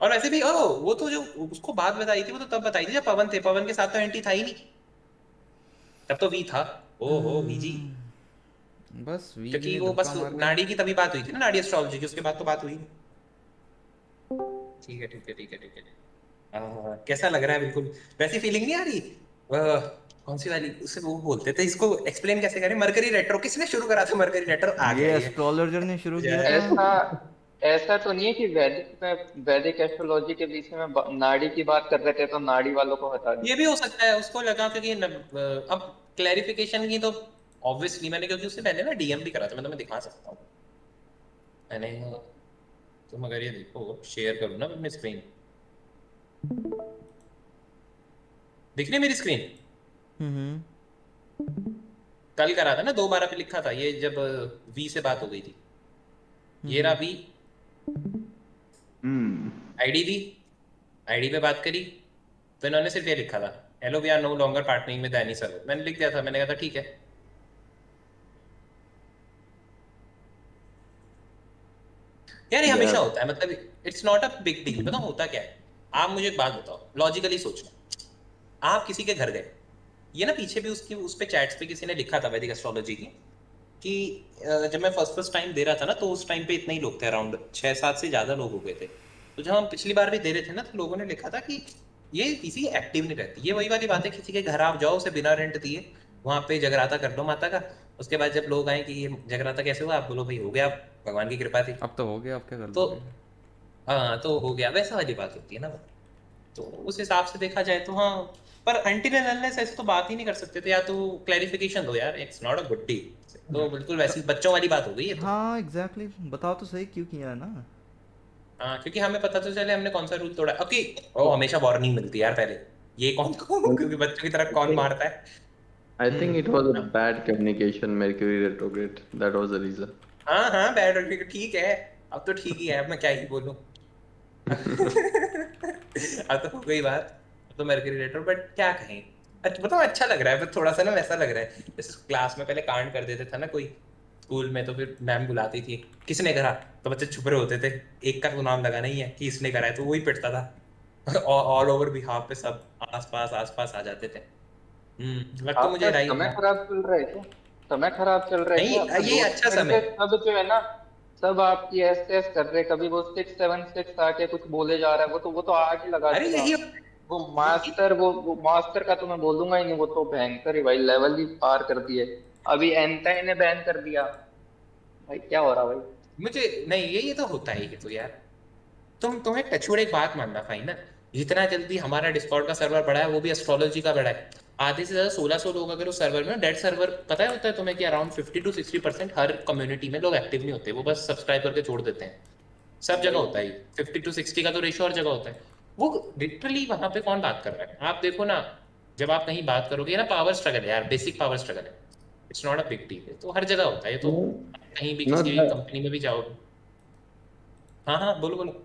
और ऐसे भी वो तो जो उसको बात बताई थी वो तो तब बताई थी जब पवन थे, पवन के साथ तो एंटी था ही नहीं, तब तो वी था। ओहो वीजी। बस वीजी क्योंकि ने वो धक्का बस मार दिया। नाड़ी की तभी बात हुई थी ना, नाड़ी एस्ट्रोलॉजी की, उसके बाद तो बात हुई नहीं। ठीक है ठीक है ठीक है ठीक है। कैसा लग रहा है? बिल्कुल वैसी फीलिंग नहीं आ रही। कौन सी वाली उसे वो बोलते थे, इसको एक्सप्लेन कैसे करें? मरकरी रेट्रो किसने शुरू करा था? मरकरी रेट्रो आ ये गया ये। एस्ट्रोलॉजर ने शुरू जो किया है, था। ऐसा ऐसा तो नहीं है कि वैदिक एस्ट्रोलॉजी के बीच में नाड़ी की बात कर रहे थे तो नाड़ी वालों को हटा ये दिया। भी हो सकता है उसको लगा, क्योंकि अब क्लैरिफिकेशन की तो ऑब्वियसली मैंने, क्योंकि उससे पहले ना डीएम भी करा था, मैं तुम्हें दिखा सकता हूँ। मैंने, तुम अगर ये देखो, शेयर करूँ ना अपनी स्क्रीन, दिख रही है मेरी स्क्रीन? हम्म। कल करा था ना, 2 12 पे लिखा था ये, जब वी से बात हो गई थी। ये रहा वी, हम्म। आईडी दी, आईडी पे बात करी, तो इन्होंने सिर्फ ये लिखा था, hello we are no longer partnering with any server. मैंने लिख दिया था, मैंने कहा था ठीक है। यार ये यार हमेशा होता है, मतलब it's not a big deal. बताओ होता क्या है? आप मुझे एक बात बताओ, लॉजिकली सोचना। आप किसी के घर गए, ये ना पीछे भी उसकी उस पे चैट्स पे किसी ने लिखा था वैदिक एस्ट्रोलॉजी की, कि जब मैं फर्स्ट फर्स्ट टाइम दे रहा था ना, तो उस टाइम पे इतने ही लोग थे, अराउंड 6 7 से ज्यादा लोग हो गए थे। तो जब हम पिछली बार भी दे रहे थे ना, तो लोगों ने लिखा था कि ये किसी एक्टिव नहीं रहती। ये वही वाली बात है, किसी के घर आप जाओ, उसे बिना रेंट दिए वहां पे जगराता कर लो माता का। उसके बाद जब लोग आए कि ये जगराता कैसे हुआ, आप बोलो भाई हो गया, भगवान की कृपा थी। अब तो हो गया, आप क्या कर तो लोगे? हाँ, तो हो गया, वैसा वाली बात होती है ना वो। तो उस हिसाब से देखा जाए तो हाँ, पर अनटिल एंड अनलेस ऐसे तो बात ही नहीं कर सकते थे। या तो क्लैरिफिकेशन दो यार, it's not a good deal. तो बिल्कुल वैसी बच्चों वाली बात हो गई है तो। हाँ एग्जैक्टली exactly. बताओ तो सही क्यों किया है ना। हाँ, क्योंकि हमें पता तो चले हमने कौन सा रूल तोड़ा। ओके, ओ हमेशा वार्निंग मिलती है यार पहले, ये कौन को, क्योंकि बच्चों की तरफ कौन मारता है। I think it was a हाँ bad communication, Mercury retrograde. That was the reason. हाँ हाँ, बैड, ठीक है। अब तो ठीक ही है, अब मैं क्या ही बोलूँ। अब तो हो गई बात, अब तो मरकरी रेट्रो, बट क्या कहें। अच्छा बताओ, अच्छा लग रहा है, पर थोड़ा सा ना वैसा लग रहा है जैसे क्लास में पहले कांड कर देते था ना कोई, स्कूल में, तो फिर मैम बुलाती थी, किसने करा, तो बच्चे छुप रहे होते थे। एक का तो नाम लगाना ही है कि इसने करा है, तो वही पिटता था। ऑल ओवर बिहाफ पे सब आस पास आ जाते थे। लग तो मुझे आपका रहा ही समय था। खराब चल रहा है क्या? समय खराब चल रहा है क्या नहीं, आपका? ये दो अच्छा तीन घंटे समय। सब जो है ना, सब आपकी ऐसे ऐसे कर रहे हैं। कभी वो 6 7 6 आके कुछ बोले जा रहा है, वो तो आग ही लगा अरे देगा। यही वो यही मास्टर वो मास्टर का तो मैं बोलूंगा ही नहीं, वो तो भयंकर ही भाई, लेवल ही पार कर दिए। अभी एंटाई ने बैन कर दिया। भाई क्या हो रहा भाई? मुझे नहीं, ये तो होता है ये तो यार। तुम्हें टचवुड एक बात मानना फाइन ना, जितना जल्दी हमारा डिस्कॉर्ड का सर्वर बढ़ा है, वो भी एस्ट्रोलॉजी का बढ़ा है। आधे से ज्यादा 1600 लोग अगर उस सर्वर में, डेड सर्वर पता है होता है तुम्हें कि अराउंड 50 to 60% हर कम्युनिटी में लोग एक्टिव नहीं होते, वो बस सब्सक्राइब करके छोड़ देते हैं। सब जगह भाई होता है 50 to 60 का तो रेशियो हर जगह होता है। वो लिटरली वहां पे कौन बात कर रहा है? आप देखो ना, जब आप कहीं बात करोगे ना, पावर स्ट्रगल है यार, बेसिक पावर स्ट्रगल है। It's not a big deal है, तो हर जगह होता है ये तो। No, कहीं भी no, किसी कंपनी में भी जाओगे। हाँ हाँ, बोलो बोलो।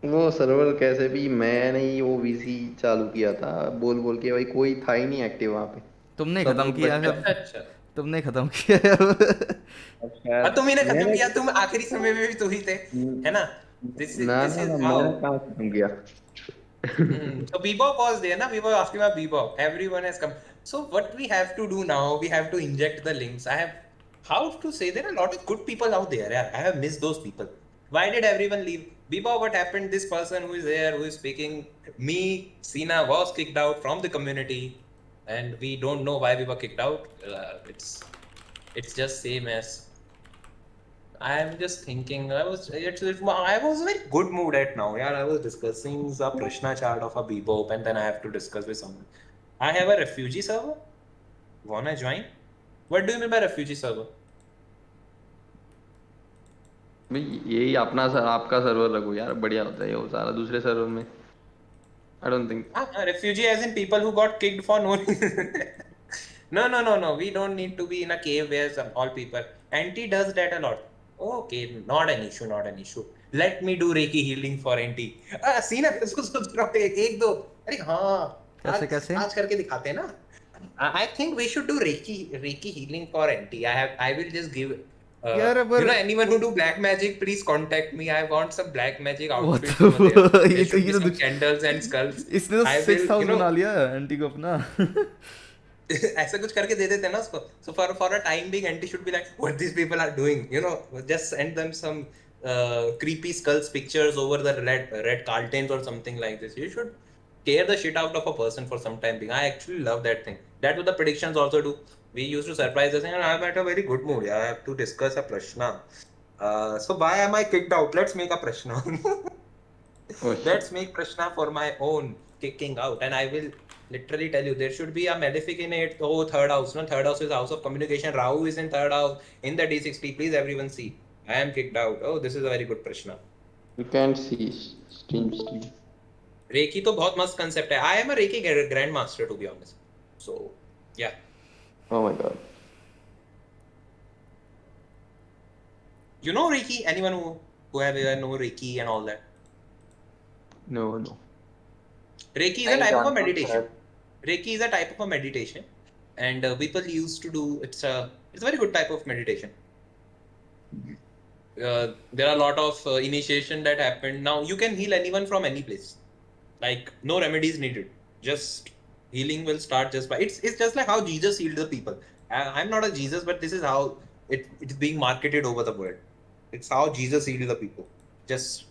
वो सर्वर कैसे भी मैंने ही वो वीसी चालू किया था, बोल बोल के भाई कोई था ही नहीं एक्टिव वहां पे। तुमने सब खत्म लोग किया बच्चे। सब। अच्छा अच्छा। तुमने खत्म किया है अब। अब हाँ, शायद तुम ही ने खत्म मैंने किया, तुम आखिरी समय में भी तू ही थे, है ना? दिस ना दिस ना ना इज हाउ। मैंने कहाँ खत्म किया। So Bebop was there, na? We were asking about Bebop. Everyone has come. So what we have to do now? We have to inject the links. I have, how to say, there are a lot of good people out there. Yeah, I have missed those people. Why did everyone leave? Bebop, what happened? This person who is there, who is speaking, me, Sina was kicked out from the community, and we don't know why we were kicked out. It's just same as, I'm just thinking. I was in a very good mood at now. Yeah, I was discussing the Prashna chart of a Bebop, and then I have to discuss with someone. I have a refugee server. Wanna join? What do you mean by refugee server? भाई यही अपना sir आपका server रखो यार, बढ़िया होता है ये, वो सारा दूसरे सर्वर में I don't think. Refugee as in people who got kicked for no reason. No, no, no, no. We don't need to be in a cave where all people. Anti does that a lot. Okay, not an issue, not an issue. Let me do Reiki healing for Anti. सीना इसको सोच रहा हूँ, एक दो। अरे हाँ, कैसे आज कैसे? आज करके दिखाते हैं ना। I think we should do Reiki healing for Anti. I will just give. यार पर Anyone who do black magic, please contact me. I want some black magic वो outfits over there. तो There ये should be तो some candles and skulls. इसने तो I six will, house बना लिया आंटी को अपना। ऐसा कुछ करके दे देते हैं ना उसको। So for a time being, anti should be like, what these people are doing, just send them some creepy skulls pictures over the red Carltons or something like this. You should scare the shit out of a person for some time being. I actually love that thing. That's what the predictions also do. We used to surprise us, and I'm at a very good mood. Yeah, I have to discuss a prashna. So why am I kicked out? Let's make a prashna. Oh shit. Let's make prashna for my own kicking out, and I will literally tell you there should be a malefic in it. Oh, third house. No, third house is house of communication. Rahu is in third house in the D60. Please, everyone see. I am kicked out. Oh, this is a very good prashna. You can't see stream. Reiki तो बहुत मस्त concept है. I am a reiki grand master to be honest. So या Oh my god. you know reiki, anyone who have know reiki and all that? No. Reiki is a नहीं type of a जानता हूँ meditation. शायद. Reiki is a type of a meditation, and people used to do it's a very good type of meditation. There are a lot of initiation that happened. Now you can heal anyone from any place. Like no remedies needed. Just healing will start just by it's just like how Jesus healed the people. I'm not a Jesus, but this is how it's being marketed over the world. It's how Jesus healed the people. Just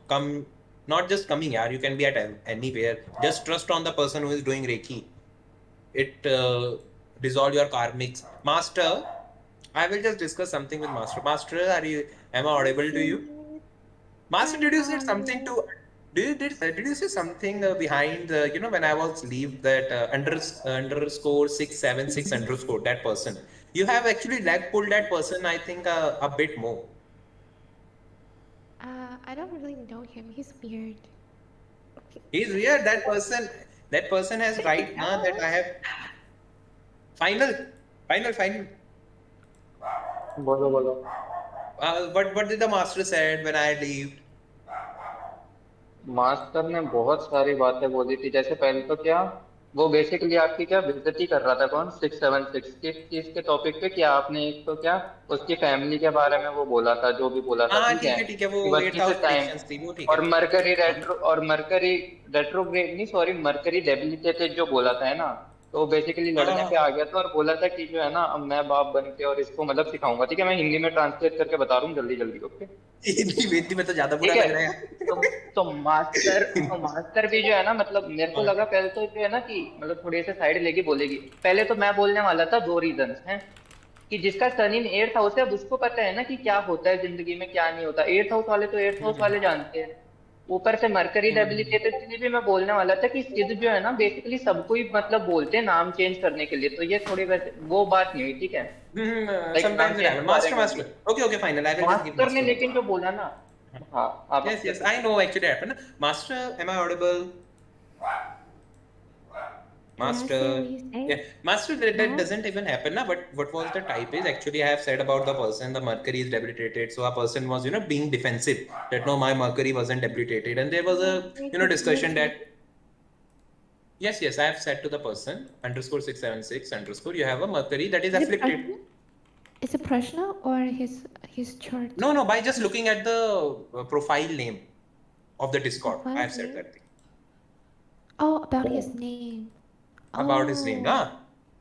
come, not just coming here. You can be at anywhere. Just trust on the person who is doing Reiki. It dissolve your karmics. Master, I will just discuss something with Master. Master, am I audible to you? Master, did you say something to? Did you say something behind when I was leave that underscore 676 underscore that person? You have actually leg pulled that person. I think a bit more. I don't really know him. He's weird. He's weird. That person. That person has right now that I have final. बोलो. What did the master said when I leave? Master ने बहुत सारी बातें बोली थी. जैसे पहले तो क्या वो बेसिकली आपकी क्या बेइज्जती कर रहा था. कौन 676 किस चीज के टॉपिक पे? क्या आपने एक तो क्या उसकी फैमिली के बारे में वो बोला था, जो भी बोला था, हाँ ठीक है, ठीक है वो कि 8 बच्ची से हाउस टाइम. predictions थी वो ठीक और है. मरकरी रेट्रोग्रेड नहीं, सॉरी, मरकरी डेबिलिटेटेड जो बोला था, है ना, तो बेसिकली लड़ने पे आ गया था और बोला था कि जो है ना, अब मैं बाप बन के और इसको मतलब सिखाऊंगा. ठीक है, मैं हिंदी में ट्रांसलेट करके बता रहा हूँ जल्दी. ओके, हिंदी में तो ज्यादा ठीक बुरा है. लग रहा है. तो मास्टर भी जो है ना, मतलब मेरे को लगा पहले तो जो है ना कि मतलब थोड़ी से साइड लेके बोलेगी. पहले तो मैं बोलने वाला था 2 रीजंस हैं कि जिसका सन इन 8th हाउस है, अब उसको पता है ना कि क्या होता है जिंदगी में, क्या नहीं होता. 8th हाउस वाले तो 8th हाउस वाले जानते हैं. ऊपर से मरकरी डेबिलिटेटेड के लिए भी मैं बोलने वाला था कि सिद्ध जो है ना बेसिकली सबको ही मतलब बोलते हैं नाम चेंज करने के लिए. तो ये थोड़ी वैसे वो बात नहीं हुई, ठीक है, लाइक नाम Sometimes it चेंज happens. के बारे में. Master. Okay, fine. I will just give master ने master. लेकिन जो बोला ना, हाँ आप Yes, I know actually happened. Master, am I audible? Can I say what Master. you say? Yeah, Master, that No? doesn't even happen. Na? But what was the type is actually I have said about the person, the Mercury is debilitated. So a person was, being defensive that no, my Mercury wasn't debilitated. And there was a, discussion that, yes, I have said to the person, underscore 676 underscore, you have a Mercury that is Is it afflicted. Prashna? Is it Prashna or his chart? No, by just looking at the profile name of the Discord, I have said Profile that thing. Oh, about his name. About his name, Oh. huh?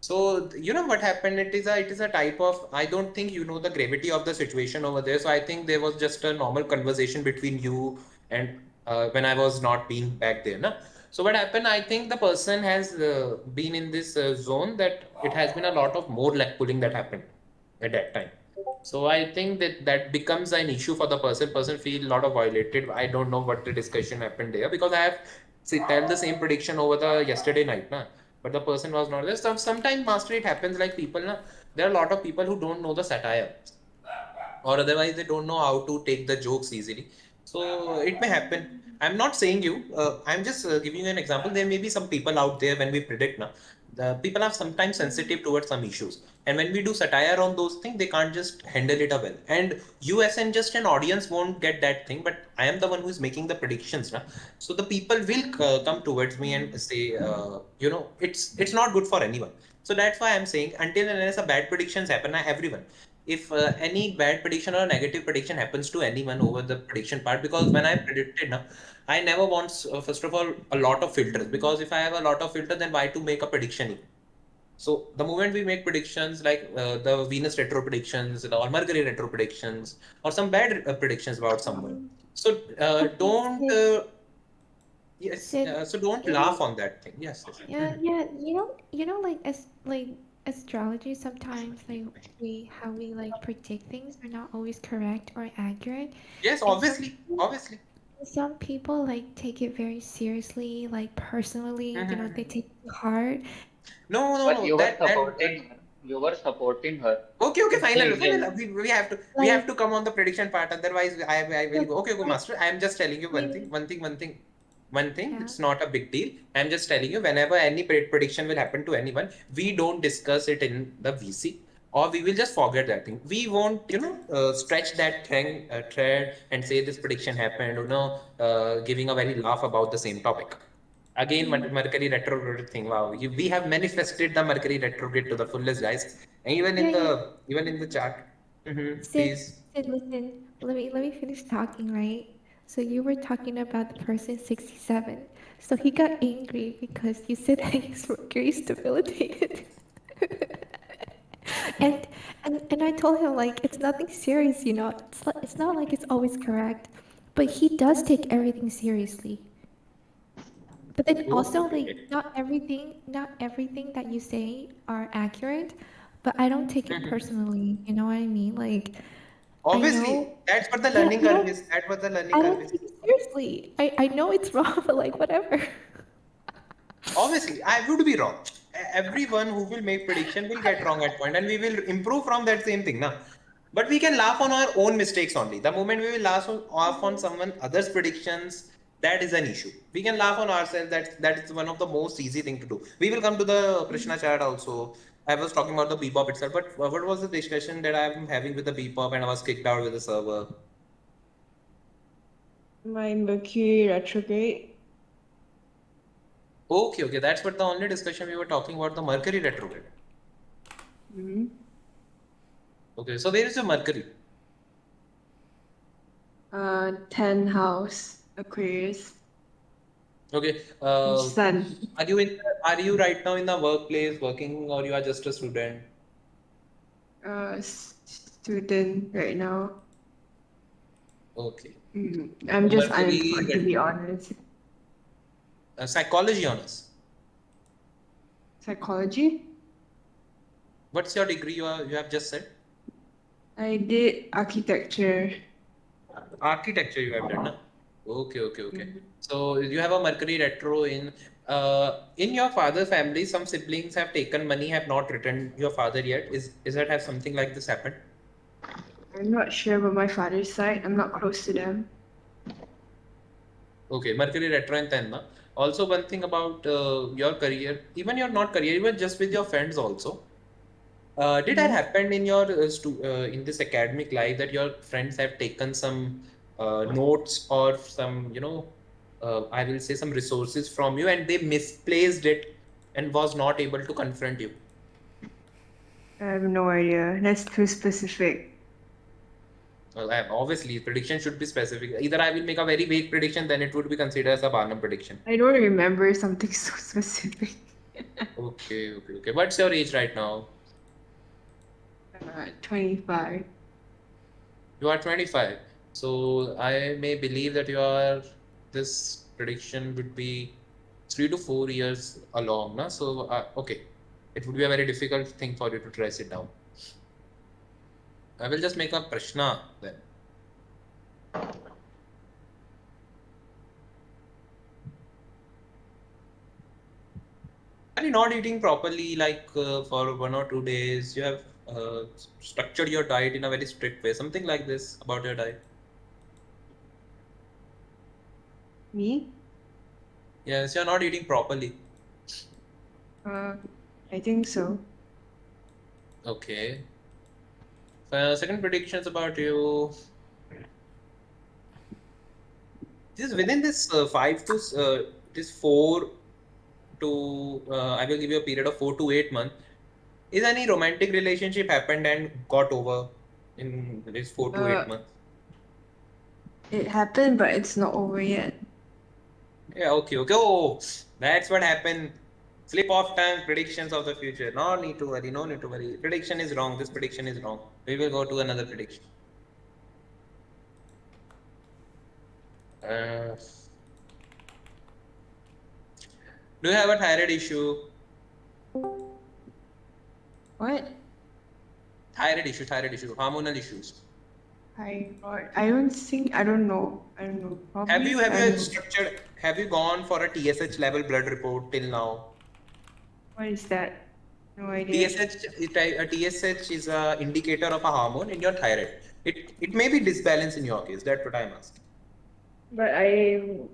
So you know what happened? It is a type of, I don't think you know the gravity of the situation over there. So I think there was just a normal conversation between you and when I was not being back there, na? So what happened? I think the person has been in this zone that it has been a lot of more leg pulling that happened at that time. So I think that becomes an issue for the person. Person feel a lot of violated. I don't know what the discussion happened there because I have tell the same prediction over the yesterday night, na. But the person was not there. Sometimes master it happens like people, na. There are a lot of people who don't know the satire, or otherwise they don't know how to take the jokes easily. So it may happen. I'm not saying you. I'm just giving you an example. There may be some people out there when we predict now. The people are sometimes sensitive towards some issues, and when we do satire on those things, they can't just handle it well. And you as in just an audience won't get that thing, but I am the one who is making the predictions now. So the people will come towards me and say, it's not good for anyone. So that's why I'm saying until and unless a bad predictions happen, everyone, if any bad prediction or negative prediction happens to anyone over the prediction part, because when I predicted now, I never want first of all a lot of filters, because if I have a lot of filters, then why to make a prediction? So the moment we make predictions like the Venus retro predictions or Mercury retro predictions or some bad predictions about someone, so Okay, don't Sid, yes, Sid, so don't you laugh know, on that thing. Yes, yes. yeah, Mhm. yeah, like as like astrology sometimes like we how we like predict things are not always correct or accurate, Yes, and obviously, obviously. some people like take it very seriously, like personally, they Mhm. take it to heart. No, no, But no. That you were supporting her. okay, okay, It's the final, final. reason. We Like, have to come on the prediction part. Otherwise, I will like, go. Okay, okay, like, master. I am just telling you one thing, like, one thing, one thing, one thing. yeah, It's not a big deal. I'm just telling you. Whenever any prediction will happen to anyone, we don't discuss it in the VC, or we will just forget that thing. We won't, stretch that thing, thread, and say this prediction happened. Giving a very laugh about the same topic. Again, Mercury retrograde thing. Wow, we have manifested the Mercury retrograde to the fullest, guys. And yeah, yeah. even in the chart. Sid, Please. Sid, listen. Let me finish talking, right? So you were talking about the person 67. So he got angry because you said that his Mercury is debilitated. and and I told him like it's nothing serious, it's not like it's always correct, but he does take everything seriously. But then Okay, also okay, like okay. not everything that you say are accurate, but I don't take it personally, you know what I mean? Like I know, Obviously, that's what the yeah, learning curve is. That was the learning I curve don't is. take it seriously. I know it's wrong, but like whatever. Obviously, I would be wrong. Everyone who will make prediction will get wrong at point, and we will improve from that same thing, now. But we can laugh on our own mistakes only. The moment we will laugh on someone other's predictions, that is an issue. We can laugh on ourselves. That is one of the most easy thing to do. We will come to the Krishna chat also. I was talking about the Bebop itself, but what was the discussion that I am having with the Bebop, and I was kicked out with the server? My Mercury retrograde. Okay, okay, that's what the only discussion we were talking about, the Mercury retrograde. Hmm. Okay, so where is your Mercury? 10 house Aquarius. Okay. Sun. Are you in? Are you right now in the workplace working, or you are just a student? Student right now. Okay. I'm So just Mercury, unemployed to be honest. psychology honors. Psychology. What's your degree? You have just said I did architecture. architecture. You have done, na? Okay, okay, okay. Mhm. So you have a Mercury retro in your father's family. Some siblings have taken money, have not returned your father yet. Is that have something like this happened? I'm not sure about my father's side. I'm not close to them. Okay, Mercury retro and then, na? Also, one thing about your career, even your not career, even just with your friends also. Did that Mhm. happen in your in this academic life that your friends have taken some notes or some I will say some resources from you and they misplaced it and was not able to confront you? I have no idea. That's too specific. Well, obviously, prediction should be specific. Either I will make a very vague prediction, then it would be considered as a Barnum prediction. I don't remember something so specific. Okay, okay, okay. What's your age right now? 25. You are 25. So I may believe that this prediction would be 3 to 4 years along. Na? So, okay. It would be a very difficult thing for you to trace it down. I will just make a prashna then. Are you not eating properly, like for 1 or 2 days? You have structured your diet in a very strict way. Something like this about your diet. Me? Yes, you're not eating properly. Uh, I think so. Okay. Second predictions about you. This within this this 4 to I will give you a period of 4 to 8 months. Is any romantic relationship happened and got over in this 4 to 8 months? It happened, but it's not over yet. Yeah, okay, okay. Oh, that's what happened. Slip of time, predictions of the future. No need to worry, no need to worry. Prediction is wrong. This prediction is wrong. We will go to another prediction. Do you have a thyroid issue? What? Thyroid issue, hormonal issues. I don't think, I don't know. I don't know. Probably, I don't know. Structured? Have you gone for a TSH level blood report till now? What is that? No idea. TSH is a indicator of a hormone in your thyroid. It may be disbalance in your case. That's what I'm asking.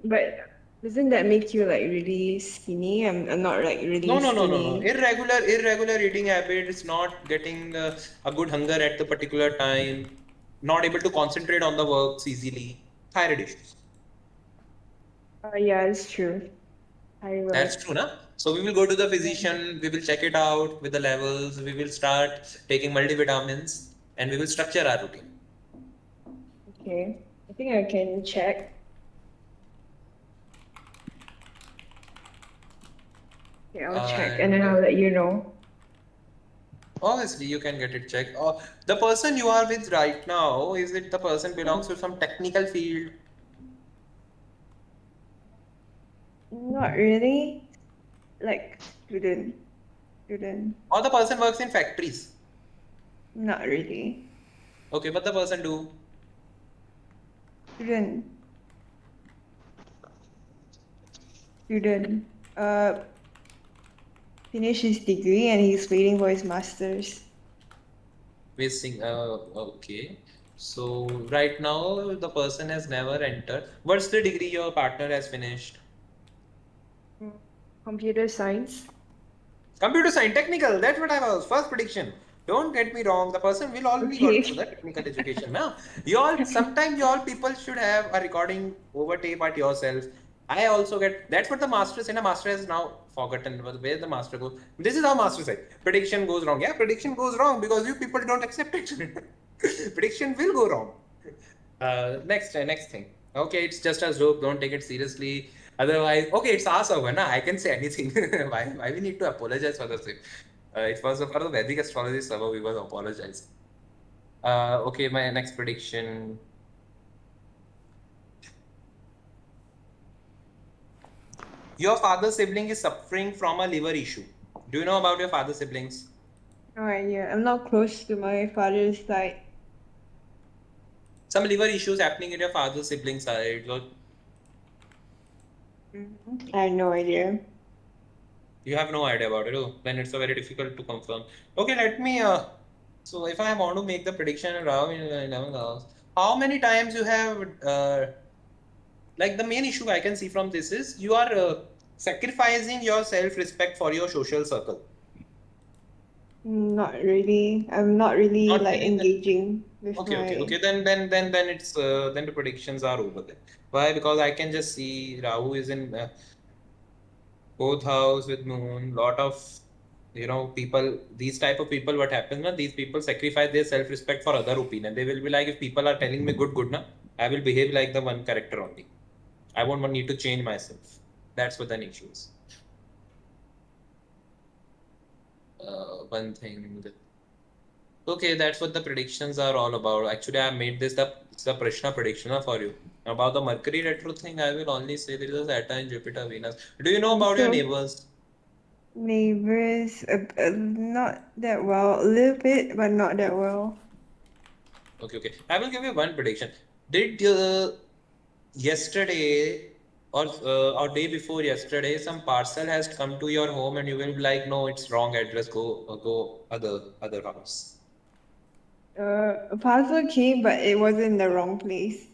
But doesn't that make you like really skinny? I'm not like really No. skinny. Irregular eating habits, not getting a good hunger at the particular time, not able to concentrate on the works easily. Thyroid issues. Yeah, it's true. That's true, na? So we will go to the physician, we will check it out with the levels, we will start taking multivitamins, and we will structure our routine. Okay. I think I can check. Okay, I'll check and then I'll let you know. Obviously, you can get it checked. The person you are with right now, is it the person belongs to some technical field? Not really. Like student. Or the person works in factories? Not really. Okay, what the person do? Student. Finish his degree and he's waiting for his master's. Okay. So right now the person has never entered. What's the degree your partner has finished? Computer science. Computer science, technical. That's what I was. First prediction. Don't get me wrong. The person will always go through the technical education. Now, sometimes you all people should have a recording over tape at yourself. I also get. That's what the master said. A master has now forgotten where the master goes. This is how master said. Prediction goes wrong. Yeah, prediction goes wrong because you people don't accept it. Prediction will go wrong. Next thing. Okay, it's just a joke. Don't take it seriously. Otherwise, okay, it's our server, na? I can say anything. why we need to apologize for the same? It was for the Vedic astrology server. We were apologizing. Okay, my next prediction. Your father's sibling is suffering from a liver issue. Do you know about your father's siblings? No idea. I'm not close to my father's side. Some liver issues happening in your father's sibling side. I have no idea. You have no idea about it. Oh, then it's a very difficult to confirm. Okay, let me. So if I want to make the prediction around 11 hours, how many times you have? Like the main issue I can see from this is you are sacrificing your self-respect for your social circle. Not really. I'm not really like engaging with Okay. Then it's then the predictions are over there. Why? Because I can just see Rahu is in both house with moon. Lot of people. These type of people. What happens? Na, these people sacrifice their self-respect for other opinion. They will be like, if people are telling me good, na, I will behave like the one character only. I won't need to change myself. That's what the issue is. One thing. Okay, that's what the predictions are all about. Actually, I made this the Prashna prediction for you. About the Mercury retro thing, I will only say there is a Saturn, Jupiter, Venus. Do you know about your neighbors? Neighbors, not that well. A little bit, but not that well. Okay. I will give you one prediction. Did yesterday or day before yesterday some parcel has come to your home and you will be like, no, it's wrong address. Go other house. A parcel came, but it wasn't in the wrong place.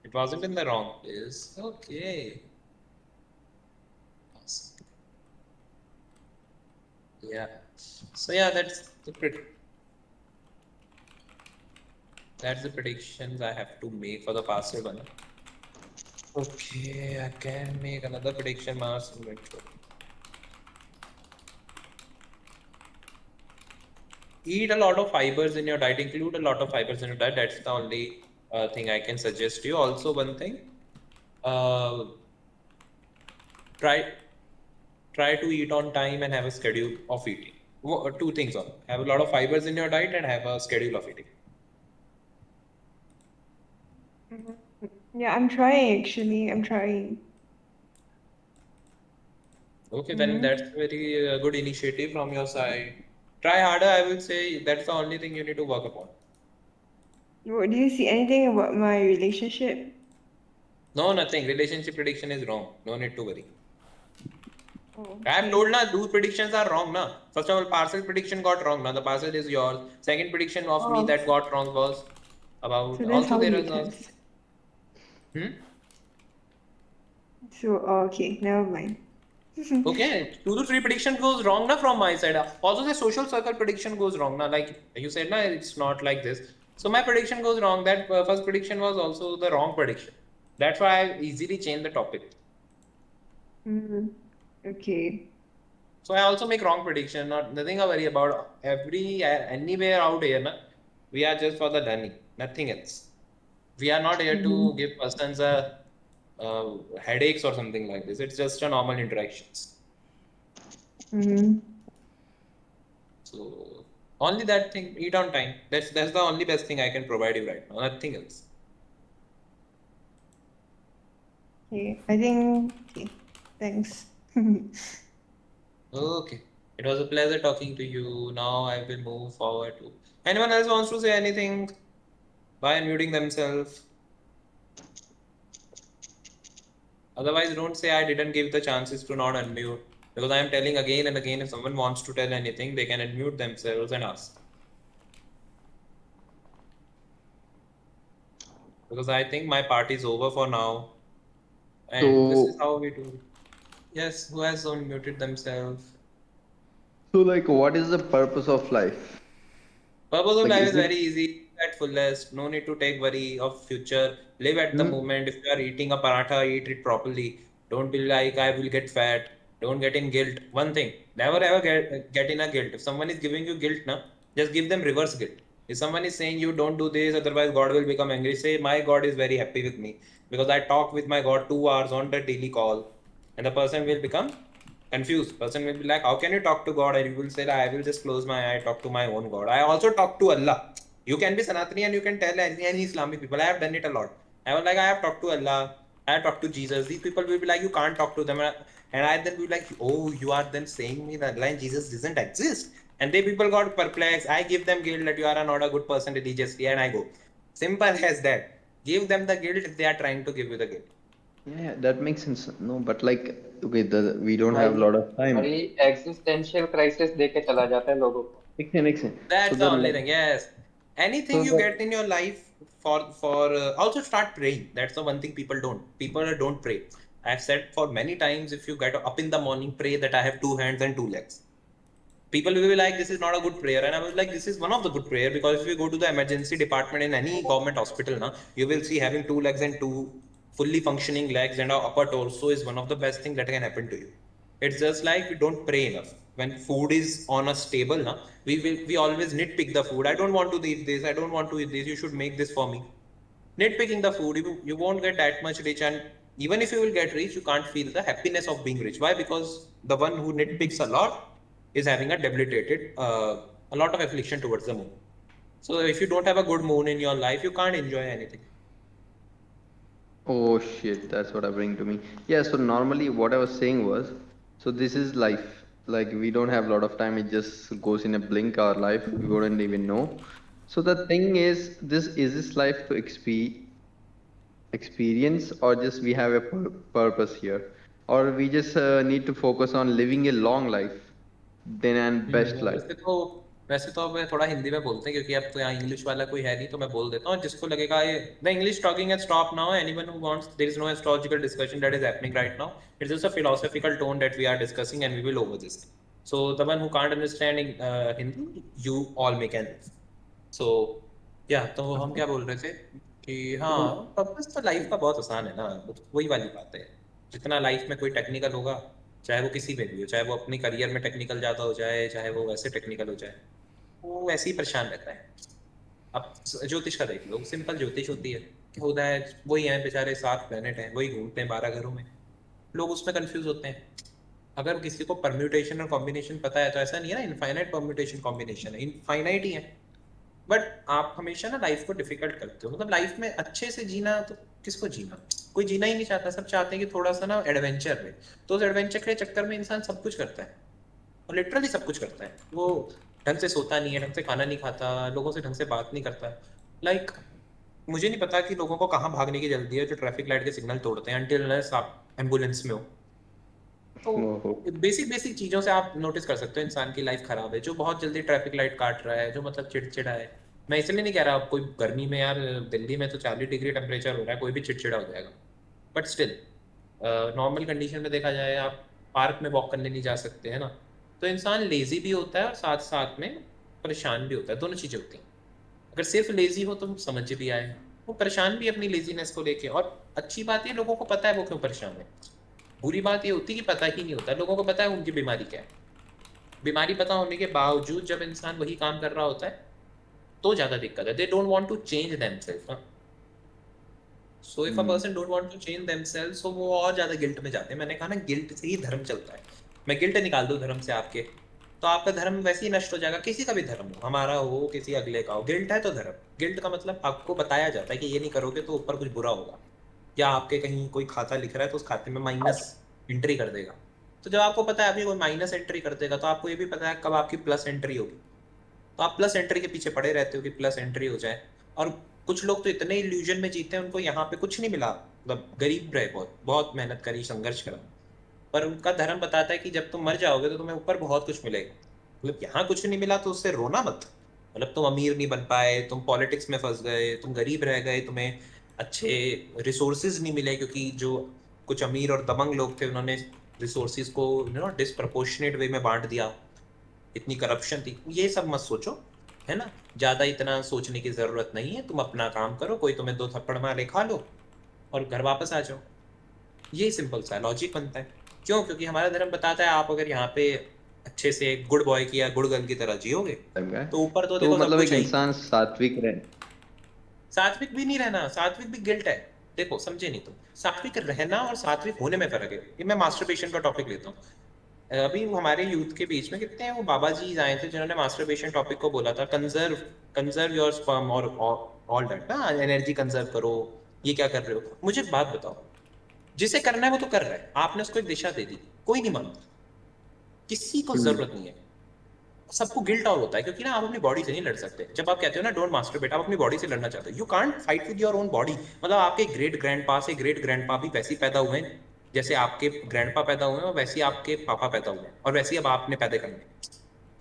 It wasn't in the wrong place. Okay. Awesome. Yeah. So yeah, that's the predictions I have to make for the parcel one. Okay, I can make another prediction. Mars and Metro. Eat a lot of fibers in your diet. Include a lot of fibers in your diet. That's the only thing I can suggest you. Also, one thing. Try try to eat on time and have a schedule of eating. Two things on. Have a lot of fibers in your diet and have a schedule of eating. Yeah, I'm trying actually. I'm trying. Okay, then that's a very good initiative from your side. Try harder, I will say that's the only thing you need to work upon. Do you see anything about my relationship? No, nothing. Relationship prediction is wrong. No need to worry. Oh, I have okay. told na, those predictions are wrong na. First of all, parcel prediction got wrong na. The parcel is yours. Second prediction of me Oh, that got wrong was so about. that's Also how there you is also. test. Hmm? So, okay, never mind. Okay, 2 to 3 prediction goes wrong na from my side. Also the social circle prediction goes wrong na. Like you said na, it's not like this. So my prediction goes wrong. That first prediction was also the wrong prediction. That's why I easily changed the topic. Okay. So I also make wrong prediction. Not nothing to worry about. Anywhere out here na, we are just for the learning. Nothing else. We are not here to give persons a headaches or something like this. It's just a normal interactions. So only that thing, eat on time. That's the only best thing I can provide you right now. Nothing else. Okay, I think, okay, thanks. Okay. It was a pleasure talking to you. Now I will move forward to anyone else wants to say anything by unmuting themselves. Otherwise, don't say I didn't give the chances to not unmute. Because I am telling again and again, if someone wants to tell anything, they can unmute themselves and ask. Because I think my party is over for now. And this is So, how we do. Yes, who has unmuted themselves? so like, what is the purpose of life? Purpose of Like, life is is it? very easy. Live at fullest. No need to take worry of future. Live at the Hmm? moment. If you are eating a paratha, eat it properly. Don't be like I will get fat. Don't get in guilt. One thing, never ever get in a guilt. If someone is giving you guilt, na, just give them reverse guilt. If someone is saying you don't do this, otherwise God will become angry, say my God is very happy with me because I talk with my God 2 hours on the daily call, and the person will become confused. Person will be like, how can you talk to God? And you will say, I will just close my eye, talk to my own God. I also talk to Allah. You can be Sanatani and you can tell any Islamic people. I have done it a lot. I was like, I have talked to Allah. I have talked to Jesus. These people will be like, you can't talk to them. And I then be like, oh, you are then saying me that Allah and Jesus doesn't exist. And they people got perplexed. I give them guilt that you are not a good person religiously, and I go. Simple as that. Give them the guilt if they are trying to give you the guilt. Yeah, that makes sense. No, but like, okay, we don't have a भाई lot of time. भाई existential crisis दे के चला जाता है लोगों को. Makes sense. So That's the that only like, thing. Yes. Anything so you that get in your life for also start praying. That's the one thing people don't. People don't pray. I've said for many times, if you get up in the morning, pray that I have 2 hands and 2 legs. People will be like, this is not a good prayer, and I was like, this is one of the good prayer because if you go to the emergency department in any government hospital, now you will see having 2 legs and two fully functioning legs and our upper torso is one of the best thing that can happen to you. It's just like we don't pray enough. When food is on a table, now we always nitpick the food. I don't want to eat this. I don't want to eat this. You should make this for me. Nitpicking the food, you won't get that much rich, and even if you will get rich, you can't feel the happiness of being rich. Why? Because the one who nitpicks a lot is having a debilitated, a lot of affliction towards the moon. So if you don't have a good moon in your life, you can't enjoy anything. oh shit, that's what I bring to me. Yeah, so normally what I was saying was, so this is life. Like we don't have a lot of time, it just goes in a blink our life. We wouldn't even know. So the thing is this life to experience or just we have a purpose here? Or we just need to focus on living a long life, then and best life. वैसे तो अब थोड़ा हिंदी में बोलते हैं क्योंकि अब तो यहाँ इंग्लिश वाला कोई है नहीं तो मैं बोल देता हूँ जिसको लगेगा ये the English talking has stop now anyone who wants there is no astrological discussion that is happening right now it's just a philosophical tone that we are discussing and we will over this so the one who can't understand Hindi you all may can so या तो हम क्या बोल रहे थे कि हाँ purpose तो लाइफ का बहुत आसान है ना वही वाली बात है जितना लाइफ में कोई टेक्निकल होगा चाहे वो किसी में भी हो चाहे वो अपनी करियर में टेक्निकल ज़्यादा हो जाए चाहे वो वैसे टेक्निकल हो जाए वो वैसे ही परेशान रहता है अब ज्योतिष का देख लो सिंपल ज्योतिष होती है क्या होता है वही है बेचारे 7 प्लेनेट हैं वही घूमते हैं 12 घरों में लोग उसमें कंफ्यूज होते हैं अगर किसी को परम्यूटेशन और कॉम्बिनेशन पता है तो ऐसा नहीं है ना इनफाइनाइट परम्यूटेशन कॉम्बिनेशन है, इनफाइनाइट ही है। बट आप हमेशा ना लाइफ को डिफिकल्ट करते हो। मतलब लाइफ में अच्छे से जीना तो किसको जीना, कोई जीना ही नहीं चाहता। सब चाहते हैं कि थोड़ा सा ना एडवेंचर रहे। तो उस एडवेंचर के चक्कर में इंसान सब कुछ करता है, और लिटरली सब कुछ करता है। वो ढंग से सोता नहीं है, ढंग से खाना नहीं खाता, लोगों से ढंग से बात नहीं करता। लाइक मुझे नहीं पता कि लोगों को कहाँ भागने की जल्दी है जो ट्रैफिक लाइट के सिग्नल तोड़ते हैं, अनटिल आप एम्बुलेंस में हो। तो ओहो। बेसिक बेसिक चीजों से आप नोटिस कर सकते हो इंसान की लाइफ खराब है, जो बहुत जल्दी ट्रैफिक लाइट काट रहा है, जो मतलब चिड़चिड़ा है। मैं इसलिए नहीं कह रहा कोई गर्मी में, यार दिल्ली में तो 40 डिग्री टेम्परेचर हो रहा है, कोई भी चिड़चिड़ा हो जाएगा। बट स्टिल नॉर्मल कंडीशन में देखा जाए, आप पार्क में वॉक करने नहीं जा सकते है ना। तो इंसान लेजी भी होता है और साथ साथ में परेशान भी होता है, दोनों चीजें होती हैं। अगर सिर्फ लेजी हो तो समझ भी आए, वो परेशान भी अपनी लेजीनेस को लेके। और अच्छी बात ये, लोगों को पता है वो क्यों परेशान है। बुरी बात ये होती है कि पता ही नहीं होता। लोगों को पता है उनकी बीमारी क्या है, बीमारी पता होने के बावजूद जब इंसान वही काम कर रहा होता है तो ज्यादा दिक्कत है। They don't want to change themselves. So if a person don't want to change themselves, so वो और ज्यादा गिल्ट में जाते हैं। मैंने कहा ना, गिल्ट से ही धर्म चलता है। मैं गिल्ट निकाल दूं धर्म से आपके, तो आपका धर्म वैसे ही नष्ट हो जाएगा। किसी का भी धर्म हो, हमारा हो किसी अगले का हो, गिल्ट है तो धर्म। गिल्ट का मतलब आपको बताया जाता है कि ये नहीं करोगे तो ऊपर कुछ बुरा होगा, या आपके कहीं कोई खाता लिख रहा है तो उस खाते में माइनस एंट्री कर देगा। तो जब आपको पता है अभी कोई माइनस एंट्री कर देगा, तो आपको ये भी पता है कब आपकी प्लस एंट्री होगी। तो आप प्लस एंट्री के पीछे पड़े रहते हो कि प्लस एंट्री हो जाए। और कुछ लोग तो इतने इल्यूजन में जीते हैं, उनको यहाँ पे कुछ नहीं मिला, मतलब गरीब रहे, बहुत बहुत मेहनत करी, संघर्ष करा, पर उनका धर्म बताता है कि जब तुम मर जाओगे तो तुम्हें ऊपर बहुत कुछ मिलेगा। मतलब यहाँ कुछ नहीं मिला तो उससे रोना मत। मतलब तुम अमीर नहीं बन पाए, तुम पॉलिटिक्स में फंस गए, तुम गरीब रह गए, तुम्हें अच्छे रिसोर्सेज नहीं मिले, क्योंकि जो कुछ अमीर और दबंग लोग थे उन्होंने रिसोर्सेज को डिस्प्रपोर्शनेट वे में बांट दिया, इतनी करप्शन थी। ये सब मत सोचो, है ना। ज्यादा इतना सोचने की जरूरत नहीं है। तुम अपना काम करो, कोई तुम्हें 2 थप्पड़ मारे खा लो और घर वापस आ जाओ। ये सिंपल सा लॉजिक बनता है। क्यों? क्योंकि हमारा धर्म बताता है आप अगर यहाँ पे अच्छे से गुड बॉय की या गुड गर्ल की तरह जियोगे लगा है। तो ऊपर तो तो देखो सब मतलब कुछ एक है ही। इंसान सात्विक रहे। सात्विक भी नहीं रहना, सात्विक भी गिल्ट है। देखो समझे नहीं तुम, सात्विक रहना और सात्विक होने में फर्क है। ये मैं मास्टरबेशन का टॉपिक लेता हूँ। अभी हमारे यूथ के बीच में कितने हैं वो बाबा जी आए थे जिन्होंने मास्टरबेशन टॉपिक को बोला था, कंजर्व कंजर्व योर स्पर्म और ऑल दैट ना, एनर्जी कंजर्व करो। ये क्या कर रहे हो? मुझे एक बात बताओ, जिसे करना है वो तो कर रहा है, आपने उसको एक दिशा दे दी, कोई नहीं मानता, किसी को जरूरत नहीं है। सबको गिल्ट आउट होता है, क्योंकि ना आप अपनी बॉडी से नहीं लड़ सकते। जब आप कहते हो ना डोंट मास्टरबेट, आप अपनी बॉडी से लड़ना चाहते हो। You can't fight with your own body. मतलब आपके ग्रेट ग्रैंड पा से ग्रेट ग्रैंड पा भी वैसे ही पैदा हुए हैं जैसे आपके ग्रैंड पा पैदा हुए हैं, और वैसे ही आपके पापा पैदा हुए हैं, और वैसे ही अब आपने पैदा करने हैं।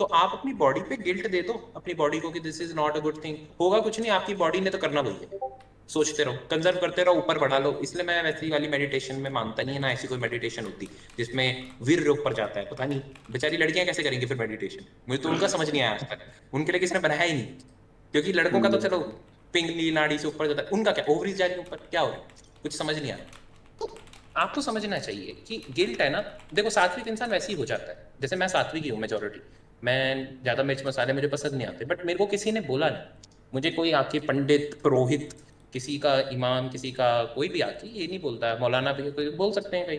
तो आप अपनी बॉडी पे गिल्ट दे दो अपनी बॉडी को कि this is not a good thing. होगा कुछ नहीं, आपकी बॉडी ने तो करना वही है। सोचते रहो, कंजर्व करते रहो, ऊपर बढ़ा लो। इसलिए मैं वैसी वाली मेडिटेशन में मानता नहीं है ना, ऐसी कोई मेडिटेशन होती जिसमें वीर ऊपर जाता है। पता नहीं बेचारी लड़कियां कैसे करेंगी फिर मेडिटेशन, मुझे तो उनका समझ नहीं आया आज तक। उनके लिए किसने बनाया ही नहीं। क्योंकि लड़कों का तो चलो पिंगली नाड़ी से ऊपर जाता है, उनका क्या ओवरीज जा रही है ऊपर, क्या हो रहा है, कुछ समझ नहीं आ रहा। तो आपको समझना चाहिए कि गिल्ट है ना। देखो सात्विक इंसान वैसे ही हो जाता है, जैसे मैं सात्विक ही हूँ मेजोरिटी। मैं ज्यादा मिर्च मसाले मुझे पसंद नहीं आते, बट मेरे को किसी ने बोला नहीं, मुझे कोई आके पंडित पुरोहित, किसी का इमाम, किसी का कोई भी आके ये नहीं बोलता है, मौलाना भी कोई बोल सकते हैं कहीं।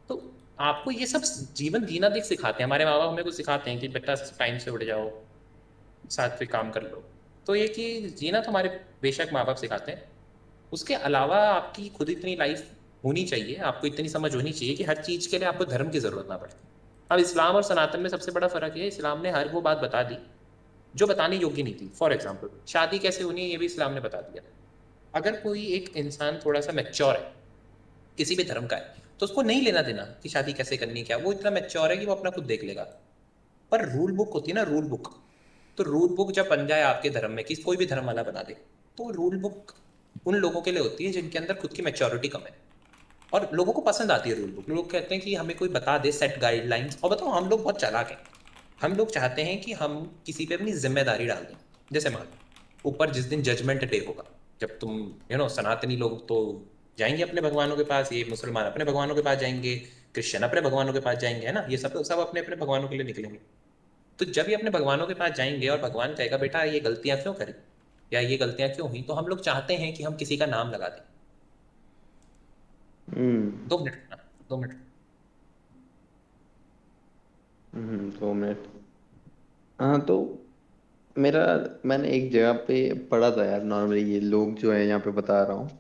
तो आपको ये सब जीवन जीना देख सिखाते हैं, हमारे माँ बाप हमें कुछ सिखाते हैं कि बेटा टाइम से उठ जाओ, सात्विक काम कर लो। तो ये कि जीना तो हमारे बेशक माँ बाप सिखाते हैं। उसके अलावा आपकी खुद इतनी लाइफ होनी चाहिए, आपको इतनी समझ होनी चाहिए कि हर चीज़ के लिए आपको धर्म की ज़रूरत ना पड़े। अब इस्लाम और सनातन में सबसे बड़ा फ़र्क है, इस्लाम ने हर वो बात बता दी जो बताने योग्य नहीं थी। फॉर एग्जाम्पल शादी कैसे होनी है ये भी इस्लाम ने बता दिया। अगर कोई एक इंसान थोड़ा सा मैच्योर है, किसी भी धर्म का है, तो उसको नहीं लेना देना कि शादी कैसे करनी, क्या वो इतना मैच्योर है कि वो अपना खुद देख लेगा। पर रूल बुक होती है ना, रूल बुक। तो रूल बुक जब बन जाए आपके धर्म में, कि कोई भी धर्म वाला बना दे, तो रूल बुक उन लोगों के लिए होती है जिनके अंदर खुद की मैच्योरिटी कम है। और लोगों को पसंद आती है रूल बुक। लोग कहते हैं कि हमें कोई बता दे सेट गाइडलाइंस। और बताओ हम लोग बहुत चालाक हैं, हम लोग चाहते हैं कि हम किसी पे अपनी जिम्मेदारी डाल दें। जैसे मान लो ऊपर जिस दिन जजमेंट डे होगा, जब तुम सनातनी लोग तो जाएंगे अपने भगवानों के पास, ये मुसलमान अपने भगवानों के पास जाएंगे, क्रिश्चियन अपने भगवानों के पास जाएंगे, है ना, ये सब सब अपने अपने भगवानों के लिए निकलेंगे। तो जब ये अपने भगवानों के पास जाएंगे और भगवान कहेगा बेटा ये गलतियां क्यों करी या ये गलतियां क्यों हुई, तो हम लोग चाहते हैं कि हम किसी का नाम लगा दें। हम्म। 2 मिनट ना, 2 मिनट। तो मेरा मैंने एक जगह पे पढ़ा था यार, नॉर्मली ये लोग जो है यहाँ पे बता रहा हूँ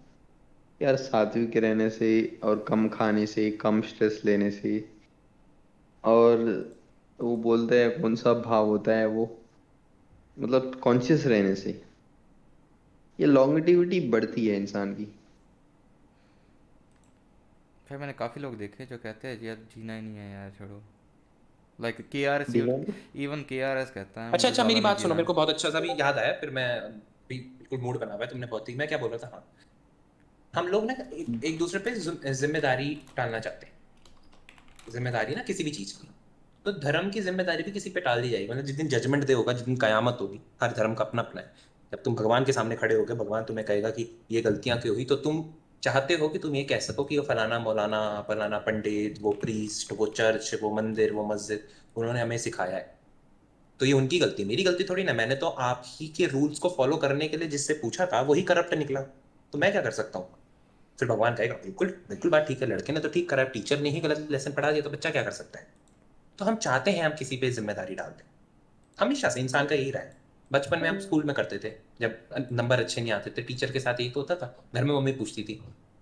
यार, सात्विक रहने से और कम खाने से, कम स्ट्रेस लेने से, और वो बोलते हैं कौन सा भाव होता है वो, मतलब कॉन्शियस रहने से ये लॉन्गेटिविटी बढ़ती है इंसान की। भाई मैंने काफ़ी लोग देखे जो कहते हैं यार जीना ही नहीं है यार, छोड़ो। लाइक के आर एस, जीना इवन के आर एस कहता है अच्छा मुझे अच्छा, ज़्यादा मेरी नहीं बात सुनो, जीना। मेरे को बहुत अच्छा सा भी याद आया, फिर मैं भी बिल्कुल मूड बना हुआ है, तुमने बहुत ही, मैं क्या बोल रहा था, हाँ, हम लोग ना एक दूसरे पे जिम्मेदारी डालना चाहते हैं, जिम्मेदारी ना किसी भी चीज की। तो धर्म की जिम्मेदारी भी किसी पे टाल दी जाएगी, मतलब जिस दिन जजमेंट डे होगा, जिस दिन कयामत होगी, हर धर्म का अपना अपना है। जब तुम भगवान के सामने खड़े होगे, भगवान तुम्हें कहेगा कि ये गलतियां क्यों हुई, तो तुम चाहते हो कि तुम ये कह सको कि वो फलाना मौलाना, फलाना पंडित, वो प्रीस्ट, वो चर्च, वो मंदिर, वो मस्जिद, उन्होंने हमें सिखाया है, तो ये उनकी गलती, मेरी गलती थोड़ी ना, मैंने तो आप ही के रूल्स को फॉलो करने के लिए जिससे पूछा था वही करप्ट निकला, तो मैं क्या कर सकता हूँ। फिर भगवान कहेगा बिल्कुल बिल्कुल बात ठीक है, लड़के ने तो ठीक करा, टीचर ने ही गलत लेसन पढ़ा दिया, तो बच्चा क्या कर सकता है। तो हम चाहते हैं हम किसी पे जिम्मेदारी डाल दें, हमेशा से इंसान का यही रहा है। बचपन में हम स्कूल में करते थे, जब नंबर अच्छे नहीं आते थे, टीचर के साथ यही तो होता था, घर में मम्मी पूछती थी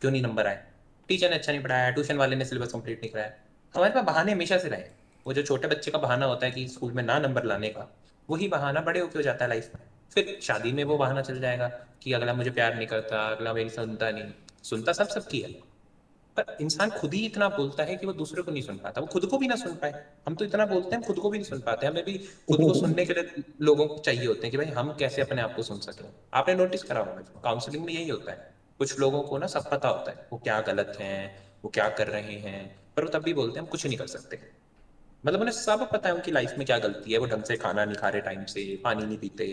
क्यों नहीं नंबर आए, टीचर ने अच्छा नहीं पढ़ाया, ट्यूशन वाले ने सिलेबस कंप्लीट नहीं कराया। हमारे पास बहाने हमेशा से रहे। वो जो छोटे बच्चे का बहाना होता है कि स्कूल में ना नंबर लाने का, वही बहाना बड़े होके हो जाता है लाइफ में। फिर शादी में वो बहाना चल जाएगा कि अगला मुझे प्यार नहीं करता, अगला मेरी सुनता नहीं। सुनता सब सबकी है, पर इंसान खुद ही इतना बोलता है कि वो दूसरे को नहीं सुन पाता, वो खुद को भी ना सुन पाए। हम तो इतना बोलते हैं, हम खुद को भी नहीं सुन पाते, हमें भी खुद को सुनने के लिए लोगों को चाहिए होते हैं कि भाई हम कैसे अपने आप को सुन सकें। आपने नोटिस करा होगा काउंसलिंग में यही होता है, कुछ लोगों को ना सब पता होता है वो क्या गलत है, वो क्या कर रहे हैं, पर वो तब भी बोलते हैं हम कुछ नहीं कर सकते। मतलब उन्हें सब पता है उनकी लाइफ में क्या गलती है, वो ढंग से खाना नहीं खा रहे, टाइम से पानी नहीं पीते,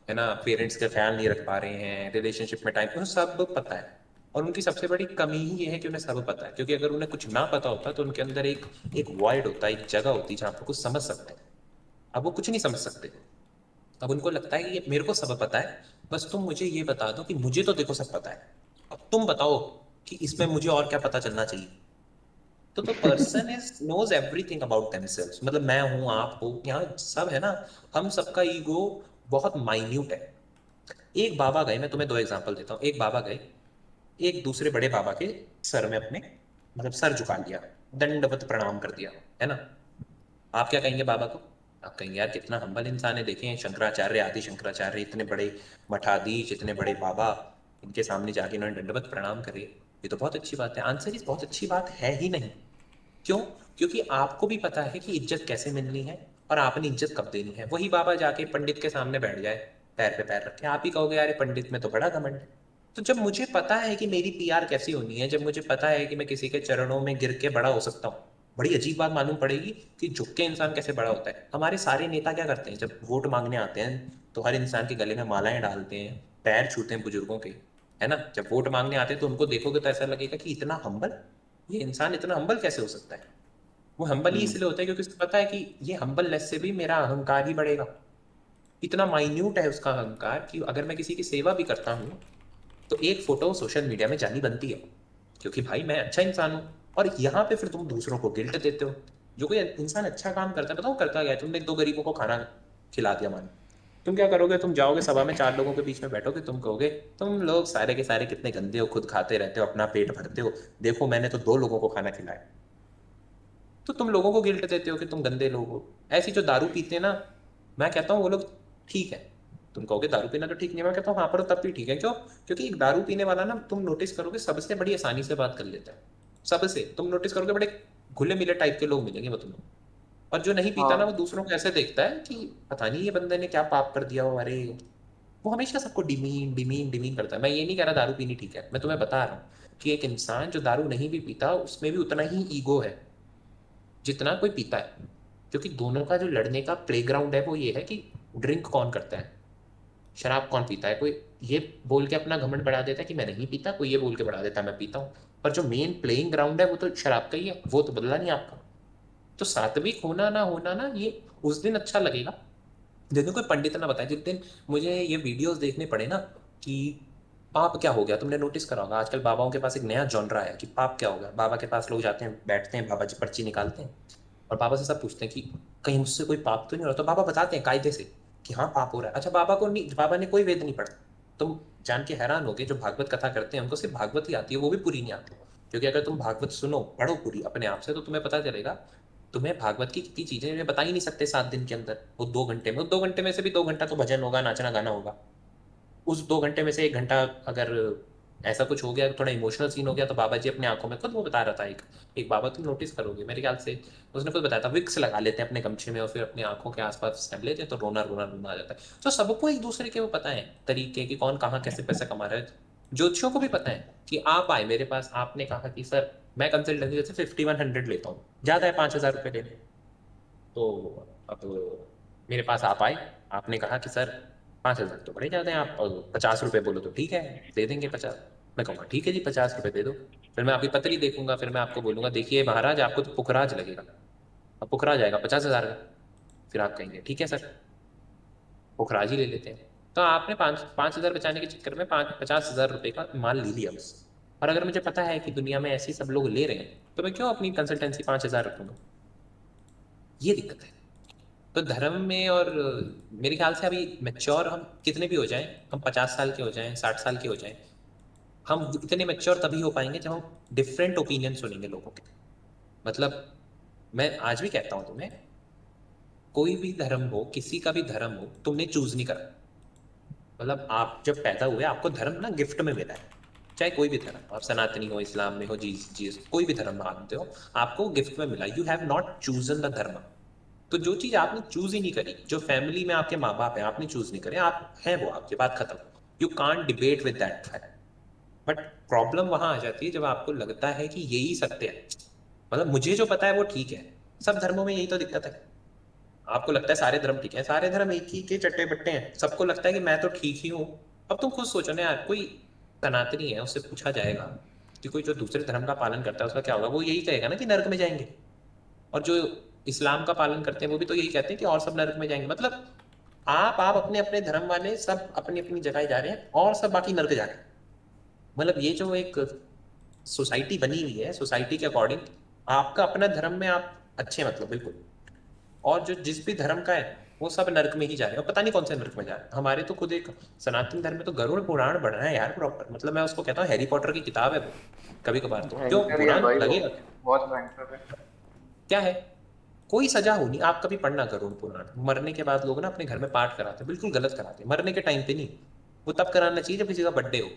है ना, पेरेंट्स का ख्याल नहीं रख पा रहे हैं, रिलेशनशिप में टाइम, उन्हें सब पता है। और उनकी सबसे बड़ी कमी ही ये है कि उन्हें सब पता है, क्योंकि अगर उन्हें कुछ ना पता होता तो उनके अंदर एक एक वॉइड होता, एक जगह होती जहाँ पर कुछ समझ सकते हैं। अब वो कुछ नहीं समझ सकते। अब उनको लगता है कि ये मेरे को सब पता है, बस तुम मुझे ये बता दो कि मुझे तो देखो सब पता है, अब तुम बताओ कि इसमें मुझे और क्या पता चलना चाहिए। तो person is knows everything about themselves, मतलब मैं हूँ, आप हो, यहाँ सब है ना, हम सबका ईगो बहुत माइन्यूट है। एक बाबा गए, मैं तुम्हें दो एग्जांपल देता हूँ, एक बाबा गए, एक दूसरे बड़े बाबा के सर में अपने, मतलब सर झुका लिया, दंडवत प्रणाम कर दिया, है ना। आप क्या कहेंगे बाबा को, आप कहेंगे यार कितना हम्बल इंसान है, देखें शंकराचार्य, आदि शंकराचार्य, इतने बड़े मठाधीश, इतने बड़े बाबा, इनके सामने जाके इन्होंने दंडवत प्रणाम करे, ये तो बहुत अच्छी बात है। आंसर इस बहुत अच्छी बात है ही नहीं। क्यों? क्योंकि आपको भी पता है कि इज्जत कैसे मिलनी है और आपने इज्जत कब देनी है। वही बाबा जाके पंडित के सामने बैठ जाए, पैर पे पैर रखे, आप ही कहोगे यार ये पंडित में तो बड़ा घमंड है। तो जब मुझे पता है कि मेरी पीआर कैसी होनी है, जब मुझे पता है कि मैं किसी के चरणों में गिर के बड़ा हो सकता हूँ, बड़ी अजीब बात मालूम पड़ेगी कि झुक के इंसान कैसे बड़ा होता है। हमारे सारे नेता क्या करते हैं, जब वोट मांगने आते हैं तो हर इंसान के गले में मालाएं डालते हैं, पैर छूते हैं बुजुर्गों के, है ना। जब वोट मांगने आते हैं तो उनको देखोगे तो ऐसा लगेगा कि इतना हम्बल, ये इंसान इतना हम्बल कैसे हो सकता है। वो हम्बल ही इसलिए होता है क्योंकि उसको पता है कि ये हम्बलनेस से भी मेरा अहंकार ही बढ़ेगा। इतना माइन्यूट है उसका अहंकार कि अगर मैं किसी की सेवा भी करता हूँ तो एक फोटो सोशल मीडिया में जानी बनती है, क्योंकि भाई मैं अच्छा इंसान हूँ। और यहाँ पे फिर तुम दूसरों को गिल्ट देते हो। जो कोई इंसान अच्छा काम करता है, बताओ करता क्या है, तुमने दो गरीबों को खाना खिला दिया मान, तुम क्या करोगे, तुम जाओगे सभा में, चार लोगों के बीच में बैठोगे, तुम कहोगे तुम लोग सारे के सारे कितने गंदे हो, खुद खाते रहते हो, अपना पेट भरते हो, देखो मैंने तो दो लोगों को खाना खिलाया। तो तुम लोगों को गिल्ट देते हो कि तुम गंदे लोग हो। ऐसी जो दारू पीते हैं ना, मैं कहता हूँ वो लोग ठीक है। तुम कहोगे दारू पीना तो ठीक नहीं है, मैं कहता हूँ हाँ पर तब भी ठीक है। क्यों? क्योंकि एक दारू पीने वाला ना, तुम नोटिस करोगे सबसे बड़ी आसानी से बात कर लेता है, सबसे तुम नोटिस करोगे बड़े घुले मिले टाइप के लोग मिलेंगे वो तुम्हें। और जो नहीं पीता ना, वो हाँ दूसरों को ऐसे देखता है कि पता नहीं ये बंदे ने क्या पाप कर दिया हो, अरे वो हमेशा सबको डिमीन डिमीन डिमीन करता है। मैं ये नहीं कह रहा दारू पीनी ठीक है, मैं तुम्हें बता रहा हूँ कि एक इंसान जो दारू नहीं भी पीता उसमें भी उतना ही ईगो है जितना कोई पीता है। क्योंकि दोनों का जो लड़ने का प्लेग्राउंड है वो ये है कि ड्रिंक कौन करता है, शराब कौन पीता है। कोई ये बोल के अपना घमंड बढ़ा देता है कि मैं नहीं पीता, कोई ये बोल के बढ़ा देता है मैं पीता हूँ। पर जो मेन प्लेइंग ग्राउंड है वो तो शराब का ही है, वो तो बदला नहीं आपका। तो सात्विक होना ना होना ना, ये उस दिन अच्छा लगेगा जिस दिन कोई पंडित ना बताए, जिस दिन मुझे ये वीडियोस देखने पड़े ना कि पाप क्या हो गया। तुमने नोटिस करा होगा आजकल बाबाओं के पास एक नया जॉनरा है कि पाप क्या हो गया। बाबा के पास लोग जाते हैं, बैठते हैं, बाबा जी पर्ची निकालते हैं और बाबा से सब पूछते हैं कि कहीं मुझसे कोई पाप तो नहीं हो रहा, तो बाबा बताते हैं कायदे से कि हाँ पाप हो रहा है। अच्छा, बाबा को नहीं, बाबा ने कोई वेद नहीं पढ़ा। तुम जान के हैरान होगे, जो भागवत कथा करते हैं उनको सिर्फ भागवत ही आती है, वो भी पूरी नहीं आती। क्योंकि अगर तुम भागवत सुनो, पढ़ो पूरी अपने आप से, तो तुम्हें पता चलेगा तुम्हें भागवत की कितनी चीजें बता ही नहीं सकते 7 दिन के अंदर। वो 2 घंटे में, 2 घंटे में से भी 2 घंटा तो भजन होगा, नाचना गाना होगा। उस 2 घंटे में से 1 घंटा अगर ऐसा कुछ हो गया, थोड़ा इमोशनल सीन हो गया, तो बाबा जी अपने आंखों में खुद वो बता रहा था। एक एक बाबा, तुम नोटिस करोगे मेरे ख्याल से, उसने खुद बताया था, विक्स लगा लेते हैं अपने गमछे में और फिर अपनी आंखों के आसपास सहम लेते हैं, तो रोना रोना रोना आ जाता है। तो सबको एक दूसरे के वो पता है तरीके कि कौन कहाँ कैसे पैसा कमा रहा है। ज्योतिषियों को भी पता है कि आप आए मेरे पास, आपने कहा कि सर मैं कंसल्टेंसी जैसे 5100 लेता हूँ, ज़्यादा है 5000 रुपये लेने। तो अब मेरे पास आप आए, आपने कहा कि सर 5000 तो बड़े ज़्यादा हैं, आप 50 रुपये बोलो तो ठीक है, दे देंगे 50। मैं कहूँगा ठीक है जी 50 रुपये दे दो। फिर मैं आपकी पत्री देखूंगा, फिर मैं आपको बोलूँगा देखिए महाराज आपको तो पुखराज लगेगा, अब पुखराज आएगा 50,000 का। फिर आप कहेंगे ठीक है सर, पुखराज ही ले लेते हैं। तो आपने 5,000 बचाने के चक्कर में 50,000 रुपये का माल ले लिया बस। और अगर मुझे पता है कि दुनिया में ऐसे सब लोग ले रहे हैं, तो मैं क्यों अपनी कंसल्टेंसी 5,000 रखूंगा? ये दिक्कत है। तो धर्म में, और मेरे ख्याल से अभी मेच्योर हम कितने भी हो जाएं, हम 50 साल के हो जाएं, 60 साल के हो जाएं, हम इतने मेच्योर तभी हो पाएंगे जब हम डिफरेंट ओपिनियन सुनेंगे लोगों के। मतलब मैं आज भी कहता हूँ तुम्हें, कोई भी धर्म हो, किसी का भी धर्म हो, तुमने चूज नहीं करा। मतलब आप जब पैदा हुए आपको धर्म ना गिफ्ट में मिला है। चाहे कोई भी धर्म, आप सनातनी हो, इस्लाम में हो, जीस जीस कोई भी धर्म मानते हो, आपको गिफ्ट में मिला। You have not chosen the धर्म। तो जो चीज आपने चूज ही नहीं करी, जो फैमिली में आपके माँ बाप हैं आपने चूज नहीं करे, आप हैं वो आपके बात खत्म। You can't debate with that fact. But problem वहां आ जाती है जब आपको लगता है कि यही सत्य है, मतलब मुझे जो पता है वो ठीक है। सब धर्मों में यही तो दिक्कत है। आपको लगता है सारे धर्म ठीक है, सारे धर्म एक ही के चट्टे बट्टे हैं, सबको लगता है कि मैं तो ठीक ही हूँ। अब तुम खुद सोचो ना यार, कोई सनातनी है उससे पूछा जाएगा कि कोई जो दूसरे धर्म का पालन करता है उसका क्या होगा, वो यही कहेगा ना कि नर्क में जाएंगे। और जो इस्लाम का पालन करते हैं वो भी तो यही कहते हैं कि और सब नरक में जाएंगे। मतलब आप अपने अपने धर्म वाले सब अपनी अपनी जगह जा रहे हैं और सब बाकी नरक जा रहे हैं। मतलब ये जो एक सोसाइटी बनी हुई है, सोसाइटी के अकॉर्डिंग आपका अपना धर्म में आप अच्छे, मतलब बिल्कुल, और जो जिस भी धर्म का है वो सब नरक में ही जा रहे हैं, और पता नहीं कौन से नरक में जा रहे हैं। हमारे तो खुद एक सनातन धर्म में तो गरुड़ पुराण बढ़ रहा है यार प्रॉपर, मतलब मैं उसको कहता हूँ हैरी पॉटर की किताब है वो। कभी कभार तो क्यों भयंकर ही है बुरा भाई वो, लगेगा? बहुत भयंकर है। क्या है? कोई सजा होनी, आप कभी पढ़ना गरुड़ पुराण। मरने के बाद लोग ना अपने घर में पाठ कराते हैं, बिल्कुल गलत कराते हैं, मरने के टाइम पे नहीं। वो तब कराना चाहिए जब किसी का बर्थडे हो।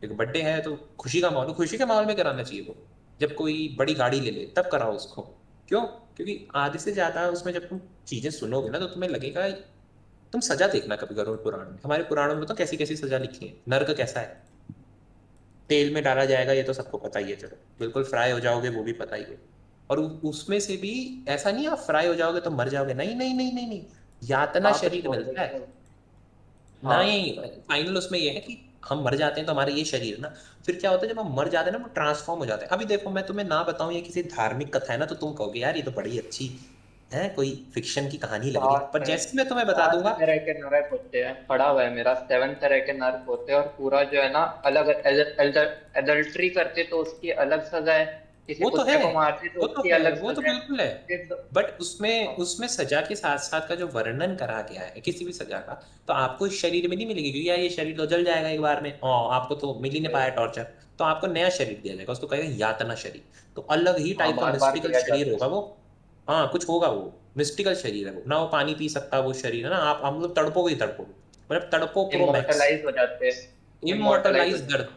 एक बर्थडे है तो खुशी का माहौल, खुशी के माहौल में कराना चाहिए वो। जब कोई बड़ी गाड़ी ले ले तब कराओ उसको। क्यों? क्योंकि आधे से ज्यादा उसमें जब तुम चीजें सुनोगे ना तो तुम्हें लगेगा, तुम सजा देखना कभी गरुड़ पुराण में, हमारे पुराणों में तो कैसी कैसी सजा लिखी है। नर्क कैसा है, तेल में डाला जाएगा ये तो सबको पता ही है, चलो बिल्कुल फ्राई हो जाओगे वो भी पता ही है। और उसमें से भी ऐसा नहीं आप फ्राई हो जाओगे तो मर जाओगे, नहीं नहीं नहीं नहीं नहीं, यातना हाँ कुछ शरीर बोलते मिलता हैं है। तो। हाँ। नहीं, फाइनल उसमें ये है कि हम मर जाते हैं तो हमारा ये शरीर ना, फिर क्या होता है जब हम मर जाते हैं ना वो ट्रांसफॉर्म हो जाते हैं। अभी देखो मैं तुम्हें ना बताऊं ये किसी धार्मिक कथा है ना, तो तुम कहोगे यार ये तो बड़ी अच्छी है, कोई फिक्शन की कहानी लग रही है, सात पर तरह जैसे मैं तुम्हें बता सात दूंगा। तरह के नरक होते हैं, पढ़ा हुआ है मेरा, 7 तरह के नरक होते हैं। और पूरा जो है ना अलग, एडल्ट्री करते तो उसकी अलग सजा है, किसी वो तो है, कुत्ते को मारते तो वो तो उसकी है, अलग वो तो सजा है। बिल्कुल है। फिर बट उसमें हाँ उसमें सजा के साथ साथ का जो वर्णन करा गया है किसी भी सजा का, तो आपको इस शरीर में नहीं मिलेगी, क्योंकि यार ये शरीर तो जल जाएगा एक बार में, आपको तो मिल ही नहीं वही। पाया टॉर्चर। तो आपको नया शरीर दिया जाएगा, उसको कहेगा यातना शरीर। तो अलग ही हाँ टाइप का बार बार मिस्टिकल दिया शरीर जाता है। होगा वो। हाँ कुछ होगा वो, मिस्टिकल शरीर है वो ना, वो पानी पी सकता वो शरीर है ना, आप हम लोग तड़पोगे ही तड़पोगे, मतलब तड़पो प्रो मैक्स। इमोर्टलाइज हो जाते हैं, इमोर्टलाइज हो इमोर्टलाइज जाते दर्द।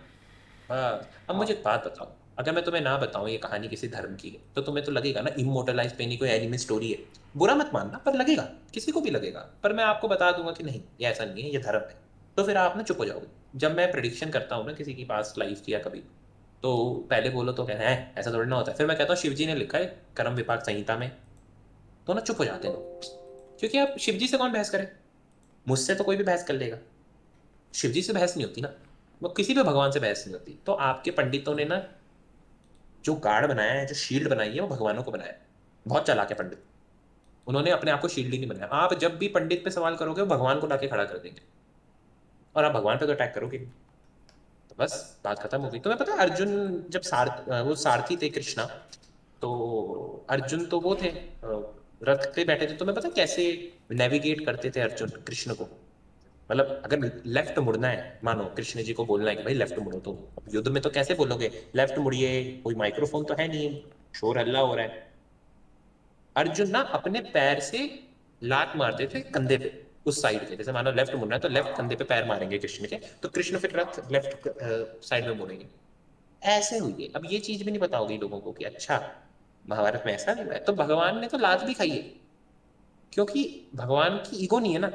हाँ, अब हैं। मुझे हाँ एक बात बताओ, अगर मैं तुम्हें ना बताऊं ये कहानी किसी धर्म की है, तो तुम्हें तो लगेगा ना इमोर्टलाइज पे नहीं कोई एनिमी स्टोरी है। बुरा मत मानना, पर लगेगा, किसी को भी लगेगा। पर मैं आपको बता दूंगा कि नहीं ये ऐसा नहीं है, ये धर्म है। तो फिर आप ना चुप हो जाओगे। जब मैं प्रिडिक्शन करता हूँ ना किसी की पास लाइफ की या कभी, तो पहले बोलो तो कहना है ऐसा थोड़ी ना होता है, फिर मैं कहता हूँ शिव जी ने लिखा है कर्म विपाक संहिता में, तो ना चुप हो जाते हैं लोग। क्योंकि अब शिव जी से कौन बहस करे? मुझसे तो कोई भी बहस कर लेगा, शिव जी से बहस नहीं होती ना, वो किसी भी भगवान से बहस नहीं होती। तो आपके पंडितों ने ना जो गार्ड बनाया है, जो शील्ड बनाई है, वो भगवानों को बनाया है। बहुत चालाक है पंडित, उन्होंने अपने आप को शील्ड ही नहीं बनाया। आप जब भी पंडित पे सवाल करोगे वो भगवान को लाके खड़ा कर देंगे, और आप भगवान पे तो अटैक करोगे नहीं। तो बस बात खत्म हो गई। तुम्हें पता है अर्जुन जब वो सारथी थे कृष्णा, तो अर्जुन तो वो थे रथ पे बैठे थे, तुम्हें पता कैसे नेविगेट करते थे अर्जुन कृष्ण को? मतलब अगर लेफ्ट मुड़ना है, मानो कृष्ण जी को बोलना है कि भाई लेफ्ट मुड़ो, तो युद्ध में तो कैसे बोलोगे लेफ्ट मुड़िए, कोई माइक्रोफोन तो है नहीं, शोर हल्ला हो रहा है। अर्जुन ना अपने पैर से लात मारते थे कंधे पे, उस साइड के, जैसे मानो लेफ्ट मुड़ना है तो लेफ्ट कंधे पे पैर मारेंगे कृष्ण के, तो कृष्ण फिर रथ लेफ्ट साइड में मुड़ेंगे। ऐसे हुई है। अब ये चीज भी नहीं बताओगी लोगों को कि अच्छा महाभारत में ऐसा नहीं हुआ है, तो भगवान ने तो लात भी खाई है, क्योंकि भगवान की ईगो नहीं है ना।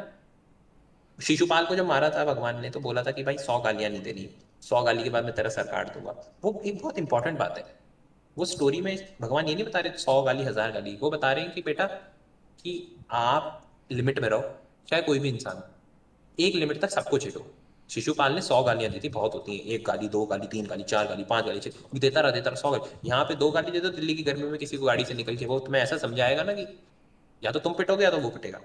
शिशुपाल को जब मारा था भगवान ने, तो बोला था कि भाई 100 गालियां नहीं देनी, 100 गाली के बाद मैं तेरा सर काट दूंगा। वो एक बहुत इंपॉर्टेंट बात है। वो स्टोरी में भगवान ये नहीं बता रहे 100 गाली 1000 गाली, वो बता रहे हैं कि बेटा कि आप लिमिट में रहो, चाहे कोई भी इंसान, एक लिमिट तक सबको छेड़ो। शिशुपाल ने 100 गालियां दी थी, बहुत होती हैं, 1 गाली 2 गाली 3 गाली 4 गाली 5 गाली देता रहा 100 गाली। यहाँ पे 2 गाली दे दो दिल्ली की गर्मी में किसी को गाड़ी से निकल के, वो तुम्हें ऐसा समझाएगा ना कि या तो तुम पिटोगे या तो वो पिटेगा।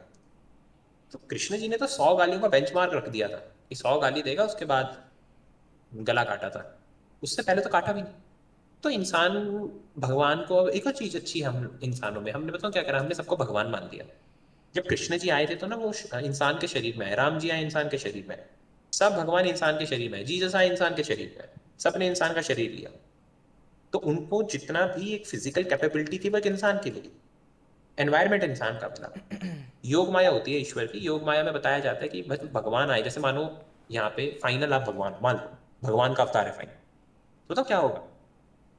तो कृष्ण जी ने तो 100 गालियों का बेंचमार्क रख दिया था कि 100 गाली देगा उसके बाद गला काटा था, उससे पहले तो काटा भी नहीं। तो इंसान भगवान को, अब एक और चीज अच्छी है हम इंसानों में, हमने बताओ क्या करा, हमने सबको भगवान मान लिया। जब कृष्ण जी आए थे तो ना वो इंसान के शरीर में आए, राम जी आए इंसान के शरीर में आए, सब भगवान इंसान के शरीर में आए, जीसस आए इंसान के शरीर में आए, सबने इंसान का शरीर लिया। तो उनको जितना भी एक फिजिकल कैपेबिलिटी थी वो एक इंसान के लिए, एनवायरमेंट इंसान का बना। योग माया होती है ईश्वर की, योग माया में बताया जाता है कि भगवान आए, जैसे मानो यहाँ पे फाइनल आप भगवान मान लो, भगवान का अवतार है फाइनल, तो क्या होगा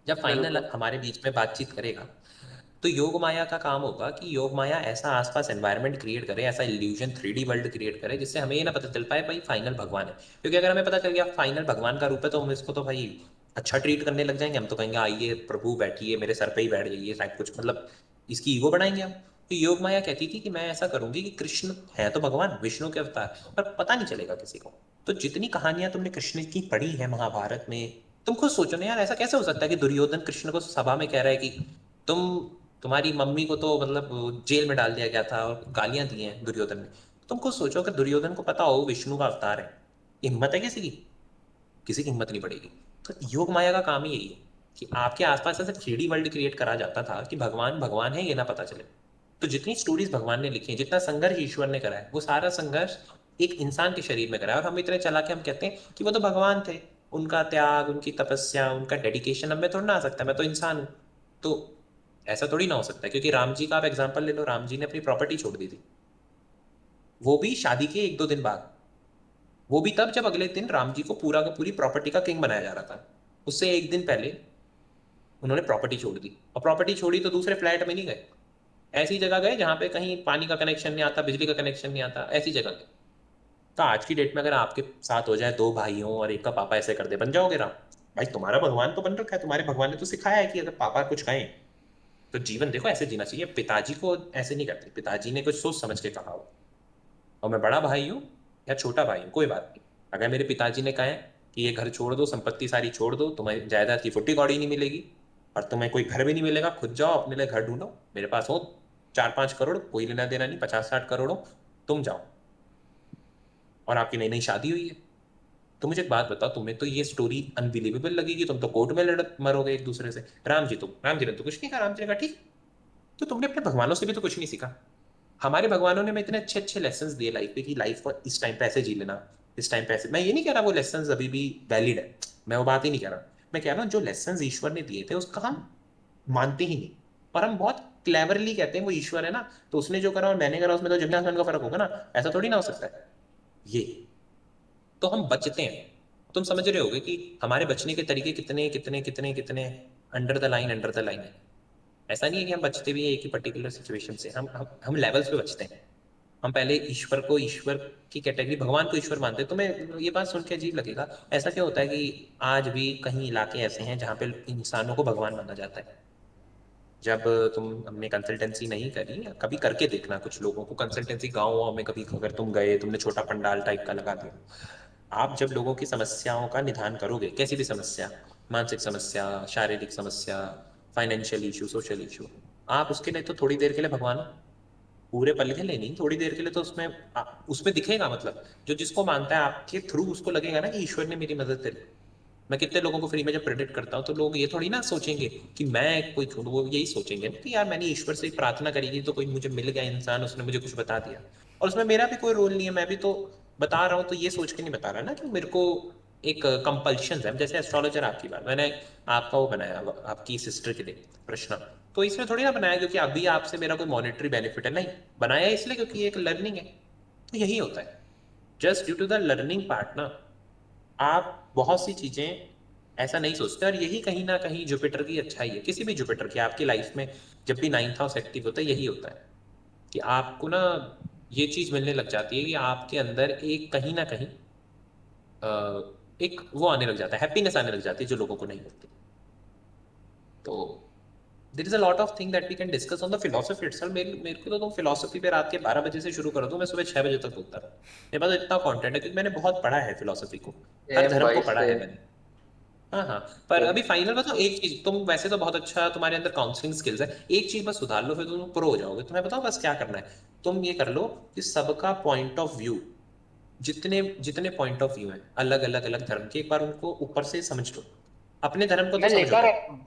जब फाइनल बिल्कुल। हमारे बीच में बातचीत करेगा, तो योग माया का काम होगा कि योग माया ऐसा आसपास एनवायरनमेंट क्रिएट करे, ऐसा इल्यूजन 3D वर्ल्ड क्रिएट करे जिससे हमें ये ना पता चल पाए भाई फाइनल भगवान है। क्योंकि अगर हमें पता चल गया फाइनल भगवान का रूप है, तो हम इसको तो भाई अच्छा ट्रीट करने लग जाएंगे, हम तो कहेंगे आइए प्रभु बैठिए मेरे सर पे ही बैठ जाइए, शायद कुछ मतलब इसकी ईगो बढ़ाएंगे हम। तो योग माया कहती थी कि मैं ऐसा करूंगी कि कृष्ण है तो भगवान विष्णु के अवतार, पर पता नहीं चलेगा किसी को। तो जितनी कहानियां तुमने कृष्ण की पढ़ी है महाभारत में, तुम खुद सोचो ना यार, ऐसा कैसे हो सकता है कि दुर्योधन कृष्ण को सभा में कह रहा है कि तुम, तुम्हारी मम्मी को तो मतलब जेल में डाल दिया गया था और गालियां दी हैं दुर्योधन ने। तुम खुद सोचो कि दुर्योधन को पता हो विष्णु का अवतार है, ये हिम्मत है किसी की? किसी की हिम्मत नहीं पड़ेगी। तो योग माया का काम ही यही है कि आपके आसपास ऐसे 3D वर्ल्ड क्रिएट करा जाता था कि भगवान भगवान है ये ना पता चले। तो जितनी स्टोरीज भगवान ने लिखी है, जितना संघर्ष ईश्वर ने करा है, वो सारा संघर्ष एक इंसान के शरीर में करा है। और हम इतने चला के हम कहते हैं कि वो तो भगवान थे, उनका त्याग, उनकी तपस्या, उनका डेडिकेशन अब मैं थोड़ा ना आ सकता, मैं तो इंसान हूँ। तो ऐसा थोड़ी ना हो सकता है, क्योंकि राम जी का आप एग्जाम्पल ले लो, राम जी ने अपनी प्रॉपर्टी छोड़ दी थी, वो भी शादी के 1-2 दिन बाद। वो भी तब जब अगले दिन राम जी को पूरा का पूरी प्रॉपर्टी का किंग बनाया जा रहा था। उससे एक दिन पहले उन्होंने प्रॉपर्टी छोड़ दी, और प्रॉपर्टी छोड़ी तो दूसरे फ्लैट में नहीं गए, ऐसी जगह गए जहां पे कहीं पानी का कनेक्शन नहीं आता, बिजली का कनेक्शन नहीं आता, ऐसी जगह गए। तो आज की डेट में अगर आपके साथ हो जाए, 2 भाई हों और एक का पापा ऐसे कर दे, बन जाओगे राम? भाई तुम्हारा भगवान तो बन रखा है, तुम्हारे भगवान ने तो सिखाया है कि अगर पापा कुछ कहें तो जीवन देखो ऐसे जीना चाहिए। पिताजी को ऐसे नहीं करते, पिताजी ने कुछ सोच समझ के कहा हो। और मैं बड़ा भाई हूँ या छोटा भाई हूँ, कोई बात नहीं, अगर मेरे पिताजी ने कहा है कि ये घर छोड़ दो, संपत्ति सारी छोड़ दो, तुम्हें जायदाद की फुट्टी कौड़ी नहीं मिलेगी और तुम्हें कोई घर भी नहीं मिलेगा, खुद जाओ अपने लिए घर ढूंढो, मेरे पास हो 4-5 करोड़, कोई लेना देना नहीं, 50-60 करोड़ हो, तुम जाओ, और आपकी नई नई शादी हुई है, तो मुझे एक बात बताओ, तुम्हें तो ये स्टोरी अनबिलीवेबल लगेगी, तुम तो कोर्ट में लड़ मरोगे एक दूसरे से, राम जी ने तो कुछ नहीं कहा, राम जी ने कहा ठीक। तो तुमने अपने भगवानों से भी तो कुछ नहीं सीखा। हमारे भगवानों ने हमें इतने अच्छे अच्छे लेसन दिए लाइफ पे कि लाइफ को इस टाइम पे ऐसे जी लेना, इस टाइम पे ऐसे। मैं ये नहीं कह रहा वो लेसन अभी भी वैलिड है, मैं वो बात ही नहीं कह रहा। मैं कह रहा हूँ जो लेसन ईश्वर ने दिए थे उसका हम मानते ही नहीं, और हम बहुत क्लेवरली कहते हैं वो ईश्वर है ना, तो उसने जो करा और मैंने करा उसमें तो जमीन आसमान का फर्क होगा ना, ऐसा थोड़ी ना हो सकता है ये। तो हम बचते हैं। तुम समझ रहे होगे कि हमारे बचने के तरीके कितने कितने कितने कितने अंडर द लाइन है। ऐसा नहीं है कि हम बचते भी हैं एक ही पर्टिकुलर सिचुएशन से, हम लेवल्स पे बचते हैं। हम पहले ईश्वर को ईश्वर की कैटेगरी, भगवान को ईश्वर मानते हैं। तुम्हें ये बात सुन के अजीब लगेगा, ऐसा क्या होता है कि आज भी कहीं इलाके ऐसे हैं जहाँ पे इंसानों को भगवान माना जाता है? जब तुम, हमने कंसल्टेंसी नहीं करी, कभी करके देखना कुछ लोगों को कंसल्टेंसी गाँव में, कभी अगर तुम गए, तुमने छोटा पंडाल टाइप का लगा दिया, आप जब लोगों की समस्याओं का निदान करोगे, कैसी भी समस्या, मानसिक समस्या, शारीरिक समस्या, फाइनेंशियल इशू, सोशल इशू, आप उसके लिए तो थोड़ी देर के लिए भगवान हो, पूरे पल के लिए नहीं, थोड़ी देर के लिए तो उसमें उसमें दिखेगा, मतलब जो जिसको मानता है आपके थ्रू उसको लगेगा ना कि ईश्वर ने मेरी मदद करी। मैं कितने लोगों को फ्री में जब प्रेडिक्ट करता हूँ तो लोग ये थोड़ी ना सोचेंगे कि मैं कोई झूठ, वो यही सोचेंगे ना कि यार मैंने ईश्वर से प्रार्थना करी थी तो कोई मुझे मिल गया इंसान, उसने मुझे कुछ बता दिया, और उसमें मेरा भी कोई रोल नहीं है, मैं भी तो बता रहा हूँ, तो ये सोच के नहीं बता रहा ना कि मेरे को एक कंपल्शन है। जैसे एस्ट्रोलॉजर आपकी बात, मैंने आपका वो बनाया आपकी सिस्टर के लिए प्रश्न, तो इसमें थोड़ी ना बनाया क्योंकि अभी आपसे मेरा कोई मॉनेटरी बेनिफिट है, नहीं बनाया इसलिए क्योंकि ये एक लर्निंग है। तो यही होता है, just due to the learning part ना, आप बहुत सी चीजें ऐसा नहीं सोचते, और यही कहीं ना कहीं जुपिटर की अच्छाई है, किसी भी जुपिटर की आपकी लाइफ में जब भी 9th हाउस एक्टिव होता है यही होता है कि आपको ना ये चीज मिलने लग जाती है कि आपके अंदर एक कहीं ना कहीं एक वो आने लग जाता है, हैप्पीनेस आने लग जाती है जो लोगों को नहीं मिलती। तो there is a lot of thing that we can discuss on the philosophy itself. मेरे को तो तुम फिलोसफी पे रात के 12 बजे से शुरू करो तो मैं सुबह 6 बजे तक बोलता रहा। मेरे पास इतना कंटेंट है क्योंकि मैंने बहुत पढ़ा है फिलोसफी को, हर सेम धर्म को भाई पढ़ा है सेम। मैंने। हाँ हाँ, पर सेम। अभी फाइनल बताओ एक चीज, तुम वैसे तो बहुत अच्छा तुम्हारे अंदर काउंसलिंग स्किल्स है, एक चीज बस सुधार लो फिर तुम प्रो हो जाओगे। तुम्हें बताओ बस क्या करना है, तुम ये कर लो कि सबका पॉइंट ऑफ व्यू, जितने जितने पॉइंट ऑफ व्यू हैं अलग अलग अलग धर्म के, एक बार उनको ऊपर से समझ लो, अपने धर्म को तो मैं समझो लेकर पहले। आता हूँ,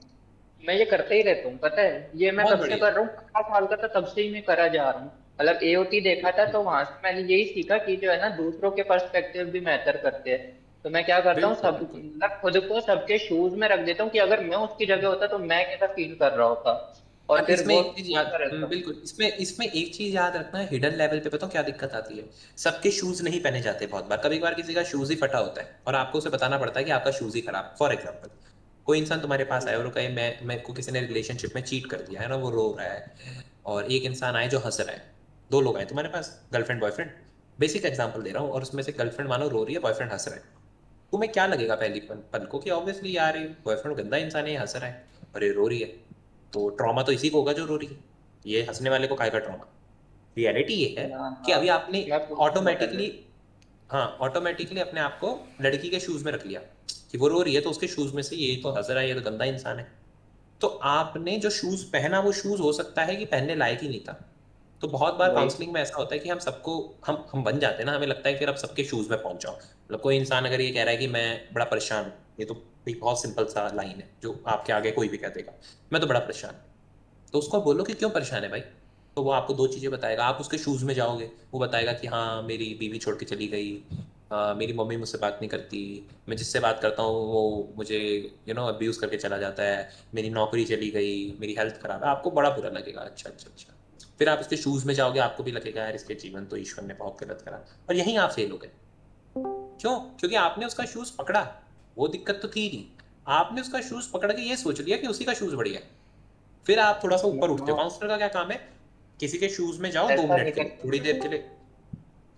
मैं ये करते ही रहता हूँ, पता है ये मैं बहुत कब से बढ़िया। कर रहा हूँ, 15 साल का था तब से ही मैं करा जा रहा हूँ। मतलब एओटी देखा था तो वहां से मैंने यही सीखा कि जो है ना दूसरों के पर्सपेक्टिव भी मैटर करते हैं। तो मैं क्या करता हूँ, बिल्कुल सब बिल्कुल। मतलब खुद को सबके शूज में रख देता हूँ कि अगर मैं उसकी जगह होता तो मैं कैसा फील कर रहा होता, और अब फिर इसमें वो एक चीज याद, सोचता रहता हूँ। बिल्कुल इसमें इसमें एक चीज याद रखना है, हिडन लेवल पे बताओ क्या दिक्कत आती है, सबके शूज नहीं पहने जाते, बहुत बार कभी कभार किसी का शूज ही फटा होता है और आपको उसे बताना पड़ता है कि आपका शूज ही खराब। फॉर एग्जाम्पल कोई इंसान तुम्हारे पास आए और वो कहे मैं मेरे को किसी ने रिलेशनशिप में चीट कर दिया है ना, वो रो रहा है, और एक इंसान आए जो हंस रहा है, दो लोग आए तुम्हारे पास, गर्लफ्रेंड बॉयफ्रेंड, बेसिक एग्जाम्पल दे रहा हूँ, और उसमें से गर्लफ्रेंड मानो रो रही है, बॉयफ्रेंड हंस रहा है, तुम्हें क्या लगेगा पहली पल को कि ऑब्वियसली यार ये बॉयफ्रेंड गंदा इंसान है, ये हंस रहा है और ये रो रही है, तो ट्रॉमा तो इसी को होगा जो रो रही है, ये हंसने वाले को काहेगा ट्रॉमा। रियलिटी ये है ना कि ना, अभी आपने मैं पूछूंगा पहले। ऑटोमेटिकली, हाँ ऑटोमेटिकली अपने आप को लड़की के शूज में रख लिया कि वो रो रही है तो उसके शूज में से ये तो हंस रहा है, ये तो गंदा इंसान है। तो आपने जो शूज पहना वो शूज हो सकता है कि पहनने लायक ही नहीं था। तो बहुत बार वही। काउंसलिंग में ऐसा होता है कि हम सबको, हम बन जाते हैं ना, हमें लगता है फिर अब सबके शूज में पहुंच जाओ। मतलब कोई इंसान अगर ये कह रहा है कि मैं बड़ा परेशान हूँ, ये तो एक बहुत सिंपल सा लाइन है जो आपके आगे कोई भी कह देगा, मैं तो बड़ा परेशान हूँ, तो उसको बोलो कि क्यों परेशान है भाई, तो वो आपको दो चीजें बताएगा, आप उसके शूज में जाओगे, वो बताएगा कि हाँ मेरी बीवी छोड़ के चली गई, मेरी मम्मी मुझसे बात नहीं करती, मैं जिससे बात करता हूँ वो मुझे अब्यूज करके चला जाता है, मेरी नौकरी चली गई, मेरी हेल्थ खराब है, आपको बड़ा बुरा लगेगा। अच्छा अच्छा अच्छा, फिर आप इसके शूज में जाओगे, आपको भी लगेगा यार इसके जीवन तो ईश्वर ने बहुत गलत करा, और यहीं आप फेल हो गए। क्यों? क्योंकि आपने उसका शूज पकड़ा, वो दिक्कत तो थी नहीं, आपने उसका शूज पकड़ के ये सोच लिया कि उसी का शूज बढ़िया है। फिर आप थोड़ा सा ऊपर उठते हो, काउंसलर का क्या काम है, किसी के शूज में जाओ दो ऐसा नहीं मिनट के लिए, करता, थोड़ी देर के लिए।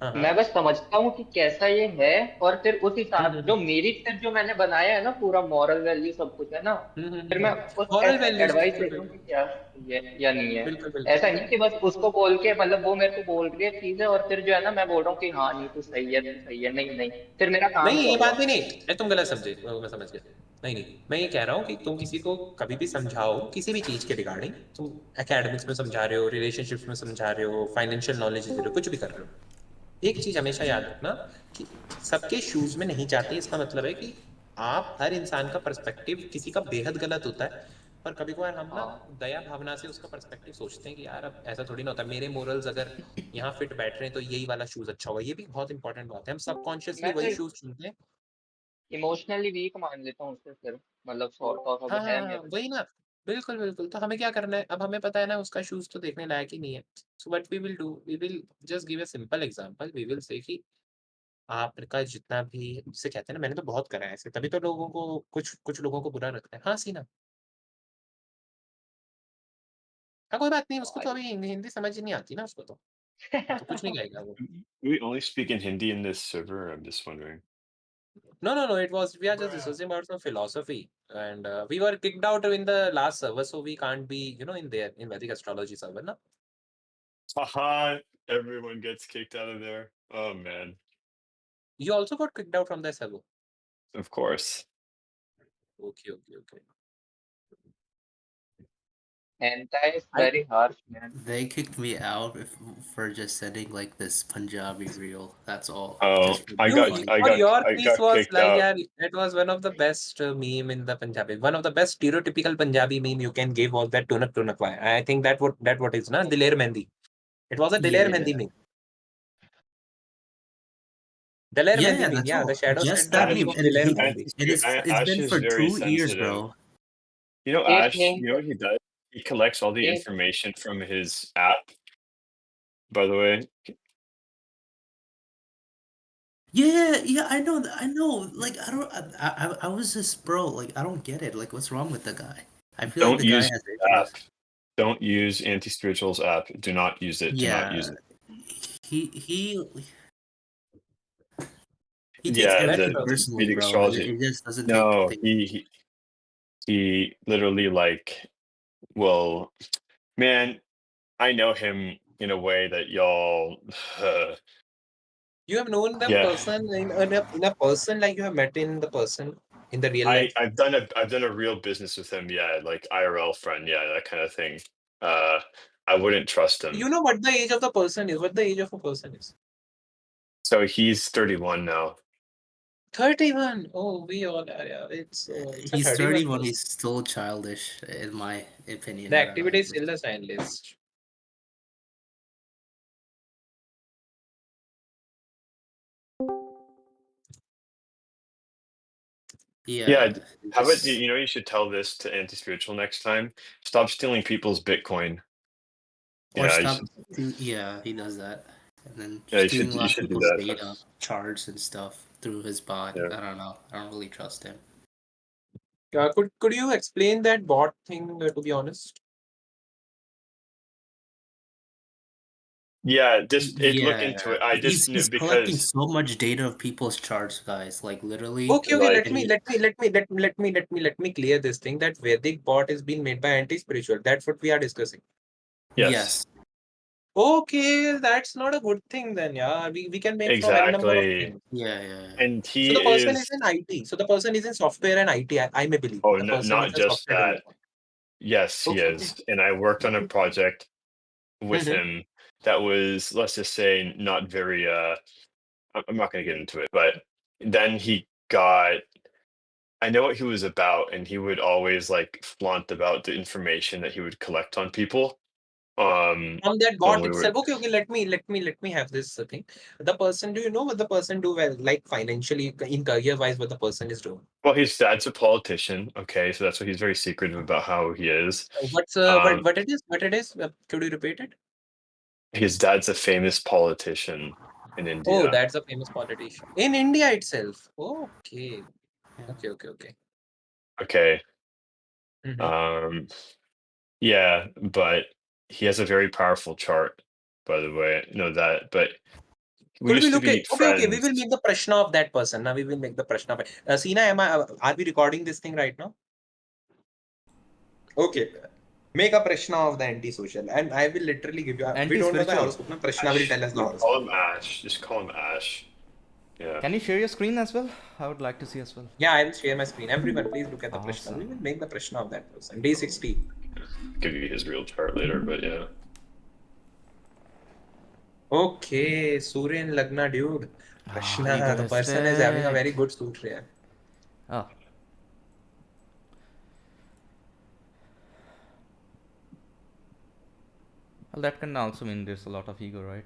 हाँ हाँ। मैं बस समझता हूँ कि कैसा ये है, और फिर उस हिसाब हम्म। जो मेरी फिर जो मैंने बनाया है ना पूरा मॉरल वैल्यू सब कुछ है ना, फिर मैं उसको मॉरल ऐसे वैल्यूज, एडवाइस बिल्कुल देता हूँ कि बिल्कुल। क्या सही है या नहीं है। बिल्कुल बिल्कुल। ऐसा नहीं कि बस उसको बोल के मतलब वो मेरे को बोल रही है चीजें और फिर जो है ना मैं बोल रहा हूँ कि हाँ नहीं तू सही है तू सही है, नहीं नहीं, फिर मेरा काम नहीं क्या ये हुआ। बात भी नहीं, तुम गलत समझे, मैं समझ गया। नहीं नहीं, मैं ये कह रहा हूँ कि तुम किसी को कभी भी समझाओ किसी भी चीज के रिगार्डिंग, तुम एकेडमिक्स में समझा रहे हो, रिलेशनशिप्स में समझा रहे हो, फाइनेंशियल नॉलेज दे रहे हो, कुछ भी कर रहे हो, एक चीज हमेशा याद रखना कि सबके शूज में नहीं जाते, इसका मतलब है कि आप हर इंसान का पर्सपेक्टिव किसी का बेहद गलत होता है, पर कभी कभार हम ना हाँ दया भावना से उसका पर्सपेक्टिव सोचते हैं कि यार अब ऐसा थोड़ी ना होता, मेरे मोरल्स अगर यहाँ फिट बैठ रहे हैं तो यही वाला शूज अच्छा होगा, ये भी बहुत इंपॉर्टेंट बात है, हम सबकॉन्शियसली मैं तो वही शूज चुनते हैं। इमोशनली वीक मान लेता हूँ उससे, फिर मतलब सॉर्ट ऑफ अब हाँ हाँ है हाँ, मेरे। वही ना, बिल्कुल बिल्कुल, तो हमें क्या करना है, अब हमें पता है ना उसका शूज तो देखने लायक ही नहीं है, so what we will do, we will just give a simple example, we will say कि आपका जितना भी, जिसे कहते हैं ना, मैंने तो बहुत करा है ऐसे, तभी तो लोगों को, कुछ कुछ लोगों को बुरा लगता है, हाँ सीना, हाँ कोई बात नहीं, उसको तो अभी हिंदी समझ ही नहीं आती ना उसको तो कुछ नहीं कहेगा वो। We only speak in Hindi in this server. I'm just wondering. No no no, it was, we are just discussing about some philosophy, and we were kicked out in the last server, so we can't be in there in Vedic astrology server na. Haha, everyone gets kicked out of there. Oh man. You also got kicked out from the server? Of course. Okay okay okay. Hentai is I very harsh, man. They kicked me out for just sending like this Punjabi reel. That's all. Oh, Just for I being got funny. I or got your I piece got was kicked like, out. yeah, it was one of the best meme in the Punjabi. One of the best stereotypical Punjabi meme you can give was that tunak tunak why. I think that what is na Diler Mehndi. It was a Diler Mehndi Yeah. meme. Diler Yeah, Mehndi yeah, meme. that's Yeah, the all. shadow said Just the that meme meme. of Ash, And Diler he Mehndi. it's Ash been is for very 2 years, sensitive. bro. You know, एक Ash, thing, you know what he does? He collects all the एक information from his app, by the way. Yeah, yeah, I know, I know. Like, I don't, I was just, bro. Like, I don't get it. Like, what's wrong with the guy? I feel like Don't the guy use has app. issues. Don't use anti-spirituals app. Do not use it. Do not use Yeah, it. he he he takes Yeah, That's everything the true. personally, Vedic bro. astrology. It just doesn't take No, things. he literally like well, man, I know him in a way that y'all You have known them yeah. person in a person, like you have met in the person in the real life. I've done a real business with him, yeah, like IRL friend, yeah, that kind of thing. Uh I wouldn't trust him. You know what the age of the person is. What the age of a person is. So he's 31 now. 31. Oh, we all are. Yeah, it's a He's 31 31. person. He's still childish, in my opinion. The I don't know. activity is still the sign list. Yeah, Yeah, how about just you know you should tell this to anti-spiritual next time. Stop stealing people's Bitcoin. or Yeah, you stop. should Yeah, he does that, and then yeah, stealing a you lot of should do people's that. data, charts and stuff through his bot. Yeah. I don't know. I don't really trust him. Could you explain that bot thing, to be honest? Yeah, just look Yeah, into it. I just he's collecting because so much data of people's charts, guys. Like literally, Okay, like and let me clear this thing that Vedic bot is being made by anti-spiritual. That's what we are discussing. yes, yes, Okay, that's not a good thing then, yeah. We can make from n number of exactly. things. yeah, yeah, And So he the person is is in IT. So the person is in software and IT. I may believe oh the person not is a just software that. developer. Yes, he Okay. is. And I worked on a project with Mhm. him that was, let's just say, not very I'm not going to get into it, but then he got I know what he was about, and he would always like flaunt about the information that he would collect on people. From that When bot we were itself. Okay. Let me have this thing. The person. Do you know what the person do well, like financially, in career wise, what the person is doing? well, his dad's a politician, okay, so that's why he's very secretive about how he is. What's Um, what it is? What it is? Could you repeat it? his dad's a famous politician in Oh, India. that's a famous politician in India itself. Okay. yeah. Okay. Okay. Mhm. Um, yeah, but he has a very powerful chart, by the way. I know that, but we Could we used to look at be okay, we friends. will make the prashna of that person. Now we will make the prashna of it. Sina, are we recording this thing right now? Okay. Make a prashna of the anti-social, and I will literally give you. We don't know the Anti-spiritual. horoscope. Now prashna will Ash. tell us the You call horoscope. him Ash. Just call him Ash. Yeah. Can you share your screen as well? I would like to see as well. Yeah, I will share my screen. Everyone, please look at the prashna. We Awesome. will make the prashna of that person. Day 60. Give you his real chart later, but yeah. Okay, Surya in Lagna, dude. You Prashna, got the it person is having a very straight. good suit here. Oh. Well, that can also mean there's a lot of ego, right?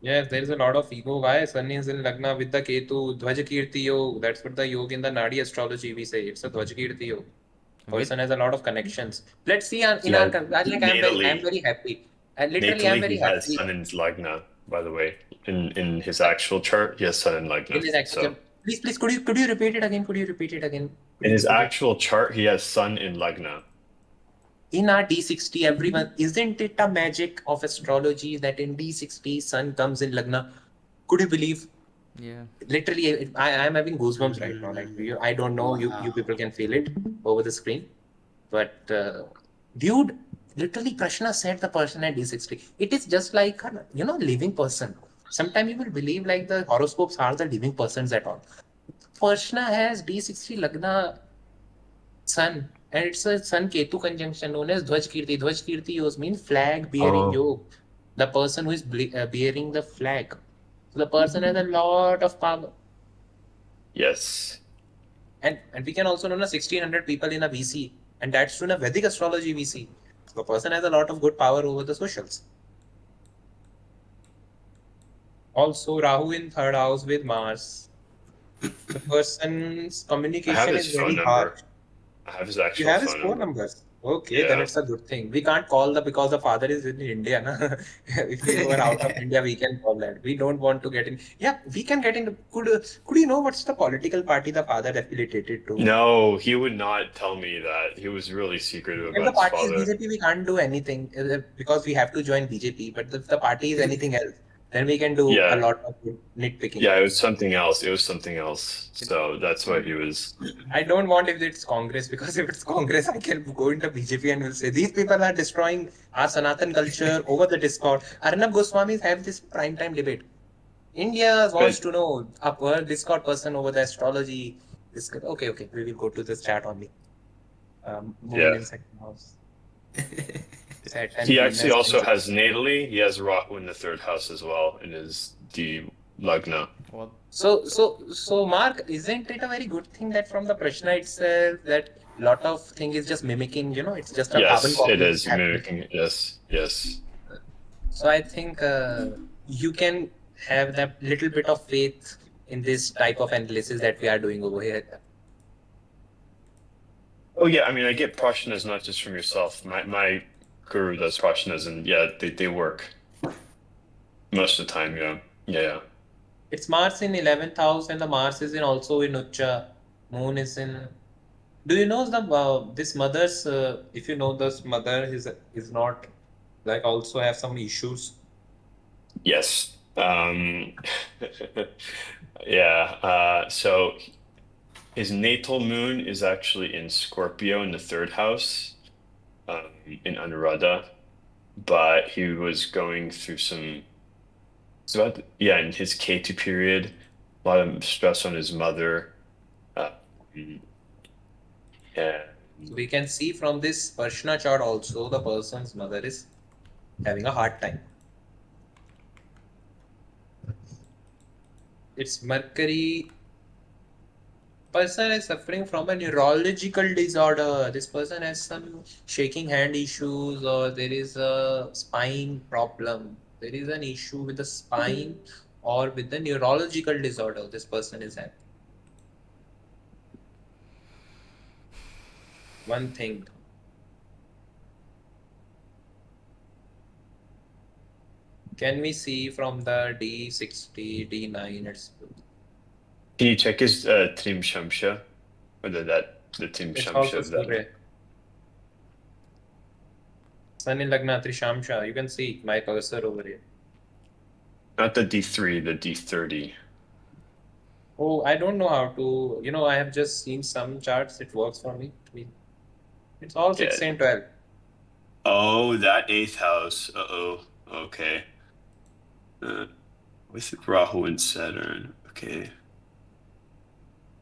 Yes, there is a lot of ego. Why? Sun is in Lagna with the Ketu, Dvajakirti Yog. That's what the yog in the Nadi astrology we say. It's a Dvajakirti Yog. With Person has a lot of connections. Let's see in Yeah, our like I'm natally. very happy. And literally I'm Natally, very he has happy Sun in Lagna, by the way. In his actual chart, he has Sun in in Lagna. his actual. So Please, could you repeat it again? Could you repeat it again? Could in you his repeat it? actual chart, he has Sun in Lagna. In our D60, everyone, isn't it a magic of astrology that in D60 Sun comes in Lagna? Could you believe? yeah. Literally, I'm having goosebumps right now. Like I don't know, you Wow. people can feel it over the screen, but dude, literally, Prashna said the person at D60. It is just like a, living person. Sometimes you will believe like the horoscopes are the living persons at all. Prashna has D60 Lagna Sun. and it's a Sun Ketu conjunction known as Dhwaj Kirti. Dhwaj Kirti yos means flag bearing Oh, yog. The person who is bearing the flag. So the person has a lot of power. yes. And we can also know 1600 people in a VC, and that's in a Vedic astrology VC. So the person has a lot of good power over the socials. Also, Rahu in third house with Mars. The person's I have communication his is phone very hard. number. I have his You actual have his phone phone number. numbers. Okay, then Yeah. it's a good thing. We can't call because the father is in India. Na? If we were out of India, we can call that. We don't want to get in. Yeah, we can get in. Could you know what's the political party the father affiliated to? No, he would not tell me that. He was really secretive If the about his party is father. BJP, we can't do anything because we have to join BJP. But if the party is anything else, then we can do a Yeah. lot of good nitpicking. Yeah, it was something else. It was something else. So that's why he was. I don't want if it's Congress, because if it's Congress, I can go into BJP and will say these people are destroying our Sanatan culture over the Discord. Arnab Goswamis have this prime time debate. India wants But to know a Discord person over the astrology. Okay, we will go to this chat only. Moon yeah. in second house. Saturn, He actually Venus, also and has natally, he has Rahu in the third house as well in his D Lagna. What? So, Mark, isn't it a very good thing that from the Prashna itself, that lot of thing is just mimicking, it's just a carbon Yes, it copy is happening. mimicking. Yes. So I think you can have that little bit of faith in this type of analysis that we are doing over here. Oh yeah, I mean, I get prashnas not just from yourself. My guru does prashnas, and yeah, they work most of the time. Yeah. It's Mars in 11th house, and the Mars is in also in Ucha. Moon is in. Do you know this mother's? If you know this mother is not like also have some issues. Yes. Yeah. So his natal moon is actually in Scorpio in the third house, in Anuradha, but he was going through some. So in his Ketu period, a lot of stress on his mother. Yeah. So we can see from this Prashna chart also the person's mother is having a hard time. It's Mercury. Person is suffering from a neurological disorder. This person has some shaking hand issues, or there is a spine problem. There is an issue with the spine or with the neurological disorder this person is having. One thing. Can we see from the D60, D9? Can you check his Trim Shamsha? Whether the Trim It's Shamsha also of that. Surya. Sun in Lagna Trishamsha. You can see my cursor over here. Not the D3, the D30. Oh, I don't know how to. I have just seen some charts. It works for me. It's all 6 and 12. Oh, that 8th house. Uh-oh. Okay. With Rahu and Saturn. Okay.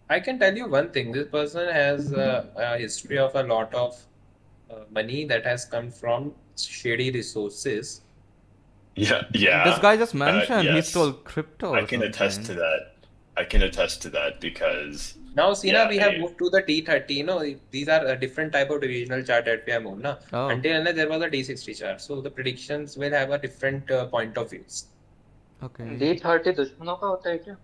I can tell you one thing. This person has a history of a lot of money that has come from shady resources. Yeah. This guy just mentioned he yes. stole crypto. I can attest to that because Now, Sina, we have moved to the T30. These are a different type of divisional chart that we have moved. Na? Oh. Until unless there was a D60 chart. So the predictions will have a different point of views. Okay. D30 दुश्मनों का होता है क्या?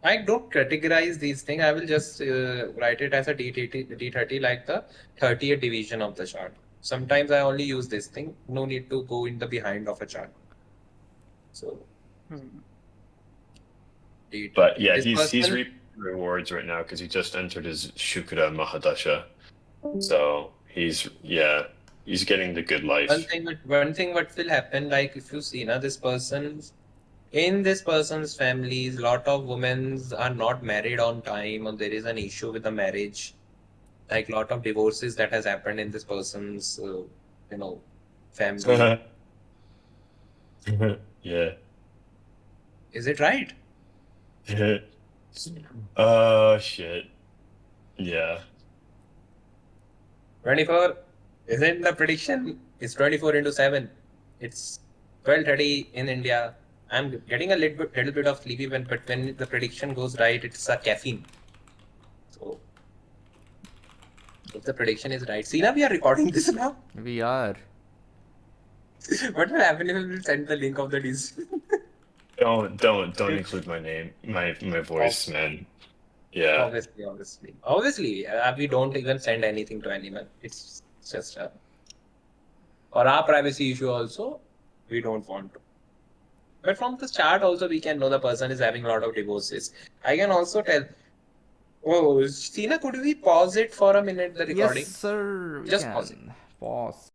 I don't categorize these things. I will just write it as a D30 like the 30th division of the chart. Sometimes I only use this thing. No need to go in the behind of a chart. So. But yeah, he's reaping rewards right now because he just entered his Shukra Mahadasha. So he's getting the good life. One thing what will happen, like if you see in this person's families, lot of women are not married on time, or there is an issue with the marriage, like lot of divorces that has happened in this person's family. Yeah. Is it right? Shit. Yeah. 24 isn't the prediction. It's 24 into 7. It's 12:30 in India. I'm getting a little bit of sleepy but when the prediction goes right, it's a caffeine. So if the prediction is right, Sina, we are recording this now. We are. What will happen if we send the link of the disk? Don't include my name, my voice, man. Yeah. Obviously, we don't even send anything to anyone. It's just for our privacy issue also, we don't want to. But from the chart also, we can know the person is having a lot of divorces. I can also tell. Oh, Sina, could we pause it for a minute, the Yes, recording? sir. We Just pause it. can. Pause.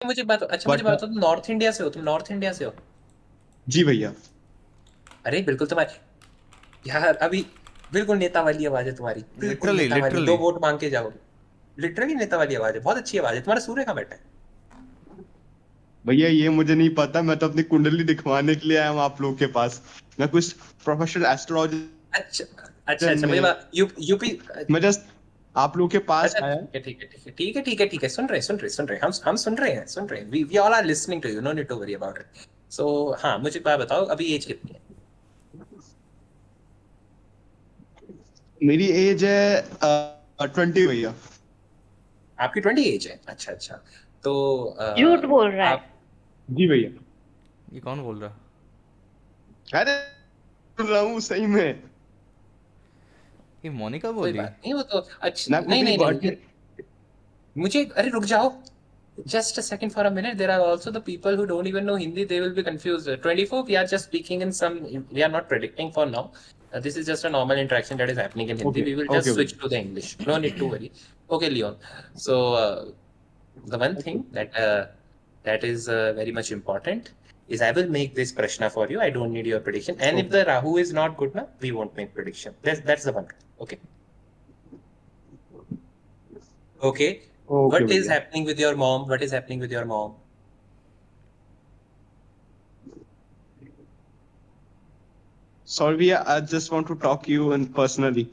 मुझे बात अच्छा मुझे but बात तुम north India से हो, तुम north India से हो? जी भैया। अरे बिल्कुल तुम्हारी यार अभी बिल्कुल नेता वाली आवाज है तुम्हारी, बिल्कुल लिटरली नेता वाली, 2 लिटरली वोट मांग के जाओगे। लिटरली नेता वाली आवाज है, बहुत अच्छी आवाज है तुम्हारा। सूर्य कहाँ बैठा है? भैया ये मुझे नहीं पता, मैं तो अपनी कुंडली दिखवाने के लिए आया हूँ आप लोग के पास। मैं कुछ प्रोफेशनल एस्ट्रोलॉजर अच्छा अच्छा अच्छा मुझे नहीं, यूपी। मैं जस्ट आप लोग के पास अच्छा आया। ठीक है ठीक है ठीक है ठीक है ठीक है ठीक है, सुन रहे हैं हम सुन रहे हैं, we all are listening to you, no need to worry about it. So हाँ मुझे एक बात बताओ, अभी एज कितनी है? मेरी एज है 20 भैया। आपकी 20 एज है? अच्छा अच्छा। तो झूठ बोल रहा है। आप जी भैया। ये कौन बोल रहा? अरे बोल रहा हूँ सही में। ये मोनिका कोई बोली? बात नहीं, वो तो अच्छा ना को नहीं भी नहीं नहीं बर्थडे। मुझे अरे रुक जाओ, just a second for a minute. There are also the people who don't even know Hindi. They will be confused. 24, we are just speaking in some, we are not predicting for now. This is just a normal interaction that is happening in Hindi. Okay We will okay just switch भैया। to the English. No need to worry. Okay, Leon. So, the one thing that is very much important is I will make this prashna for you. I don't need your prediction. And if okay the Rahu is not good, na, we won't make prediction. That's the one. Okay. Okay. Okay What is भैया। happening with your mom? What is happening with your mom? Sorry भैया, I just want to talk you in personally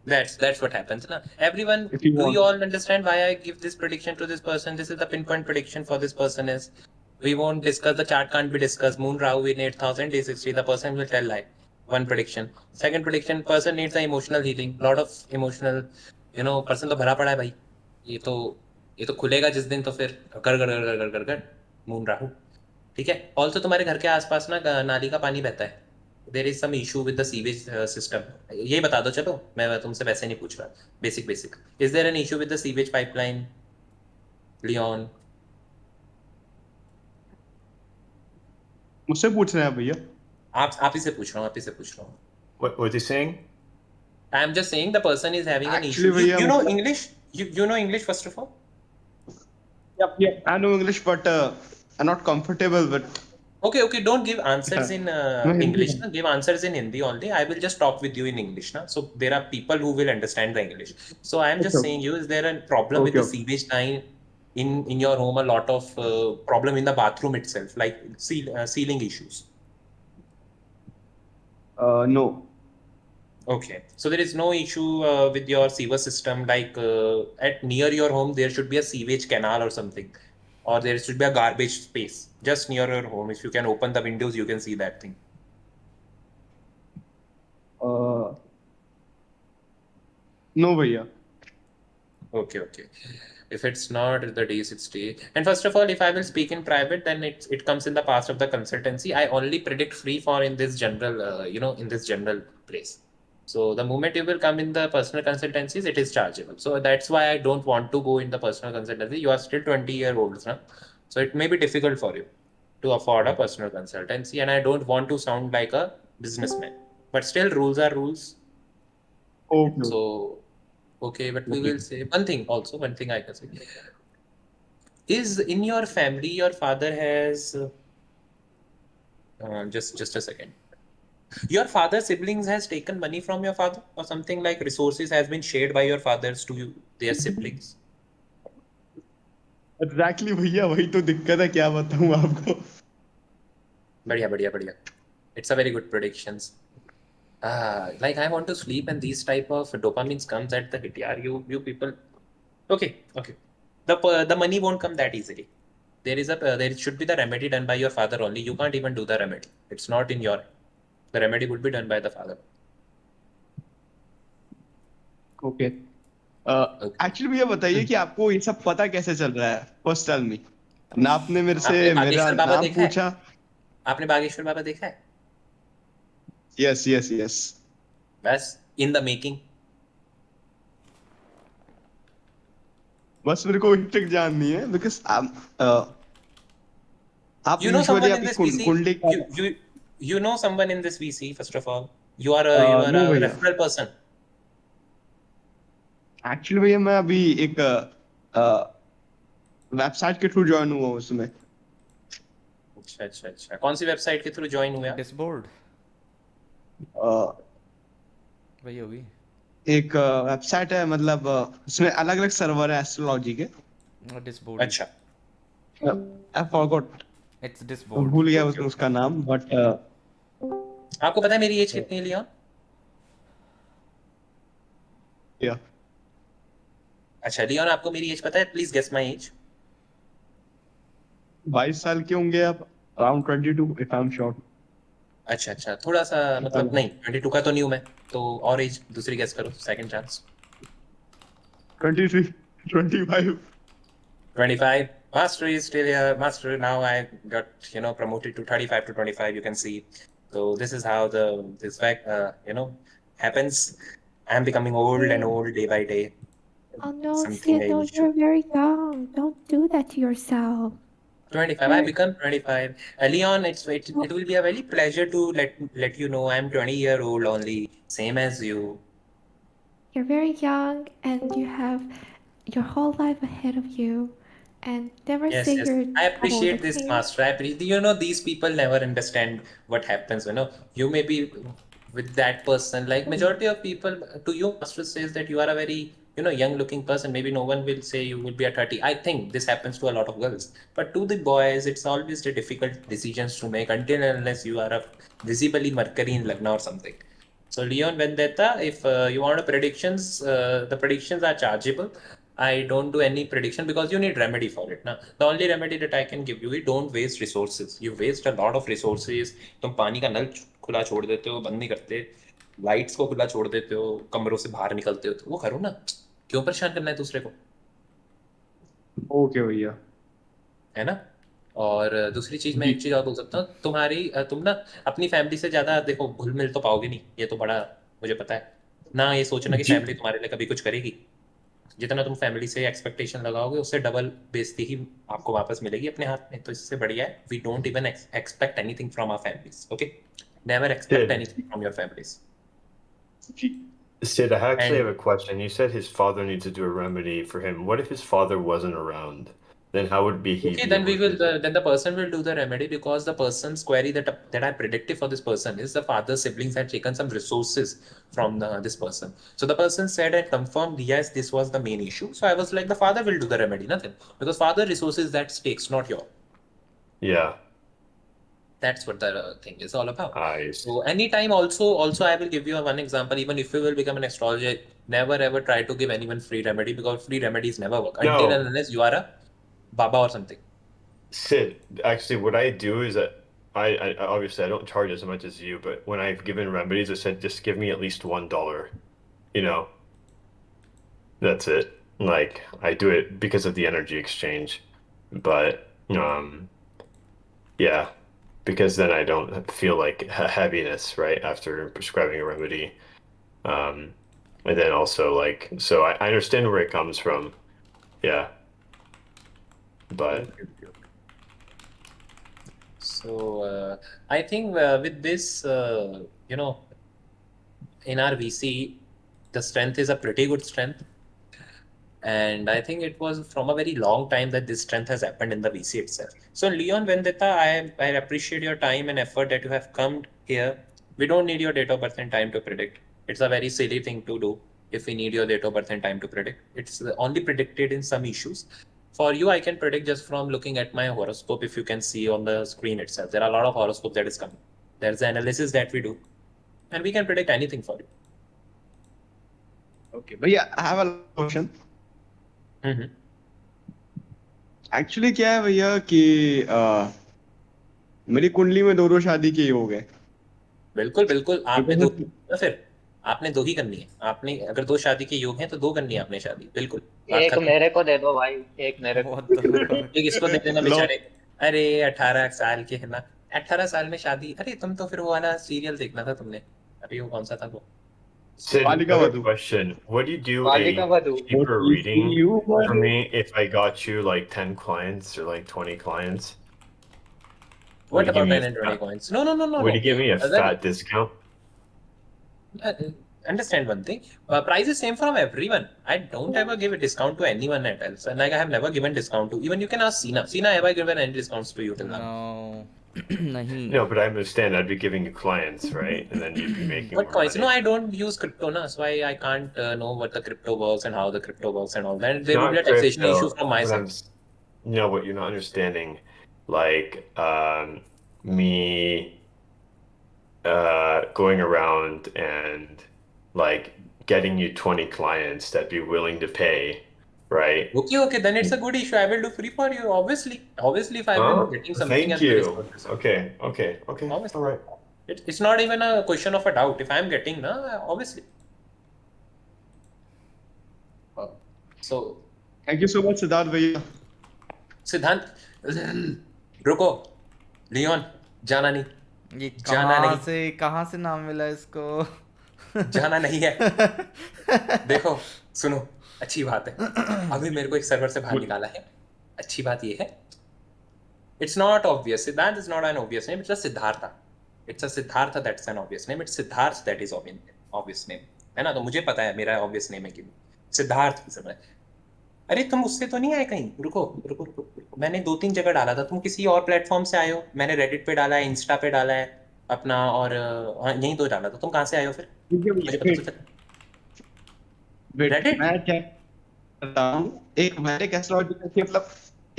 That's what happens. Na? Everyone, if you do you want. all understand why I give this prediction to this person? This is the pinpoint prediction for this person is we won't discuss the chart can't be discussed. Moon Rahu in 8,000 day 60. The person will tell lie. One prediction. Second prediction, person needs an emotional healing. Lot of emotional, person तो भरा पड़ा है भाई। ये तो ये तो खुलेगा जिस दिन तो फिर कर कर कर कर कर कर मून राहु। ठीक है। ऑल्सो तुम्हारे घर के आसपास ना नाली का पानी बहता है। There is some issue with the sewage system. ये बता दो, चलो मैं तुमसे वैसे नहीं पूछ रहा, basic basic. Is there an issue with the sewage pipeline, Leon? मुझसे पूछ रहे हैं भैया? आप ही से पूछ रहा हूँ, आप ही से पूछ रहा हूँ। What is he saying? I am just saying the person is having an issue. Actually भैया यू नो मतलब English? You know English first of all? I know English but I not comfortable with. Okay, okay. Don't give answers in मैं Hindi English. में। Na? Give answers in Hindi only. I will just talk with you in English. Na? So there are people who will understand the English. So I am just okay saying you, is there a problem with okay the sewage line in your home? A lot of problem in the bathroom itself, like ceiling issues. No. Okay. So there is no issue with your sewer system, like at near your home there should be a sewage canal or something, or there should be a garbage space just near your home. If you can open the windows, you can see that thing. No भैया। Okay, okay. If it's not the D60, and first of all, if I will speak in private, then it comes in the past of the consultancy. I only predict free for in this general, in this general place. So the moment you will come in the personal consultancies, it is chargeable. So that's why I don't want to go in the personal consultancy. You are still 20-year-olds now, so it may be difficult for you to afford a personal consultancy, and I don't want to sound like a businessman. But still, rules are rules. Okay So okay, but we okay. will say one thing also. One thing I can say is in your family, your father has just a second. Your father's siblings has taken money from your father, or something like resources has been shared by your fathers to you, their siblings. Exactly भैया, वही तो दिक्कत है, क्या बताऊं आपको। बढ़िया बढ़िया बढ़िया. It's a very good predictions. Like I want to sleep, and these type of dopamines comes at the hit. Yeah, you people. Okay, okay. The money won't come that easily. There should be the remedy done by your father only. You can't even do the remedy. It's not in your. The remedy would be done by the father. Okay. Okay. Actually भैया बताइए कि आपको ये सब पता कैसे चल रहा है? First tell me. ना आपने मेरे से आपने मेरा बागेश्वर बाबा नाम देखा है? पूछा। आपने बागेश्वर बाबा देखा है? Yes yes yes. बस in the making. बस मेरे को एक ट्रिक जाननी है, बिकॉज आप You know usually someone in आपकी this VC. कुंडली का। You know someone in this VC. First of all, you are no a भैया। referral person. एक्चुअली भैया मैं अभी एक वेबसाइट के थ्रू ज्वाइन हुआ उसमें। अच्छा अच्छा अच्छा, कौन सी वेबसाइट के थ्रू ज्वाइन हुआ? डिसबोर्ड अ, वही होगी। एक वेबसाइट है, मतलब उसमें अलग अलग सर्वर है एस्ट्रोलॉजी के। डिसबोर्ड ही। अच्छा, आई फॉरगॉट, इट्स डिसबोर्ड। भूल गया ओके उसका ओके। नाम, बट आपको पता है मेरी एज कितनी है लियोन? या अच्छा लियोन, आपको मेरी एज पता है? Please guess my age. 22 साल के होंगे आप, around 22 if I am sure. अच्छा अच्छा, थोड़ा सा मतलब नहीं, 22 का तो नहीं हूं मैं। तो और एज दूसरी गेस करो, second chance. 23, 25। 25. Master is still here. Master, now I got, promoted to 35 to 25, you can see. So this is how this fact, happens. I'm becoming old and Sid, old day by day. oh no, Something Sid, I no, used to. you're very young. Don't do that to yourself. 25. I You're become 25. Leon, it will be a very pleasure to let you know I'm 20-year-old only, same as you. you're very young and you have your whole life ahead of you. And never say Yes, yes. you're I old, appreciate this, okay? Master. I appreciate, these people never understand what happens. You may be with that person. Like majority of people to you, Master says that you are a very, young looking person. Maybe no one will say you will be a 30. I think this happens to a lot of girls. But to the boys, it's always the difficult decisions to make until and unless you are a visibly Mercury in Lagna or something. So Leon Vendetta, if you want a predictions, the predictions are chargeable. I don't do any prediction because you need remedy for it. Now, the only remedy that I can give you is don't waste resources. You waste a lot of resources. तुम पानी का नल खुला छोड़ देते हो, बंद नहीं करते, लाइट्स को खुला छोड़ देते हो, कमरों से बाहर निकलते हो, तो वो करो ना। क्यों परेशान करना है दूसरे को? ओके भैया। है ना? और दूसरी चीज, मैं जी एक चीज और बोल सकता हूँ, तुम ना अपनी फैमिली से ज्यादा देखो घुल मिल तो पाओगे नहीं, ये तो बड़ा मुझे पता है ना। ये सोचना कि जी फैमिली तुम्हारे लिए कभी कुछ करेगी। जितना तुम फैमिली से एक्सपेक्टेशन लगाओगे उससे डबल बेइज्जती ही आपको वापस मिलेगी अपने हाथ में। तो इससे बढ़िया है we don't even expect anything from our families. Okay, never expect Sid, anything from your families. जी। Sid, I actually have and a question. You said his father needs to do a remedy for him. What if his father wasn't around? Then how would he okay, be then able we to will do it? then the person will do the remedy because the person's query that I predicted for this person is the father's siblings had taken some resources from this person. So the person said and confirmed yes, this was the main issue. So I was like, the father will do the remedy, nothing, because father resources that stakes, not your. Yeah, That's what the thing is all about. I see. So anytime, also I will give you one example. Even if you will become an astrologer, never ever try to give anyone free remedy because free remedies never work until and No, unless you are a baba or something. Sid, actually, what I do is that I obviously I don't charge as much as you, but when I've given remedies, I said just give me at least $1. You know, that's it. Like I do it because of the energy exchange, but yeah, because then I don't feel like heaviness right after prescribing a remedy. Um, and then also like so I understand where it comes from. Yeah, but Okay, okay, okay. So I think with this, in our VC, the strength is a pretty good strength. And I think it was from a very long time that this strength has happened in the VC itself. So Leon Vendetta, I appreciate your time and effort that you have come here. We don't need your date of birth and time to predict. It's a very silly thing to do if we need your date of birth and time to predict. It's only predicted in some issues. For you, I can predict just from looking at my horoscope. If you can see on the screen itself, there are a lot of horoscope that is coming. There's the analysis that we do, and we can predict anything for you. Okay भैया, I have a question. Mm-hmm. Actually क्या है भैया कि मेरी कुंडली में दो दो शादी के योग है। बिल्कुल बिल्कुल, आपने दो, बिकॉज तो फिर आपने दो ही करनी है। आपने अगर दो शादी के योग हैं तो दो करनी है आपने शादी, बिल्कुल, बात एक खत्म। मेरे को दे दो भाई, एक मेरे को। What the fuck. एक इसको दे देना लो, बेचारे। अरे 18 साल के है ना, 18 साल में शादी? अरे तुम तो फिर वो वाला सीरियल देखना था तुमने। अरे वो कौन सा था वो? Sid, बालिका another वधू। question. Would you do बालिका a वधू। cheaper reading you for me if I got you like 10 clients or like 20 clients? Would What you give about me 10 and 20 coins? No, no, no, no, would no. you give me a Brother, fat discount? understand one thing. Price is same from everyone. I don't ever give a discount to anyone else, and like I have never given discount to. Even you can ask Sina. Sina, have I given any discounts to you till now? No. नहीं. No, but I understand I'd be giving you clients, right? And then you'd be making What more coins? money. No, I don't use crypto, na. So I can't know what the crypto works and how the crypto works and all that. It's There would be a not taxation issue crypto, from my but side. no, what you're not understanding, like me going around and like getting you 20 clients that'd be willing to pay, right? Okay, then it's a good issue. I will do free for you, obviously. Obviously, if I've been getting something Thank as a you. result. Okay. Obviously. All right. It's not even a question of a doubt. If I'm getting, na, obviously. So, Thank you so much, Siddharth भैया. सिद्धांत रुको Leone जाना नहीं ये जाना कहाँ से नाम मिला इसको? जाना नहीं है देखो सुनो अच्छी बात है अभी मेरे को एक सर्वर से बाहर निकाला है अच्छी बात ये है इट्स नॉट ऑब्वियस सिद्धांत is not an obvious name it's a Siddharth that's an obvious name it's Siddharth that is obvious name है ना तो मुझे पता है मेरा ऑब्वियस नेम है कि सिद्धार्थ की समय अरे तुम उससे तो नहीं आए कहीं रुको रुको रुको रुको। मैंने 2-3 जगह डाला था तुम किसी और प्लेटफॉर्म से आए हो मैंने रेडिट पे डाला है इंस्टा पे डाला है अपना और हाँ यहीं तो डाला था तुम कहाँ से आए हो फिर मुझे पता तो चला वेट Reddit? मैं क्या करता हूँ एक मैंने एक एस्ट्रोलॉजिकल की मतलब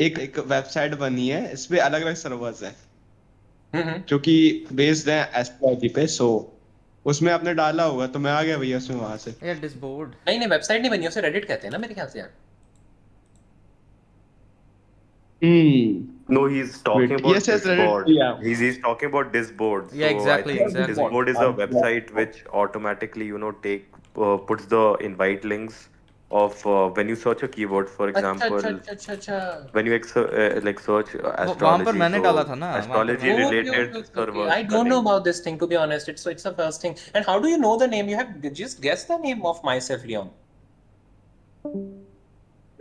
एक वेबसाइट बनी है इस पे अलग अलग सर्वर्स हैं जो कि बेस्ड है एस्ट्रोलॉजी पे सो उसमें आपने डाला होगा तो मैं आ गया भैया उसमें वहां से यार डिसबोर्ड नहीं वेबसाइट नहीं बनी उसे रेडिट कहते हैं ना मेरे ख्याल से यार No, he's talking Wait, about yes, yes, Reddit, Discord. yeah. He's talking about Discord. Yeah, So exactly, I think exactly. Discord is a website which automatically, puts the invite links of when you search a keyword, for example, अच्छा when you like search astrology. वहाँ पर मैंने so डाला था ना, वहाँ पर astrology related servers. I don't know about this thing to be honest it's the first thing and how do you know the name you have just guessed the name of myself Leon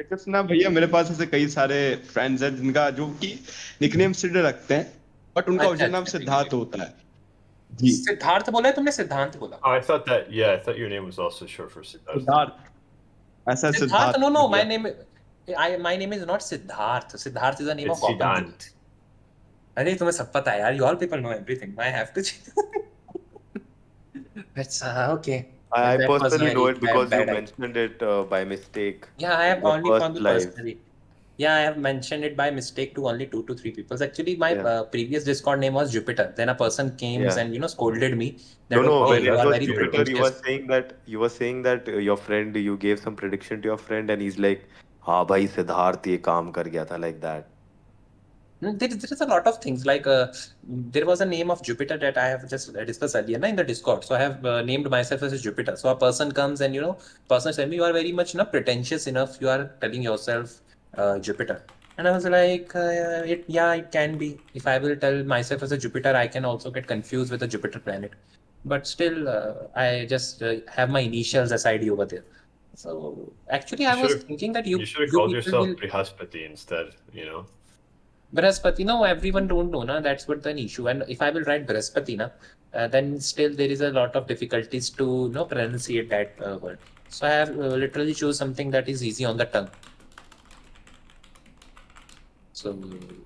because ना भैया मेरे पास ऐसे कई सारे friends हैं जिनका जो कि निकनेम सिड रखते हैं बट उनका अच्छा, ओरिजिनल नाम अच्छा, सिद्धार्थ होता है जी सिद्धार्थ बोला है तुमने सिद्धांत बोला Oh, I thought your name was also short for Siddharth. Siddharth ऐसा Siddharth, सिद्धार्थ no, भैया। my name is not Siddharth. Siddharth is the name It's of Gupt Gyan. Siddhant. अरे तुम्हें सब पता है यार. You all people know everything. I have to. That's okay. I That was personally my know it because you bad idea. mentioned it by mistake. Yeah, I have the only first found the live. personally. Yeah, I have mentioned it by mistake to only 2 to 3 people. Actually, my Yeah. previous Discord name was Jupiter. Then a person came Yeah. and scolded me. That No, okay, when you it are was very Jupiter, you pretentious. were saying that your friend, you gave some prediction to your friend, and he's like, "हाँ भाई सिद्धार्थ ये काम कर गया था," like that. There is a lot of things like there was a name of Jupiter that I have just discussed earlier in the Discord. So I have named myself as Jupiter. So a person comes and person said me, you are very much pretentious enough. You are telling yourself Jupiter, and I was like, it can be. If I will tell myself as a Jupiter, I can also get confused with a Jupiter planet. But still, I just have my initials SID over there. So actually, I was thinking that You should have called yourself Brihaspati instead. Brihaspati, no, everyone don't know, na. That's what the issue. And if I will write Brihaspati, na, then still there is a lot of difficulties to pronunciate that word. So I have literally choose something that is easy on the tongue. So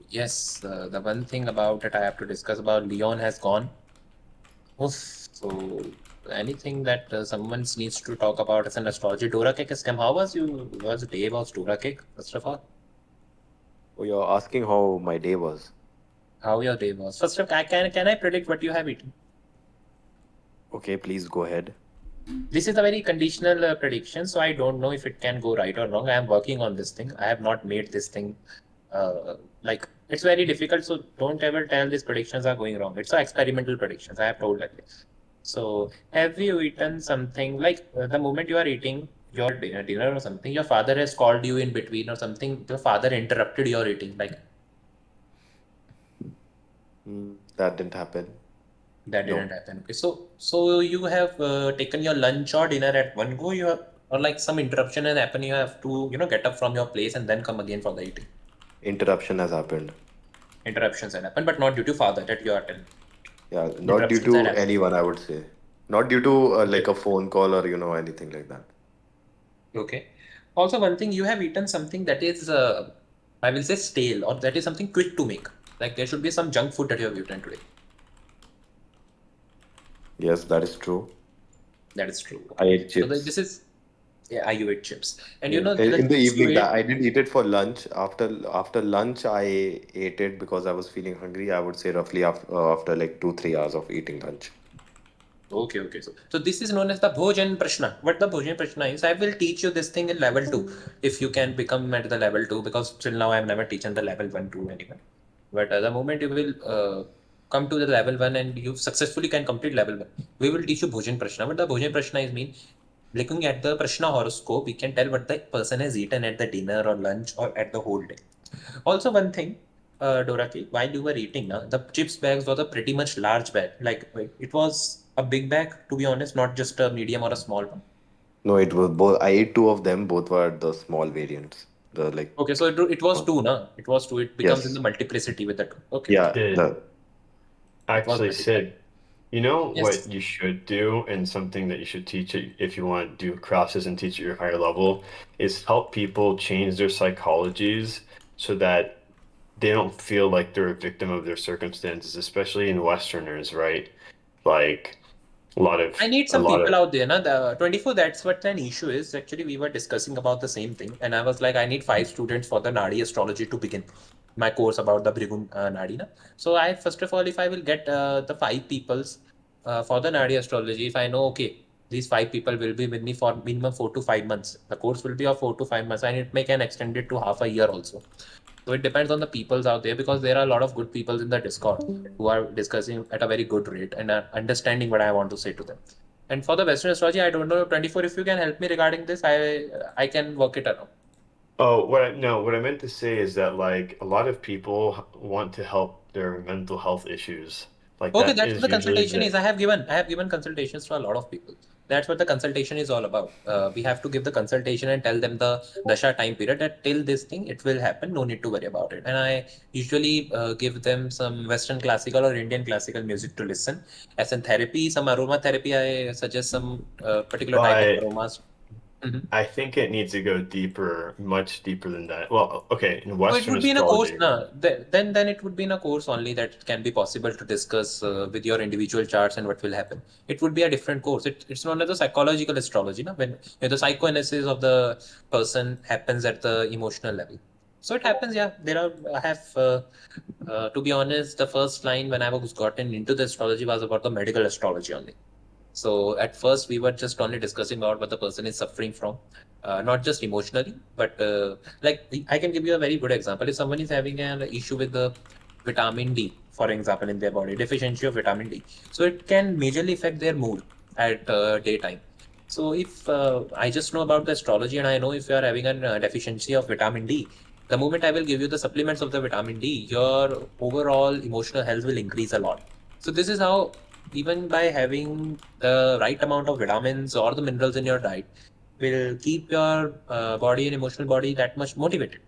yes, the one thing about it I have to discuss about Leon has gone. Oof. So anything that someone needs to talk about as an astrology. Dora cake scam. How was day was Dora cake first of all? Oh, you're asking how my day was. How your day was? First of all, can I predict what you have eaten? Okay, please go ahead. This is a very conditional prediction, so I don't know if it can go right or wrong. I am working on this thing. I have not made this thing like it's very difficult. So don't ever tell these predictions are going wrong. It's experimental predictions. I have told that. So have you eaten something like the moment you are eating your dinner or something, your father has called you in between or something, your father interrupted your eating, like That didn't happen. that didn't happen. Okay, so you have taken your lunch or dinner at one go, you have, or like some interruption has happened, you have to get up from your place and then come again for the eating. Interruption has happened. Interruptions had happened, but not due to father that you are telling. Yeah, not due Interruptions to had happened. anyone, I would say. Not due to like Okay. a phone call or anything like that. Okay. Also, one thing, you have eaten something that is, I will say stale, or that is something quick to make. Like there should be some junk food that you have eaten today. Yes, that is true. That is true. I Okay. ate So chips. this is, yeah, you ate chips. And you Yeah. know, the In the chips you evening, that ate, I didn't eat it for lunch. After lunch, I ate it because I was feeling hungry. I would say roughly after like 2-3 hours of eating lunch. okay, okay. So this is known as the Bhojan Prashna. What the Bhojan Prashna is, I will teach you this thing in level 2 if you can become at the level 2, because till now I have never teaching the level 1 to anyone. But the moment you will come to the level 1 and you successfully can complete level 1, we will teach you Bhojan Prashna. What the Bhojan Prashna is mean, looking at the Prashna horoscope, we can tell what the person has eaten at the dinner or lunch or at the whole day. Also, one thing, Doraki, while you were eating, the chips bags was a pretty much large bag. Like it was a big bag, to be honest, not just a medium or a small one. No, it was both. I ate two of them. Both were the small variants. The like. Okay, so it was two, no? It was two. It becomes in the Yes. multiplicity with the two. Okay, okay. Yeah. Sid, The It was actually, pretty big. Sid, you know what Yes. you should do, and something that you should teach it if you want to do crosses and teach at your higher level, is help people change their psychologies so that they don't feel like they're a victim of their circumstances, especially in Westerners, right? Like a lot of I need a some lot people of out there. Na? The 24, that's what an issue is. Actually, we were discussing about the same thing. And I was like, I need 5 students for the Nadi astrology to begin my course about the Brigun Nadi. Na? So I, first of all, if I will get the 5 peoples for the Nadi astrology, if I know, okay, these 5 people will be with me for minimum 4 to 5 months. The course will be of 4 to 5 months. And it may can extend it to half a year also. So it depends on the peoples out there, because there are a lot of good people in the Discord who are discussing at a very good rate and are understanding what I want to say to them. And for the Western astrology, I don't know, 24, if you can help me regarding this, I can work it around. Oh, what I meant to say is that like a lot of people want to help their mental health issues. Like Okay, that that's what is the usually consultation the is. I have given consultations to a lot of people. That's what the consultation is all about. We have to give the consultation and tell them the dasha time period that till this thing it will happen. No need to worry about it. And I usually give them some Western classical or Indian classical music to listen. As in therapy, some aroma therapy, I suggest some particular type of but aromas. Mhm. I think it needs to go deeper, much deeper than that. Well, okay, in So it Western would be in a course, astrology. na? Then it would be in a course only that can be possible to discuss with your individual charts and what will happen. It would be a different course. It's known as a psychological astrology, na? When the psychoanalysis of the person happens at the emotional level. So it happens, yeah. I have, to be honest, the first line when I was gotten into the astrology was about the medical astrology only. So at first, we were just only discussing about what the person is suffering from, not just emotionally, but like I can give you a very good example. If someone is having an issue with the vitamin D, for example, in their body, deficiency of vitamin D, so it can majorly affect their mood at daytime. So if I just know about the astrology and I know if you are having a deficiency of vitamin D, the moment I will give you the supplements of the vitamin D, your overall emotional health will increase a lot. So this is how, even by having the right amount of vitamins or the minerals in your diet, will keep your body and emotional body that much motivated.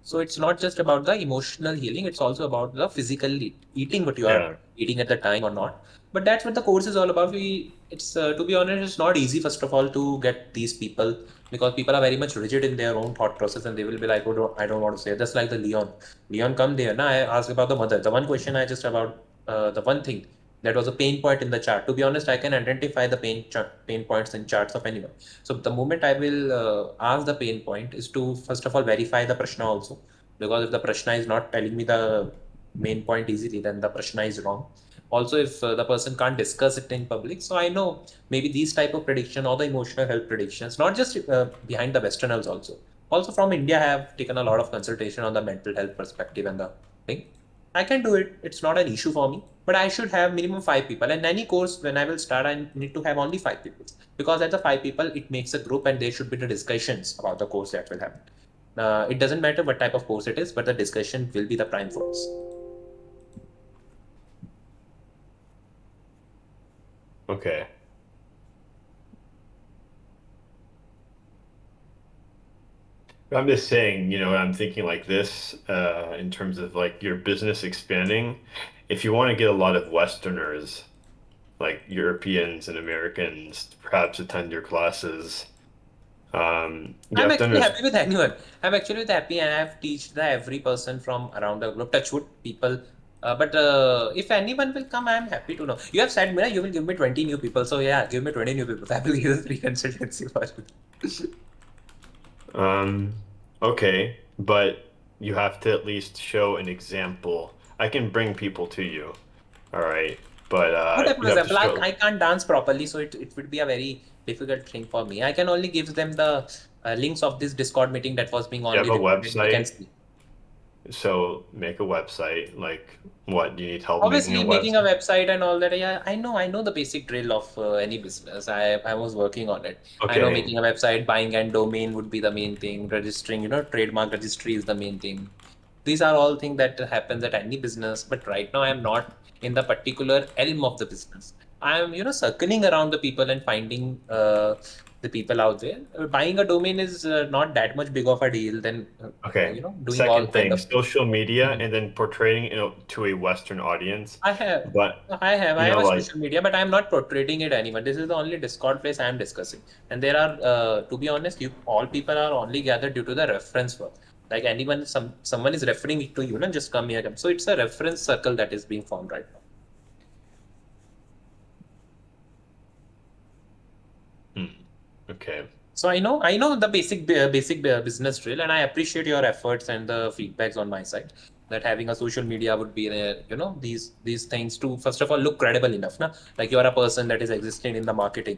So it's not just about the emotional healing, it's also about the physical eating what you are Yeah. eating at the time or not. But that's what the course is all about. It's to be honest, it's not easy first of all to get these people, because people are very much rigid in their own thought process and they will be like, oh, I don't want to say. Just like the Leon come there. Now I ask about the mother. The one question I just about the one thing that was a pain point in the chart. To be honest, I can identify the pain points in charts of anyone. So the moment I will ask the pain point is to first of all verify the prashna also, because if the prashna is not telling me the main point easily, then the prashna is wrong. Also, if the person can't discuss it in public, so I know maybe these type of prediction or the emotional health predictions, not just behind the Westerners also. Also from India, I have taken a lot of consultation on the mental health perspective and the thing. I can do it. It's not an issue for me. But I should have minimum 5 people. And any course, when I will start, I need to have only 5 people. Because at the 5 people, it makes a group and there should be the discussions about the course that will happen. It doesn't matter what type of course it is, but the discussion will be the prime focus. Okay. I'm just saying, I'm thinking like this, in terms of like your business expanding. If you want to get a lot of Westerners, like Europeans and Americans perhaps attend your classes. You I'm have to actually understand. happy with anyone. I'm actually happy, and I've teached every person from around the globe. Touchwood people. But if anyone will come, I'm happy to know. You have said, Mira, you will give me 20 new people. So yeah, give me 20 new people. I will give a free consultancy for it. Okay, but you have to at least show an example. I can bring people to you, all right, but What type of you have to example? show. I can't dance properly, so it would be a very difficult thing for me. I can only give them the links of this Discord meeting that was being You have only a recorded. They can website, see. so make a website. Like, what, do you need help making a Obviously, making a website? website and all that. Yeah, I know the basic drill of any business. I was working on it. I know Okay, making a website, buying and domain would be the main thing. Registering, trademark registry is the main thing. These are all things that happens at any business. But right now, I am not in the particular elm of the business. I am, circling around the people and finding the people out there. Buying a domain is not that much big of a deal than okay. doing all Second kind thing, of things. social media and then portraying it to a Western audience. I have. But, I have. I have a like, social media, but I'm not portraying it anyone. This is the only Discord place I'm discussing. And there are, to be honest, all people are only gathered due to the reference work. Like anyone, someone is referring it to you, just come here. So it's a reference circle that is being formed right now. okay. So I know the basic business drill, and I appreciate your efforts and the feedbacks on my side. That having a social media would be these things to first of all look credible enough, na? Like you are a person that is existing in the marketing.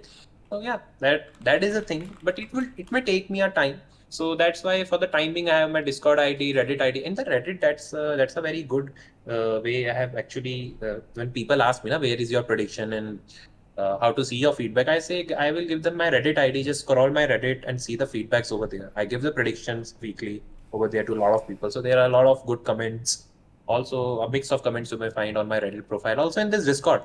So yeah, that is a thing, but it may take me a time. So that's why for the time being I have my Discord ID, Reddit ID. In the Reddit, that's a very good way. I have actually when people ask me, na, where is your prediction and how to see your feedback, I say I will give them my Reddit ID. Just scroll my Reddit and see the feedbacks over there. I give the predictions weekly over there to a lot of people. So there are a lot of good comments. Also, a mix of comments you may find on my Reddit profile. Also in this Discord,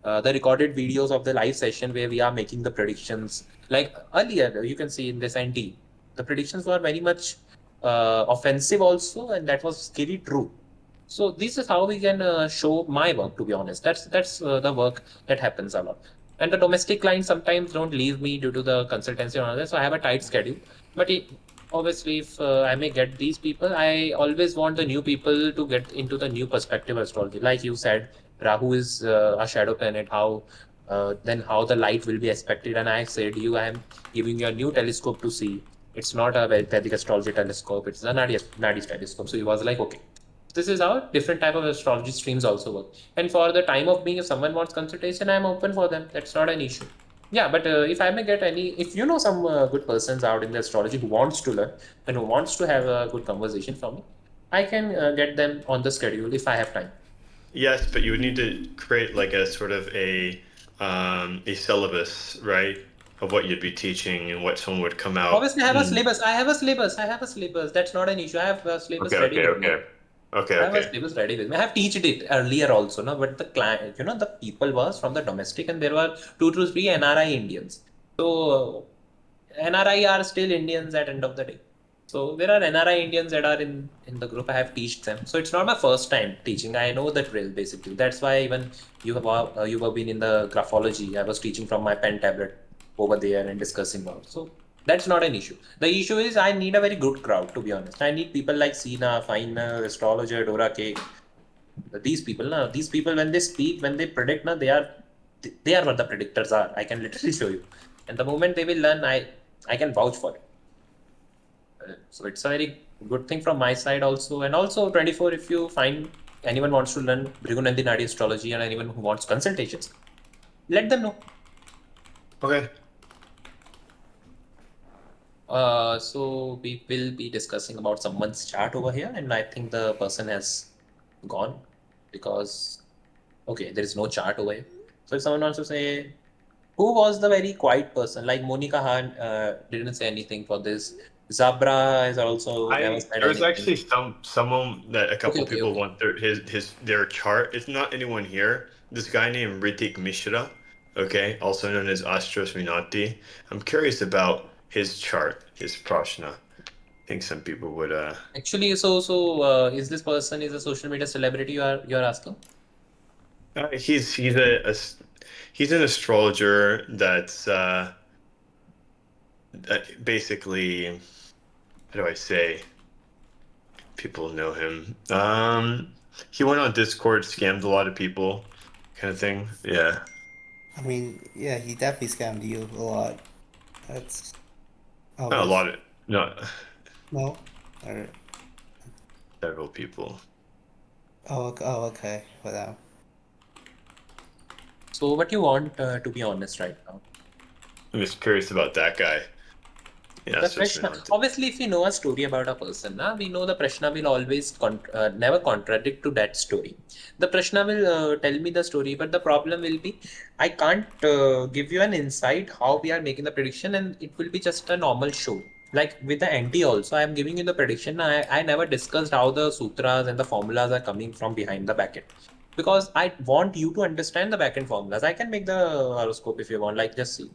the recorded videos of the live session where we are making the predictions. Like earlier, you can see in this NT, the predictions were very much offensive also, and that was scary true. So this is how we can show my work. To be honest, that's the work that happens a lot. And the domestic clients sometimes don't leave me due to the consultancy and all that. So I have a tight schedule. But obviously, if I may get these people, I always want the new people to get into the new perspective astrology. Like you said, Rahu is a shadow planet. How the light will be expected? And I said, I am giving you a new telescope to see. It's not a Vedic astrology telescope. It's a Nadi telescope. So he was like, okay, this is how different type of astrology streams also work. And for the time of being, if someone wants consultation, I'm open for them. That's not an issue. Yeah, but if I may get if you know some good persons out in the astrology who wants to learn and who wants to have a good conversation from me, I can get them on the schedule if I have time. Yes, but you would need to create like a sort of a syllabus, right, of what you'd be teaching and what someone would come out. Obviously, I have a syllabus. I have a syllabus. That's not an issue. I have a syllabus ready with me. Okay. I have a syllabus ready with me. I have taught it earlier also, no? But the client, the people was from the domestic, and there were 2 to 3 NRI Indians. So NRI are still Indians at end of the day. So there are NRI Indians that are in the group. I have taught them. So it's not my first time teaching. I know the drill basically. That's why even you have been in the graphology. I was teaching from my pen tablet over there and discussing all. So that's not an issue. The issue is I need a very good crowd, to be honest. I need people like Sina, Fina, Astrologer, Dora K. These people when they speak, when they predict, they are what the predictors are. I can literally show you. And the moment they will learn, I can vouch for it. So it's a very good thing from my side also. And also 24, if you find anyone wants to learn Bhrigunandi Nadi astrology and anyone who wants consultations, let them know. Okay. So we will be discussing about someone's chart over here, and I think the person has gone because there is no chart over here. So if someone wants to say, who was the very quiet person? Like Monica Han didn't say anything for this. Zabra has also never said There's anything. actually someone that a couple people want their chart. It's not anyone here. This guy named Ritik Mishra, okay, also known as Astros Minati. I'm curious about his chart, his prashna. I think some people would Actually, so is this person is a social media celebrity you're asking? he's a he's an astrologer that's basically, how do I say? People know him. He went on Discord, scammed a lot of people, kind of thing. Yeah. I mean, yeah, he definitely scammed you a lot. That's Not a obvious. lot of, no, No? Or, several people. oh, okay. Whatever. So what you want, to be honest right now? I'm just curious about that guy. Yeah, The so it's been Prashna, on. obviously, if you know a story about a person, we know the Prashna will always never contradict to that story. The Prashna will tell me the story, but the problem will be I can't give you an insight how we are making the prediction, and it will be just a normal show. Like with the anti also, I am giving you the prediction. I never discussed how the sutras and the formulas are coming from behind the backend. Because I want you to understand the backend formulas. I can make the horoscope if you want, like just see.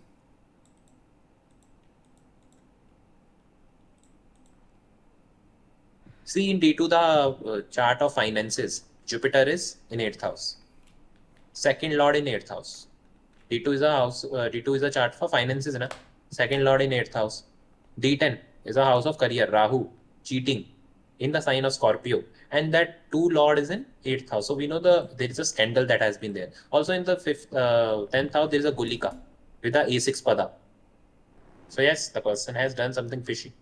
See in D2 the chart of finances, Jupiter is in 8th house. Second lord in 8th house. D2 is a house. D2 is a chart for finances, na? Second lord in 8th house. D10 is a house of career, Rahu, cheating in the sign of Scorpio, and that 2 lord is in 8th house. So we know there is a scandal that has been there. Also in the 10th house there is a Gulika with the A6 pada. So yes, the person has done something fishy.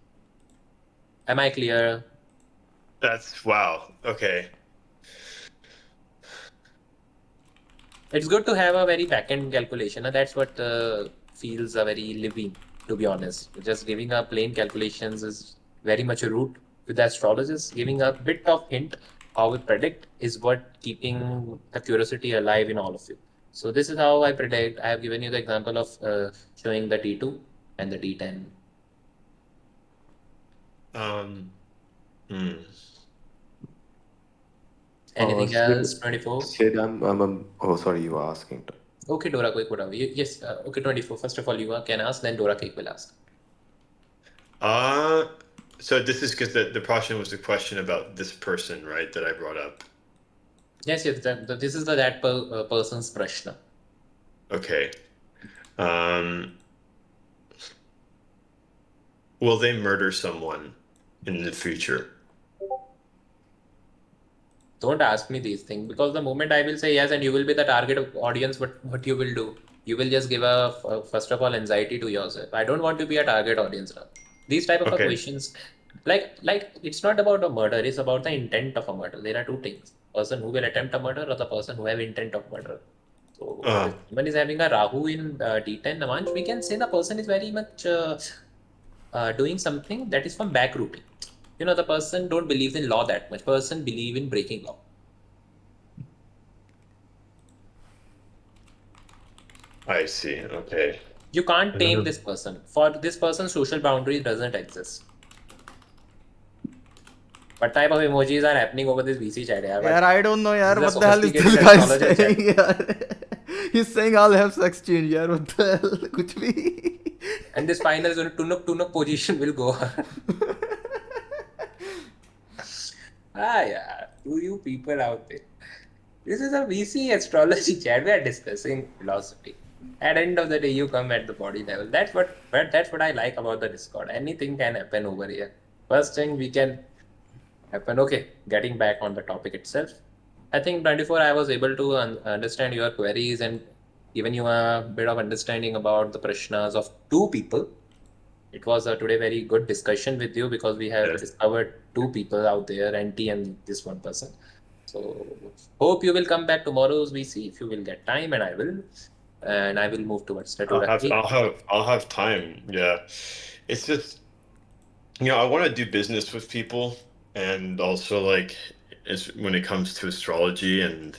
Am I clear? That's wow. Okay. It's good to have a very back-end calculation, and that's what feels a very living, to be honest. Just giving a plain calculations is very much a route with the astrologers. Giving a bit of hint how we predict is what keeping the curiosity alive in all of you. So this is how I predict. I have given you the example of showing the D2 and the D10. Hmm. Anything else? 24? Sid, oh, sorry, you were asking. Okay, Dora, quick, whatever. Yes, okay, 24. First of all, you can ask, then Dora Cake will ask. So this is because the question was the question about this person, right? That I brought up. Yes, this is that person's prashna. Okay. Will they murder someone in the future? Don't ask me these things, because the moment I will say yes and you will be the target of audience, what you will do? You will just give first of all anxiety to yourself. I don't want to be a target audience now. These type of Okay. questions, like it's not about a murder, it's about the intent of a murder. There are two things: person who will attempt a murder or the person who have intent of murder. So if someone is having a Rahu in D10 Namanj, we can say the person is very much doing something that is from back routing. You know, the person don't believe in law that much. Person believe in breaking law. I see. Okay. You can't tame this person. For this person, social boundary doesn't exist. What type of emojis are happening over this VC chat? Yeah, I don't know, yaar. This is a What the hell is this sophisticated guy astrologer chat. saying, yaar? He's saying I'll have sex change, yaar. What the hell? Kuch bhi. And this final tunuk position will go on. Yeah. To you people out there. This is a VC astrology chat. We are discussing philosophy. At the end of the day, you come at the body level. That's what I like about the Discord. Anything can happen over here. First thing we can happen. Okay, getting back on the topic itself. I think 24 I was able to understand your queries and given you a bit of understanding about the prashnas of two people. It was today very good discussion with you because we have discovered two people out there, NT and this one person. So hope you will come back tomorrow's VC if you will get time, and I will move towards the I'll have time. Yeah, it's just I want to do business with people, and also like when it comes to astrology,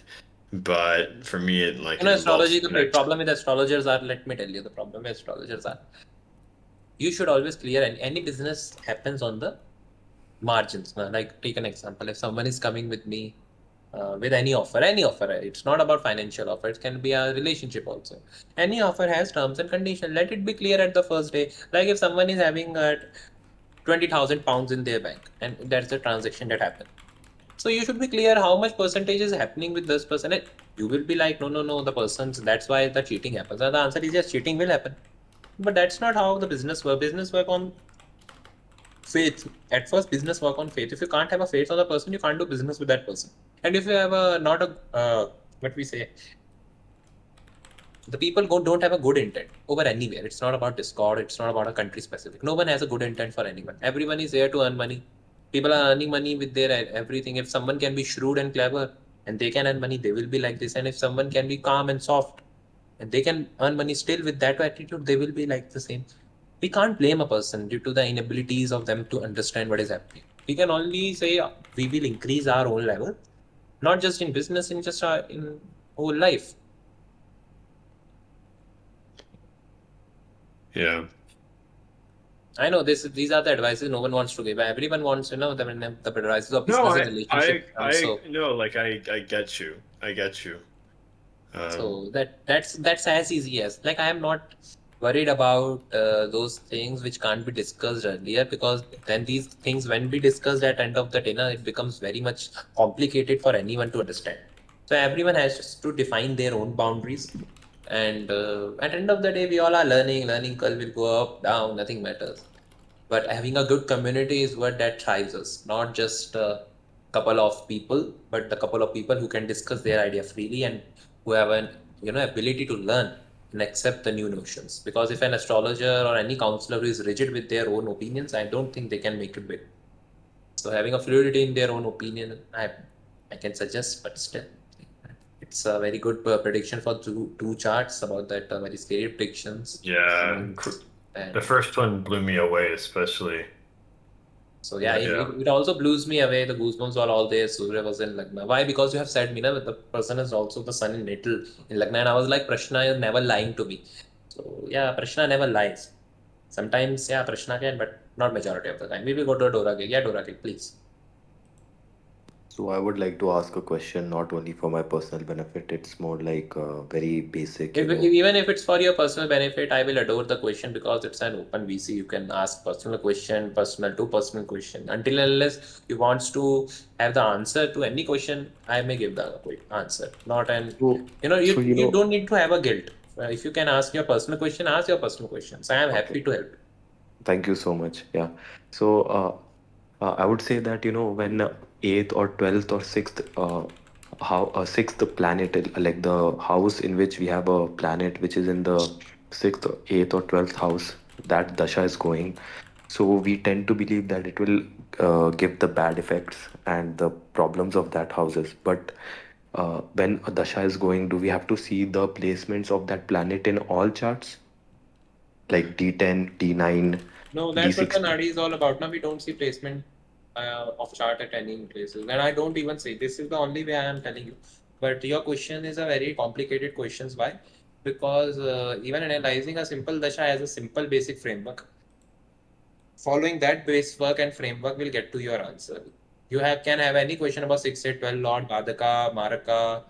but for me it like astrology. The problem with astrologers are, let me tell you, the problem with astrologers are, you should always clear any business happens on the margins. Like take an example, if someone is coming with me with any offer, it's not about financial offer, it can be a relationship also. Any offer has terms and conditions. Let it be clear at the first day. Like if someone is having 20,000 pounds in their bank and that's the transaction that happened, so you should be clear how much percentage is happening with this person. You will be like, no, the person's, that's why the cheating happens. And the answer is yes, cheating will happen. But that's not how the business works. Business work on faith. At first, business work on faith. If you can't have a faith on the person, you can't do business with that person. And if you have a not a what we say, the people don't have a good intent over anywhere. It's not about Discord. It's not about a country specific. No one has a good intent for anyone. Everyone is there to earn money. People are earning money with their everything. If someone can be shrewd and clever and they can earn money, they will be like this. And if someone can be calm and soft and they can earn money still with that attitude, they will be like the same. We can't blame a person due to the inabilities of them to understand what is happening. We can only say we will increase our own level, not just in business, in just in whole life. Yeah. I know these are the advices no one wants to give. Everyone wants to know the advices of No, business and relationship. I no, like I get you. I get you. So that's as easy as, like, I am not worried about those things which can't be discussed earlier, because then these things, when we discussed at end of the dinner, it becomes very much complicated for anyone to understand. So everyone has to define their own boundaries, and at end of the day, we all are learning curve will go up down, nothing matters. But having a good community is what that thrives us, not just a couple of people, but the couple of people who can discuss their idea freely and who have an ability to learn and accept the new notions. Because if an astrologer or any counselor is rigid with their own opinions, I don't think they can make it big. So having a fluidity in their own opinion, I can suggest, but still, it's a very good prediction for two charts about that, very scary predictions. Yeah. The first one blew me away, especially. So yeah, it also blows me away. The goosebumps were all there. Surya was in Lagna. Why? Because you have said, Meena, that the person is also the sun in natal in Lagna. And I was like, Prashna is never lying to me. So yeah, Prashna never lies. Sometimes, yeah, Prashna can, but not majority of the time. We will go to a Dora cake. Yeah, Dora cake, please. So I would like to ask a question, not only for my personal benefit. It's more like very basic, Even if it's for your personal benefit, I will adore the question, because it's an open VC. You can ask personal question, personal to personal question. Until and unless you wants to have the answer to any question, I may give the answer. Not an you don't need to have a guilt. If you can ask your personal question, ask your personal questions. I am happy to help. Thank you so much. Yeah. So I would say that when eighth or 12th or sixth how sixth planet, like the house in which we have a planet which is in the sixth, eighth or 12th house, that dasha is going. So we tend to believe that it will give the bad effects and the problems of that houses. But when a dasha is going, do we have to see the placements of that planet in all charts, like D10, D9, No, that's what the D6? Nadi is all about. Now we don't see placement of chart at any places, and I don't even say this is the only way I am telling you. But your question is a very complicated question. Why? Because even analyzing a simple dasha has a simple basic framework. Following that base work and framework will get to your answer. You can have any question about 6, 8, 12, Lord, Badaka, Maraka,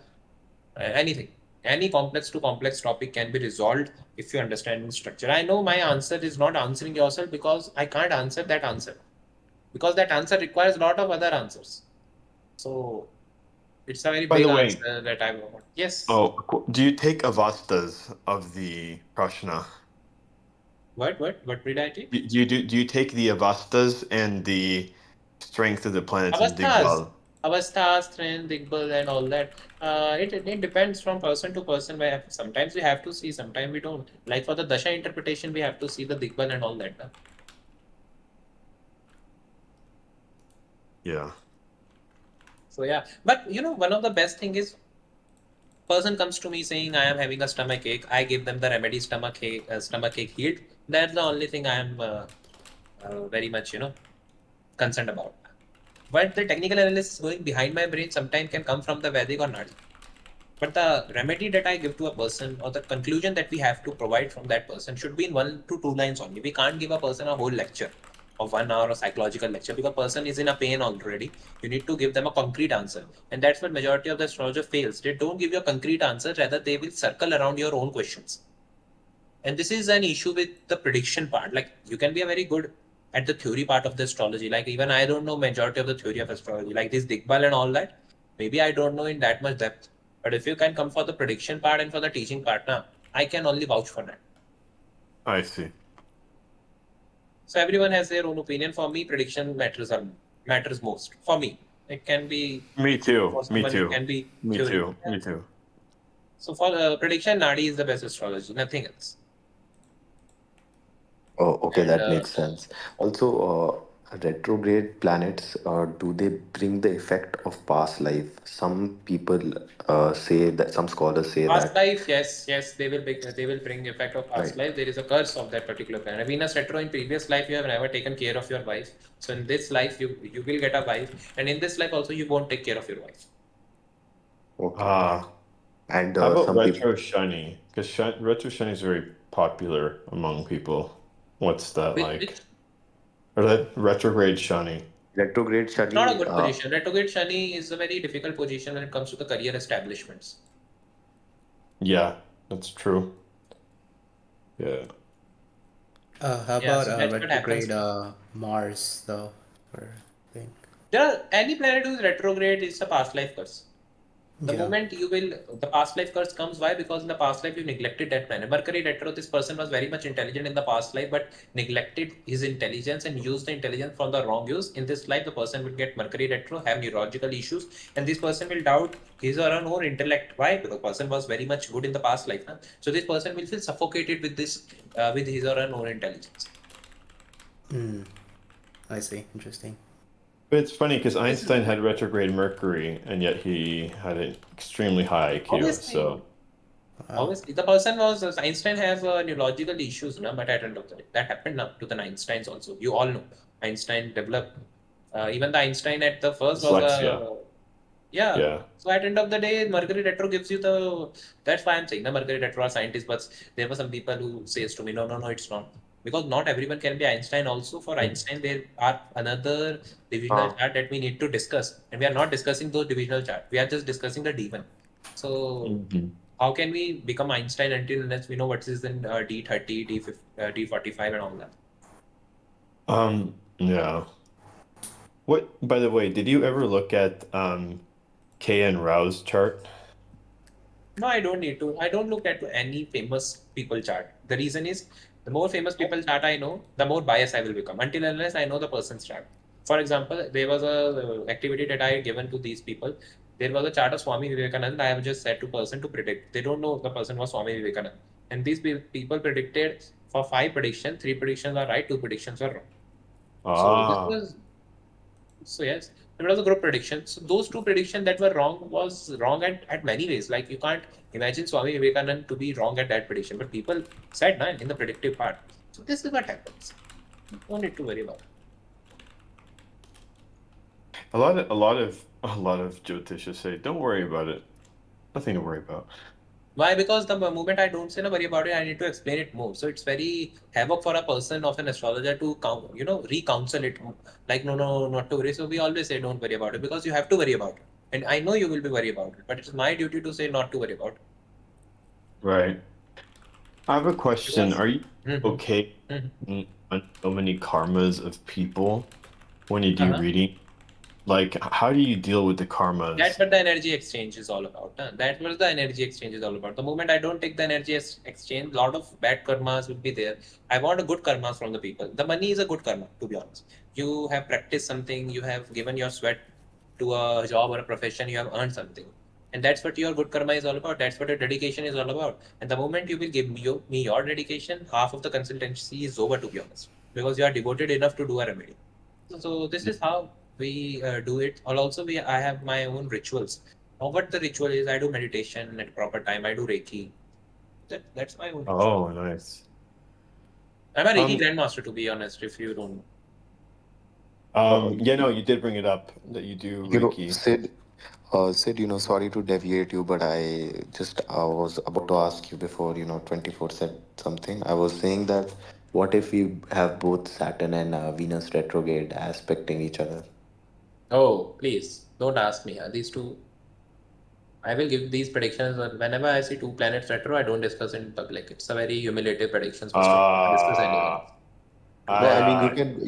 anything. Any complex to complex topic can be resolved if you understand the structure. I know my answer is not answering yourself, because I can't answer that answer. Because that answer requires a lot of other answers. So it's a very By big the way, answer that I want. Yes. Oh, do you take avastas of the Prashna? What did I take? Do you take the avastas and the strength of the planets in Avasthas. Digbal? Avasthas, strength, Digbal, and all that. It depends from person to person. Sometimes we have to see, sometimes we don't. Like for the Dasha interpretation, we have to see the Digbal and all that. Yeah. So yeah, but one of the best thing is, person comes to me saying I am having a stomach ache. I give them the remedy stomach ache healed. That's the only thing I am very much concerned about. But the technical analysis going behind my brain sometimes can come from the Vedic or Nadi. But the remedy that I give to a person, or the conclusion that we have to provide from that person, should be in 1 to 2 lines only. We can't give a person a whole lecture of 1 hour or psychological lecture, because person is in a pain already. You need to give them a concrete answer. And that's what majority of the astrologer fails. They don't give you a concrete answer, rather they will circle around your own questions. And this is an issue with the prediction part. Like, you can be a very good at the theory part of the astrology. Like, even I don't know majority of the theory of astrology, like this Digbal and all that. Maybe I don't know in that much depth. But if you can come for the prediction part and for the teaching part, now I can only vouch for that. I see. So everyone has their own opinion. For me, prediction matters most. For me, it can be Me too. for Me someone, it too. can be Me theory. too. Me too. So for prediction, Nadi is the best astrology, nothing else. Oh, okay, And that makes sense. Also, retrograde planets, do they bring the effect of past life? Some people say that, some scholars say past that, life, yes, they will bring effect of past right? life. There is a curse of that particular planet. Venus retro in previous life, you have never taken care of your wife. So in this life, you will get a wife, and in this life also you won't take care of your wife. Okay. Ah, And how about some people, retro shiny? Because retro shiny is very popular among people. What's that like? Which Or that retrograde shiny? retrograde it's not a Shani, good position. Retrograde Shani is a very difficult position when it comes to the career establishments. Yeah, that's true. Yeah. How Yeah, about so that's what happens. retrograde Mars though? For I think. Any planet who is retrograde is a past life curse. The Yeah. moment the past life curse comes. Why? Because in the past life you neglected that planet. Mercury retro, this person was very much intelligent in the past life, but neglected his intelligence and used the intelligence from the wrong use. In this life, the person will get Mercury retro, have neurological issues, and this person will doubt his or her own intellect. Why? Because the person was very much good in the past life. Huh? So this person will feel suffocated with with his or her own intelligence. I see. Interesting. But it's funny because This is Einstein had retrograde Mercury, and yet he had an extremely high IQ. obviously. So, Wow. Obviously, the person was Einstein has neurological issues, no? But at the end of the day, that happened now to the Einsteins also. You all know Einstein developed. Even the Einstein at the first was dyslexia. a yeah. Yeah. So at the end of the day, Mercury retro gives you the. That's why I'm saying the Mercury retro are scientists, but there were some people who says to me, no, it's not. Because not everyone can be Einstein. Also, for Einstein, there are another divisional uh, chart that we need to discuss, and we are not discussing those divisional chart. We are just discussing the D1. So Mhm. how can we become Einstein until unless we know what is in D30, D45, and all that? Yeah. What, by the way, did you ever look at K.N. Rao's chart? No, I don't need to. I don't look at any famous people chart. The reason is the more famous people chart I know, the more biased I will become. Until unless I know the person's chart. For example, there was a activity that I had given to these people. There was a chart of Swami Vivekananda. I have just said to person to predict. They don't know the person was Swami Vivekananda. And these people predicted for 5 predictions, 3 predictions are right, 2 predictions are wrong. So this Ah, was so yes, it was a group prediction. So those 2 predictions that were wrong was wrong at many ways. Like you can't imagine Swami Vivekananda to be wrong at that prediction, but people said no in the predictive part. So this is what happens. Don't need to worry about it. a lot of Jyotisha say, don't worry about it. Nothing to worry about. Why? Because the moment I don't say no worry about it, I need to explain it more. So it's very havoc for a person of an astrologer to recounsel it. Like no, not to worry. So we always say don't worry about it because you have to worry about it. And I know you will be worried about it, but it's my duty to say not to worry about it. Right. I have a question. Because Are you Mhm. okay Mhm. on so many karmas of people when you do Uh-huh. reading? Like, how do you deal with the That's karmas? what the energy exchange is all about. Huh? That's what the energy exchange is all about. The moment I don't take the energy exchange, a lot of bad karmas will be there. I want a good karmas from the people. The money is a good karma, to be honest. You have practiced something, you have given your sweat to a job or a profession, you have earned something. And that's what your good karma is all about. That's what your dedication is all about. And the moment you will give me your dedication, half of the consultancy is over, to be honest. Because you are devoted enough to do a remedy. So this is how we do it. Or also, I have my own rituals. Now, what the ritual is, I do meditation at proper time. I do Reiki. That's my own ritual. Oh, nice. I'm a Reiki Um, grandmaster, to be honest. If you don't know. yeah, no, you did bring it up that you do you know, Reiki. Sid, sorry to deviate you, but I was about to ask you before, 24 said something. I was saying that what if we have both Saturn and Venus retrograde aspecting each other? Oh, please don't ask me. These two, I will give these predictions whenever I see 2 planets retro. I don't discuss in public. It's a very humiliative predictions for students to discuss anyone. Ah, No, I mean It's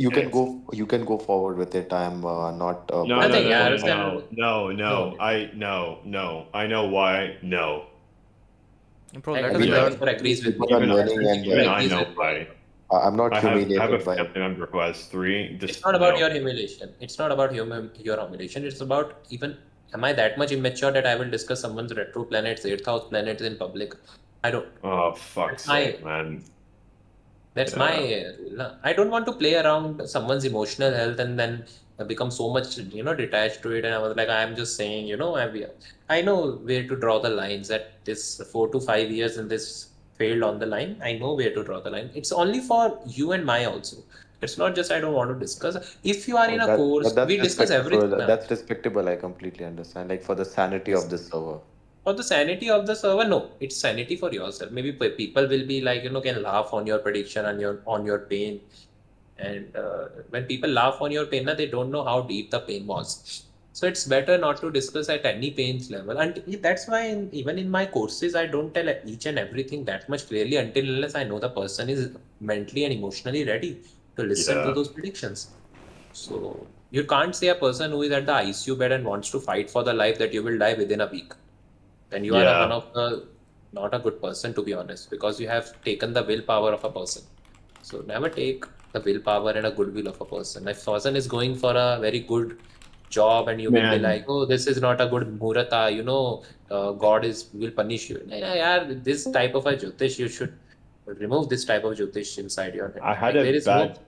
you can go forward with it. I'm not no, no, Nothing, bothering no, yaar. no, about no, that. no, no, No. no. I know why. No, Bro, Like let I us mean, everyone learn. here agrees with people me. are even As learning, in and people even I agrees know with me. why. I'm not I have a humiliated by family member who has three. It's Just not about no. your humiliation. It's not about your humiliation. It's about even am I that much immature that I will discuss someone's retro planets, eighth house planets in public? I don't. Oh, fuck's That's my sake, man. That's my. Yeah, I don't want to play around someone's emotional health and then become so much detached to it. And I was like, I'm just saying, I know where to draw the lines. At this 4 to 5 years in this failed on the line, I know where to draw the line. It's only for you and my also. It's not just I don't want to discuss. If you are Oh, in a course, we that's discuss everything. respectful. Na. That's respectable. I completely understand. Like for the sanity of this server. For the sanity of the server, no, it's sanity for yourself. Maybe people will be like, can laugh on your prediction and on your pain. And when people laugh on your pain, they don't know how deep the pain was. So it's better not to discuss at any pain's level. And that's why even in my courses, I don't tell each and everything that much clearly until unless I know the person is mentally and emotionally ready to listen to yeah, those predictions. So you can't say a person who is at the ICU bed and wants to fight for the life that you will die within a week. Then you are one yeah, of the not a good person, to be honest, because you have taken the willpower of a person. So never take the willpower and a goodwill of a person. If person is going for a very good job and you will be like, man. oh, this is not a good murata, God is will punish you. Nahi, nahi, yaar, this type of a jyotish, you should remove this type of jyotish inside your head. I had Like a there is no. bad.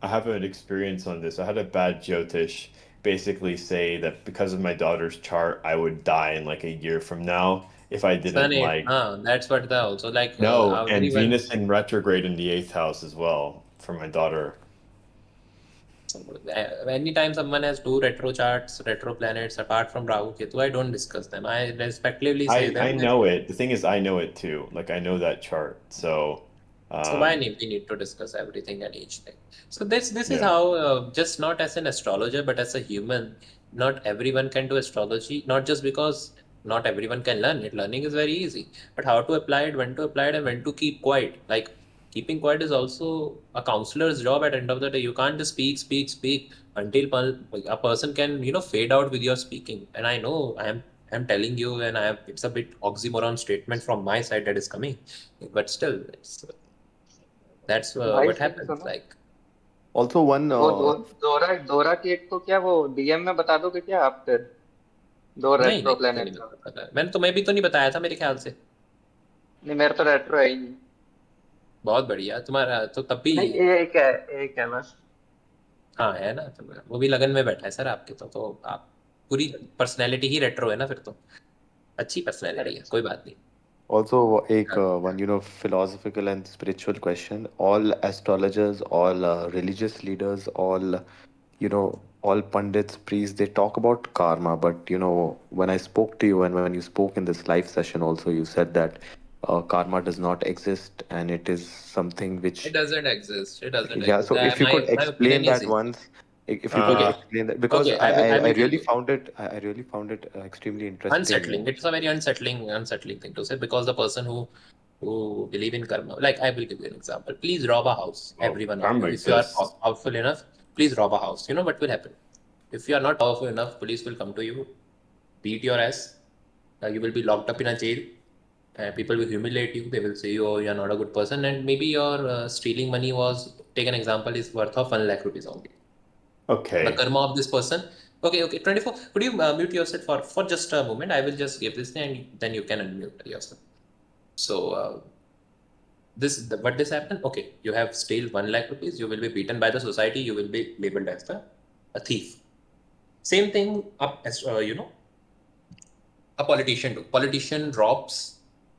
I have an experience on this. I had a bad Jyotish basically say that because of my daughter's chart, I would die in like a year from now if I Sun didn't 8, like. that's what the also like No, and everyone. Venus in retrograde in the eighth house as well for my daughter. Anytime someone has two retro charts, retro planets apart from Rahu Ketu, I don't discuss them. I respectively say I them that. know it. The thing is, I know it too. Like I know that chart. So, So why um, need we need to discuss everything and each thing? So this is yeah, how just not as an astrologer but as a human, not everyone can do astrology. Not just because not everyone can learn it. Learning is very easy, but how to apply it, when to apply it, and when to keep quiet. Like keeping quiet is also a counselor's job. At the end of the day, you can't just speak, speak, speak until a person can fade out with your speaking. And I know I'm telling you, and it's a bit oxymoron statement from my side that is coming, but still, that's भाई what सुनो happens. सुनो, Like, Also, one वो दोरा दोरा cake को क्या वो DM में बता दोगे क्या आप फिर, दो नहीं रेट्रो नहीं, तो प्लेनेट नहीं का? पता। मैंने तुम्हें भी तो नहीं बताया था मेरे ख्याल से। नहीं मेरा तो रेट्रो है ही नहीं। बहुत बढ़िया, तुम्हारा तो तब भी। नहीं एक है बस। हाँ है ना, तो वो भी लगन में बैठा है सर आपके, तो आप पूरी पर्सनैलिटी ही रेट्रो है ना फिर तो। अच्छी पर्सनैलिटी है, करेक्ट। कोई बात नहीं। Also, हाँ, one philosophical and spiritual question. All astrologers, all religious leaders, all pundits, priests, they talk about karma. But when I spoke to you and when you spoke in this live session, also you said that karma does not exist and it is something it which. doesn't exist. It doesn't Yeah. exist. So if you could My opinion explain is that easy. once, if you could Okay, explain that, because okay, I will I tell really you. found it, I really found it extremely interesting. Unsettling. It's a very unsettling thing to say, because the person who believe in karma, like I will give you an example. Please rob a house, well, every one of karma you. If you are exists. powerful enough, please rob a house. You know what will happen? If you are not powerful enough, police will come to you, beat your ass. You will be locked up in a jail. People will humiliate you. They will say, "Oh, you are not a good person," and maybe your stealing money was, take an example, is worth of 1 lakh rupees only. The Okay. karma of this person. Okay, 24. Could you mute yourself for just a moment? I will just give this thing, and then you can unmute yourself. So what this happened? Okay, you have steal 1 lakh rupees. You will be beaten by the society. You will be labeled as a thief. Same thing up as a politician do. Politician robs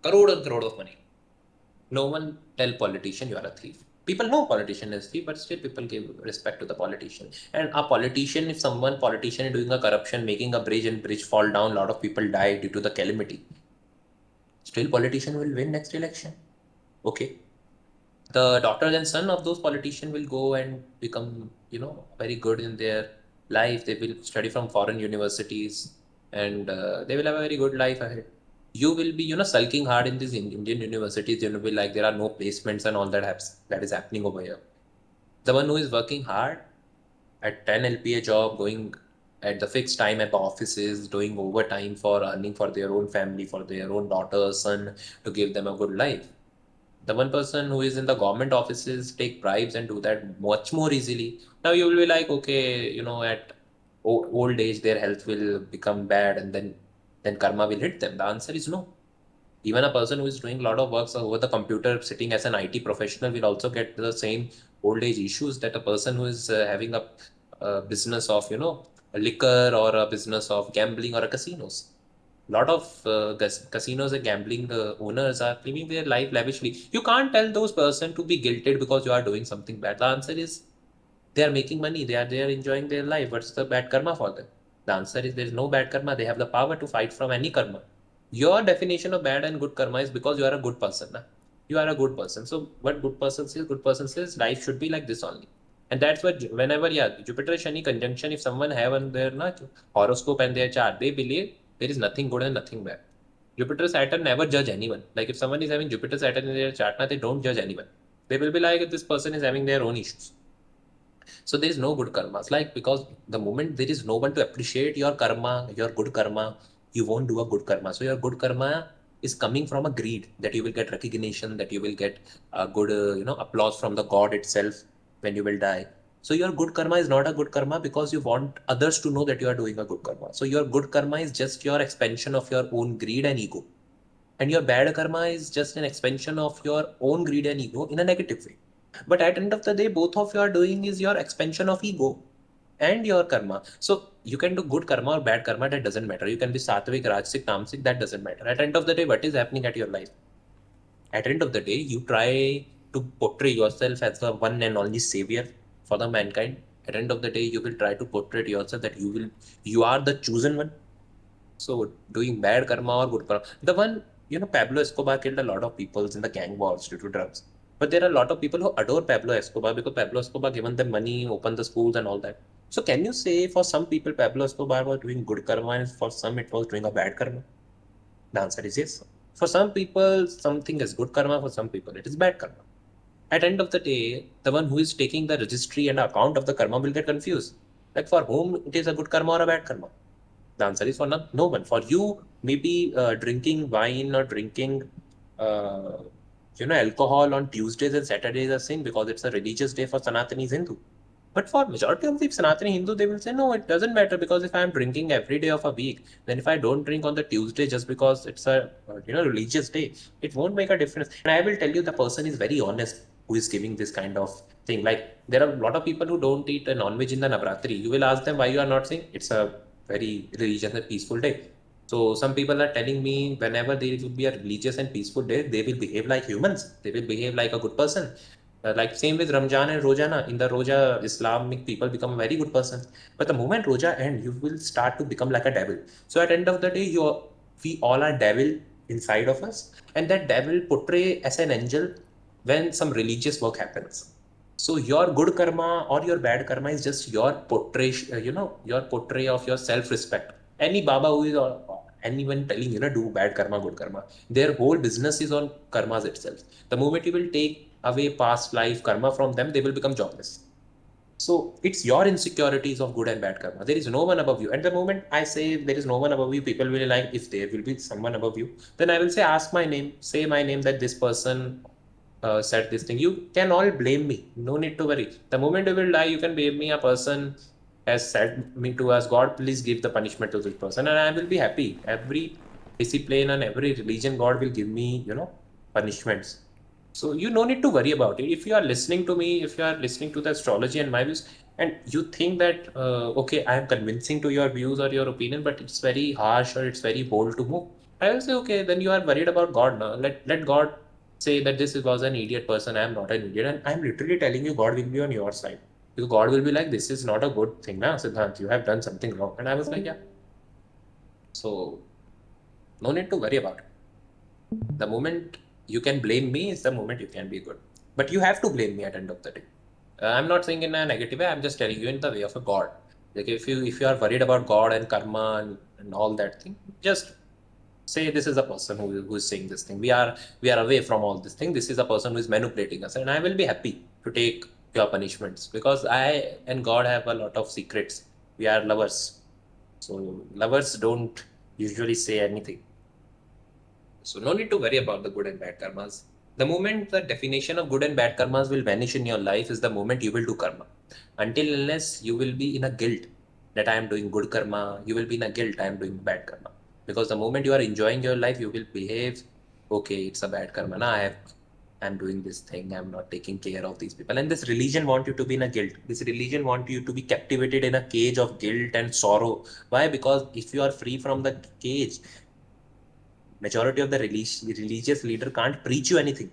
crore and crore of money. No one tell politician you are a thief. People know politician is thief, but still people give respect to the politician. And a politician, if someone politician is doing a corruption, making a bridge and bridge fall down, a lot of people die due to the calamity. Still politician will win next election. Okay. The daughters and son of those politicians will go and become, very good in their life. They will study from foreign universities, and they will have a very good life ahead. You will be, sulking hard in these Indian universities. You will be like, there are no placements and all that is happening over here. The one who is working hard at 10 LPA job, going at the fixed time at the offices, doing overtime for earning for their own family, for their own daughter, son, to give them a good life. The one person who is in the government offices take bribes and do that much more easily. Now you will be like, okay, at old age their health will become bad, and then karma will hit them. The answer is no. Even a person who is doing a lot of works over the computer, sitting as an IT professional, will also get the same old age issues that a person who is having a business of a liquor, or a business of gambling, or a casinos. A lot of casinos and gambling owners are living their life lavishly. You can't tell those person to be guilted because you are doing something bad. The answer is they are making money. They are enjoying their life. What's the bad karma for them? The answer is there is no bad karma. They have the power to fight from any karma. Your definition of bad and good karma is because you are a good person. Na? You are a good person. So what good person says life should be like this only. And that's what whenever Jupiter Shani conjunction, if someone have on their horoscope and their chart, they believe there is nothing good and nothing bad. Jupiter Saturn never judge anyone. Like if someone is having Jupiter Saturn in their chart, they don't judge anyone. They will be like this person is having their own issues. So there is no good karmas. Like because the moment there is no one to appreciate your karma, your good karma, you won't do a good karma. So your good karma is coming from a greed that you will get recognition, that you will get a good applause from the god itself when you will die. So your good karma is not a good karma because you want others to know that you are doing a good karma. So your good karma is just your expansion of your own greed and ego. And your bad karma is just an expansion of your own greed and ego in a negative way. But at the end of the day, both of you are doing is your expansion of ego and your karma. So you can do good karma or bad karma, that doesn't matter. You can be sattvic, rajasic, tamasic, that doesn't matter. At the end of the day, what is happening at your life? At the end of the day, you try to portray yourself as the one and only savior for the mankind. At the end of the day, you will try to portray yourself that you are the chosen one. So doing bad karma or good karma. The one, Pablo Escobar killed a lot of people in the gang wars due to drugs. But there are a lot of people who adore Pablo Escobar because Pablo Escobar given them money, opened the schools and all that. So can you say for some people Pablo Escobar was doing good karma and for some it was doing a bad karma? The answer is yes. For some people, something is good karma. For some people, it is bad karma. At the end of the day, the one who is taking the registry and account of the karma will get confused. Like for whom it is a good karma or a bad karma? The answer is for no one. For you, maybe drinking wine or drinking, uh, alcohol on Tuesdays and Saturdays are sin because it's a religious day for Sanatani Hindu. But for majority of the Sanatani Hindu, they will say, no, it doesn't matter because if I'm drinking every day of a week, then if I don't drink on the Tuesday just because it's a religious day, it won't make a difference. And I will tell you, the person is very honest who is giving this kind of thing. Like there are a lot of people who don't eat a non-veg in the Navratri. You will ask them why you are not saying it's a very religious and peaceful day. So some people are telling me whenever there will be a religious and peaceful day, they will behave like humans. They will behave like a good person. Like same with Ramjan and Rojana. In the Roja, Islamic people become a very good person. But the moment Roja end, you will start to become like a devil. So at end of the day, we all are devil inside of us, and that devil portray as an angel when some religious work happens. So your good karma or your bad karma is just your portray, your portray of your self-respect. Any Baba who is or anyone telling do bad karma, good karma, their whole business is on karmas itself. The moment you will take away past life karma from them, they will become jobless. So it's your insecurities of good and bad karma. There is no one above you. At the moment I say there is no one above you, people will like, if there will be someone above you, then I will say, ask my name, say my name, that this person said this thing. You can all blame me. No need to worry. The moment you will die, you can blame me. A person has said me to us, God, please give the punishment to this person, and I will be happy. Every discipline and every religion, God will give me, punishments. So you no need to worry about it. If you are listening to me, if you are listening to the astrology and my views, and you think that okay, I am convincing to your views or your opinion, but it's very harsh or it's very bold to move, I will say, okay, then you are worried about God now. Let God say that this was an idiot person. I am not an idiot, and I am literally telling you, God will be on your side. Because God will be like, this is not a good thing, now, Siddhant. You have done something wrong. And I was like, yeah. So no need to worry about it. The moment you can blame me is the moment you can be good. But you have to blame me at the end of the day. I'm not saying in a negative way. I'm just telling you in the way of a God. Like if you are worried about God and karma and all that thing, just say this is a person who is saying this thing. We are away from all this thing. This is a person who is manipulating us, and I will be happy to take your punishments, because I and God have a lot of secrets. We are lovers. So lovers don't usually say anything. So no need to worry about the good and bad karmas. The moment the definition of good and bad karmas will vanish in your life is the moment you will do karma. Until unless you will be in a guilt that I am doing good karma, you will be in a guilt I am doing bad karma. Because the moment you are enjoying your life, you will behave, okay, it's a bad karma. Now I'm doing this thing, I'm not taking care of these people. And this religion want you to be in a guilt. This religion want you to be captivated in a cage of guilt and sorrow. Why? Because if you are free from the cage, majority of the religious leader can't preach you anything.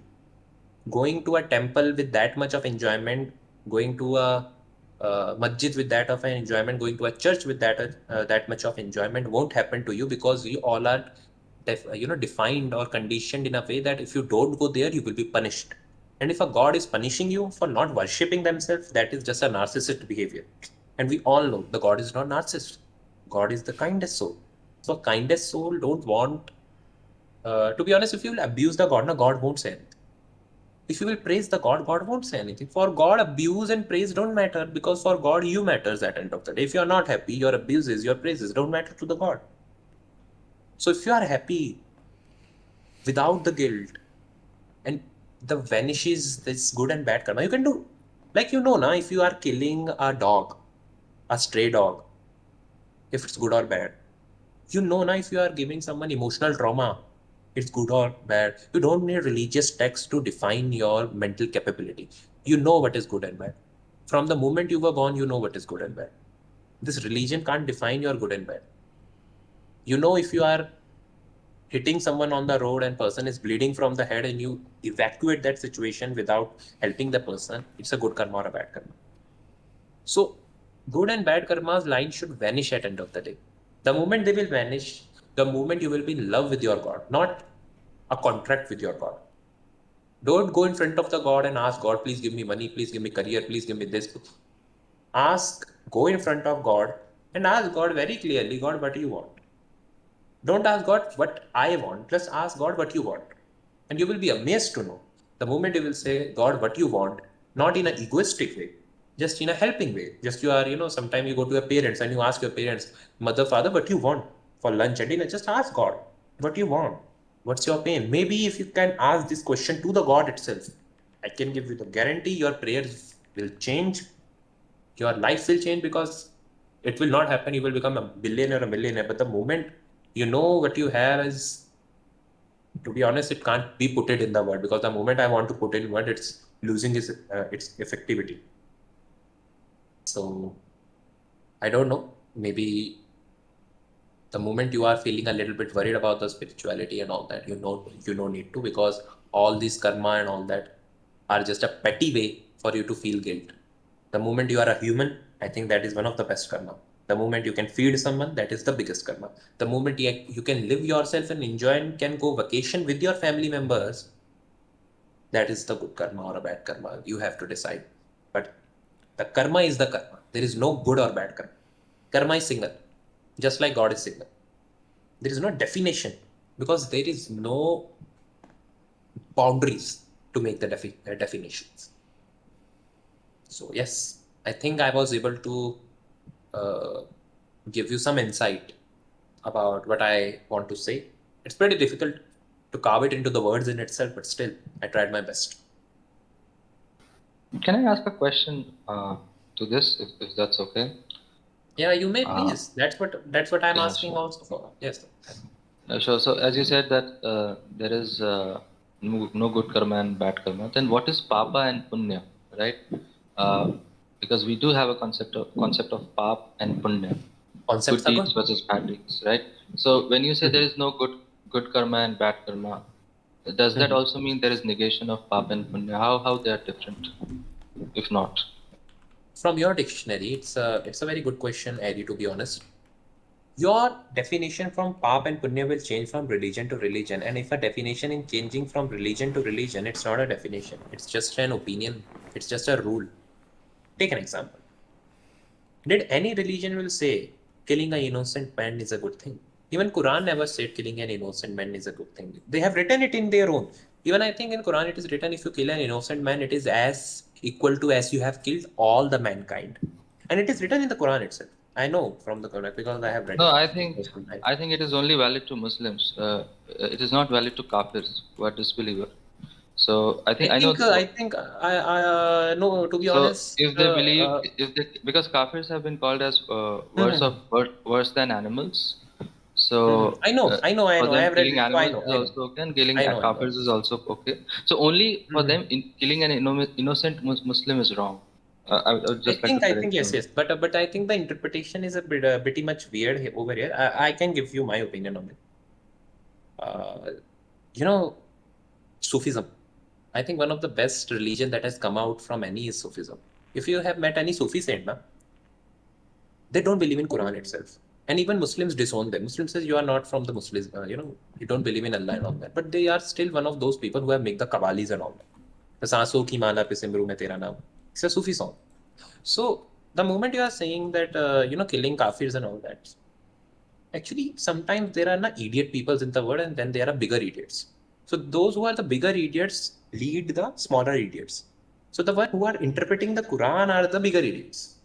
Going to a temple with that much of enjoyment, going to a masjid with that of an enjoyment, going to a church with that much of enjoyment won't happen to you, because you all are defined or conditioned in a way that if you don't go there, you will be punished. And if a god is punishing you for not worshipping themselves, that is just a narcissist behavior. And we all know the god is not narcissist. God is the kindest soul. So kindest soul don't want to be honest, if you will abuse the God, God won't say anything. If you will praise the God, God won't say anything. For God, abuse and praise don't matter, because for God, you matters at the end of the day. If you are not happy, your abuses, your praises don't matter to the God. So if you are happy without the guilt and the vanishes this good and bad karma, you can do, like now, if you are killing a dog, a stray dog, if it's good or bad, now if you are giving someone emotional trauma, it's good or bad. You don't need religious text to define your mental capability. You know what is good and bad. From the moment you were born, you know what is good and bad. This religion can't define your good and bad. If you are hitting someone on the road and person is bleeding from the head and you evacuate that situation without helping the person, it's a good karma or a bad karma. So good and bad karma's line should vanish at end of the day. The moment they will vanish, the moment you will be in love with your God, not a contract with your God. Don't go in front of the God and ask God, please give me money, please give me career, please give me this. Go in front of God and ask God very clearly, God, what do you want? Don't ask God what I want, just ask God what you want. And you will be amazed to know the moment you will say, God, what you want, not in an egoistic way, just in a helping way. Just you are, sometimes you go to your parents and you ask your parents, mother, father, what you want for lunch and dinner. Just ask God, what you want? What's your pain? Maybe if you can ask this question to the God itself, I can give you the guarantee your prayers will change, your life will change, because it will not happen. You will become a billionaire or a millionaire. But the moment you know what you have is, to be honest, it can't be put it in the word, because the moment I want to put in word, it's losing its effectivity. So I don't know. Maybe the moment you are feeling a little bit worried about the spirituality and all that, you don't need to, because all this karma and all that are just a petty way for you to feel guilt. The moment you are a human, I think that is one of the best karma. The moment you can feed someone, that is the biggest karma. The moment you can live yourself and enjoy and can go vacation with your family members, that is the good karma or a bad karma. You have to decide. But the karma is the karma. There is no good or bad karma. Karma is single, just like God is single. There is no definition, because there is no boundaries to make the definitions. So yes, I think I was able to uh, give you some insight about what I want to say. It's pretty difficult to carve it into the words in itself, but still, I tried my best. Can I ask a question to this, if that's okay? Yeah, you may please. That's what I'm Yeah, asking sure. also for. Yes. Sure. So, as you said that there is no good karma and bad karma, then what is papa and punya, right? Uh, because we do have a concept of pap and punya, Concepts good are deeds good. versus bad deeds, right? So, when you say there is no good karma and bad karma, does that also mean there is negation of pap and punya? How they are different, if not? From your dictionary, it's a very good question, Eddie, to be honest. Your definition from pap and punya will change from religion to religion. And if a definition is changing from religion to religion, it's not a definition. It's just an opinion. It's just a rule. Take an example. Did any religion will say killing an innocent man is a good thing? Even Quran never said killing an innocent man is a good thing. They have written it in their own. Even I think in Quran it is written if you kill an innocent man, it is as equal to as you have killed all the mankind. And it is written in the Quran itself. I know from the Quran because I have read No, it. I think it is only valid to Muslims. It is not valid to Kafirs who are disbeliever. So I know. I think no, to be So honest, if they believe, if they, because Kafirs have been called as worse than animals. So I for know, I them, have read killing it, so animals is I know, also okay, and killing I know. Kafirs is also okay. So only for them, killing an innocent Muslim is wrong. I would just like to I correct think yes, you. yes, but I think the interpretation is a bit pretty much weird over here. I can give you my opinion on it. Uh, you know, Sufism. I think one of the best religion that has come out from any is Sufism. If you have met any Sufi saint, na, they don't believe in Quran itself. And even Muslims disown them. Muslims says you are not from the Muslims, you don't believe in Allah and all that. But they are still one of those people who have made the Qawwalis and all that. The Sanso ki mala pe simru mein tera naam. It's a Sufi song. So the moment you are saying that, killing kafirs and all that, actually sometimes there are not idiot peoples in the world and then there are bigger idiots. So those who are the bigger idiots lead the smaller idiots. So the one who are interpreting the Quran are the bigger idiots.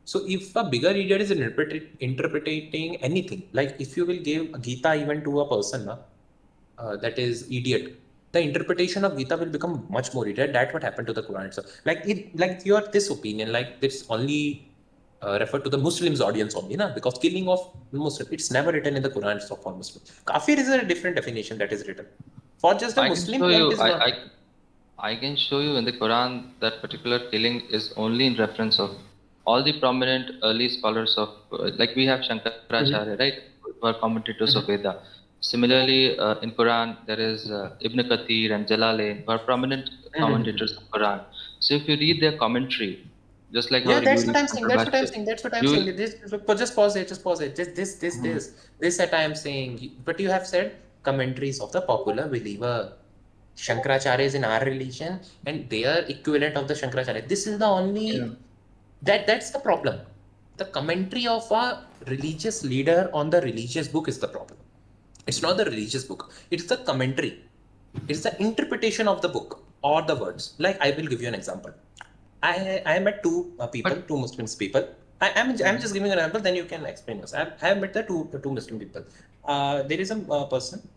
So if a bigger idiot is interpreting anything, like if you will give a Gita even to a person that is idiot, the interpretation of Gita will become much more idiot. That's what happened to the Quran itself. Like your this opinion, like this only referred to the Muslims audience only, na? Because killing of Muslim, it's never written in the Quran itself for Muslim. Kafir is a different definition that is written. For just a I can Muslim, show it you. is not. I can show you in the Quran that particular killing is only in reference of all the prominent early scholars of, like we have Shankaracharya, right, who are commentators of Veda. Similarly, in Quran there is Ibn Kathir and Jalalain, who are prominent commentators of Quran. So if you read their commentary, just like how Yeah, you that's what read I'm saying. That's what I'm Shankaracharya, saying. That's what I'm you saying. will. Just pause it. Just pause it. This that I am saying. But you have said commentaries of the popular believer. Shankaracharya is in our religion, and they are equivalent of the Shankaracharya. This is the Yeah. only that's the problem. The commentary of a religious leader on the religious book is the problem. It's not the religious book. It's the commentary. It's the interpretation of the book or the words. Like I will give you an example. I met two Muslims people. I'm just giving an example. Then you can explain this. I have met the two Muslim people. There is a person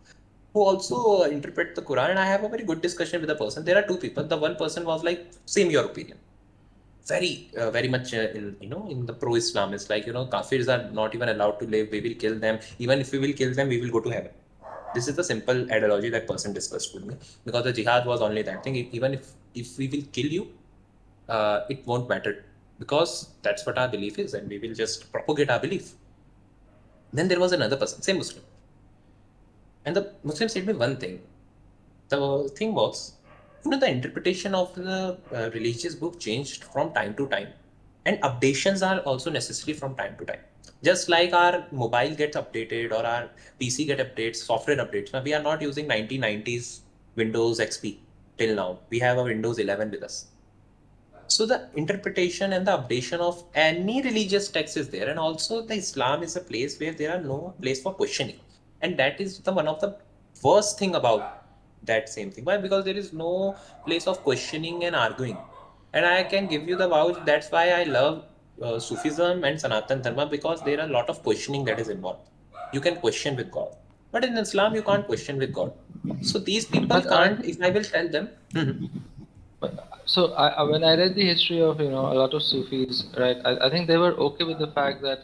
who also interpret the Quran, and I have a very good discussion with the person. There are two people. The one person was like, same your opinion, very much in the pro-Islam. It's like Kafirs are not even allowed to live. We will kill them. Even if we will kill them, we will go to heaven. This is the simple ideology that person discussed with me, because the jihad was only that thing. Even if we will kill you, it won't matter, because that's what our belief is, and we will just propagate our belief. Then there was another person, same Muslim, and the Muslim said me one thing. The thing was, the interpretation of the religious book changed from time to time, and updations are also necessary from time to time. Just like our mobile gets updated or our PC get updates, software updates. Now we are not using 1990s Windows XP till now. We have a Windows 11 with us. So the interpretation and the updation of any religious text is there, and also the Islam is a place where there are no place for questioning, and that is the one of the worst thing about that same thing. Why? Because there is no place of questioning and arguing, and I can give you the vouch. That's why I love Sufism and Sanatan Dharma, because there are a lot of questioning that is involved. You can question with God, but in Islam you can't question with God. So these people But I can't. think If I will tell them. so. When I read the history of a lot of Sufis, right, I think they were okay with the fact that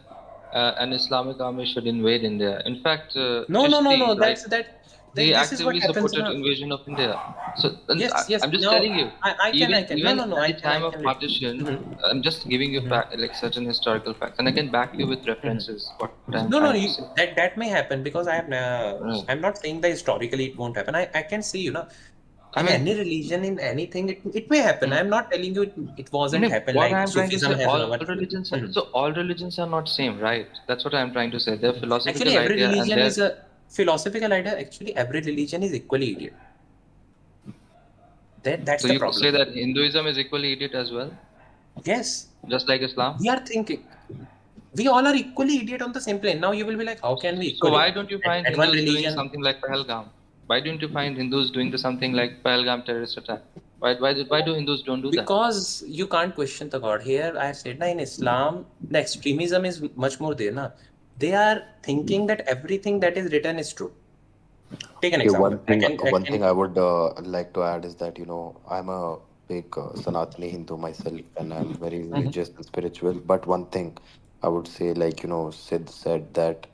an Islamic army should invade India. In fact, No. Chishti, right, he This is what actively happens supported now. invasion of India. So and Yes. I'm just Now telling you, I can. even No. at the I time of can. partition, I'm just giving you like certain historical facts, and I can back you with references. What I'm No. trying to say. That may happen, because I am. Right. I'm not saying that historically it won't happen. I can see, I in mean, any religion, in anything, it may happen. I'm not telling you it wasn't no, happen what like I'm trying to Sufism say, has all never. religions, so all religions are not same, right? That's what I'm trying to say. Their Actually, philosophical every idea and religion their. is a philosophical idea. Actually, every religion is equally idiot. That's So the you could problem. say that Hinduism is equally idiot as well, Yes, just like Islam. we are thinking. We all are equally idiot on the same plane. Now you will be like, how can we So equally? why don't you find One Hindus doing religion. something like Pahalgam? Why don't you find Hindus doing something like Pahalgam terrorist attack? Why do Hindus don't do that? Because you can't question the God. Here I said, na, in Islam, the extremism is much more there. Na. They are thinking that everything that is written is true. Take an Okay, example. I one can. thing I would like to add is that, I'm a big Sanatani Hindu myself, and I'm very Mhm. religious and spiritual. But one thing I would say, like, Sid said that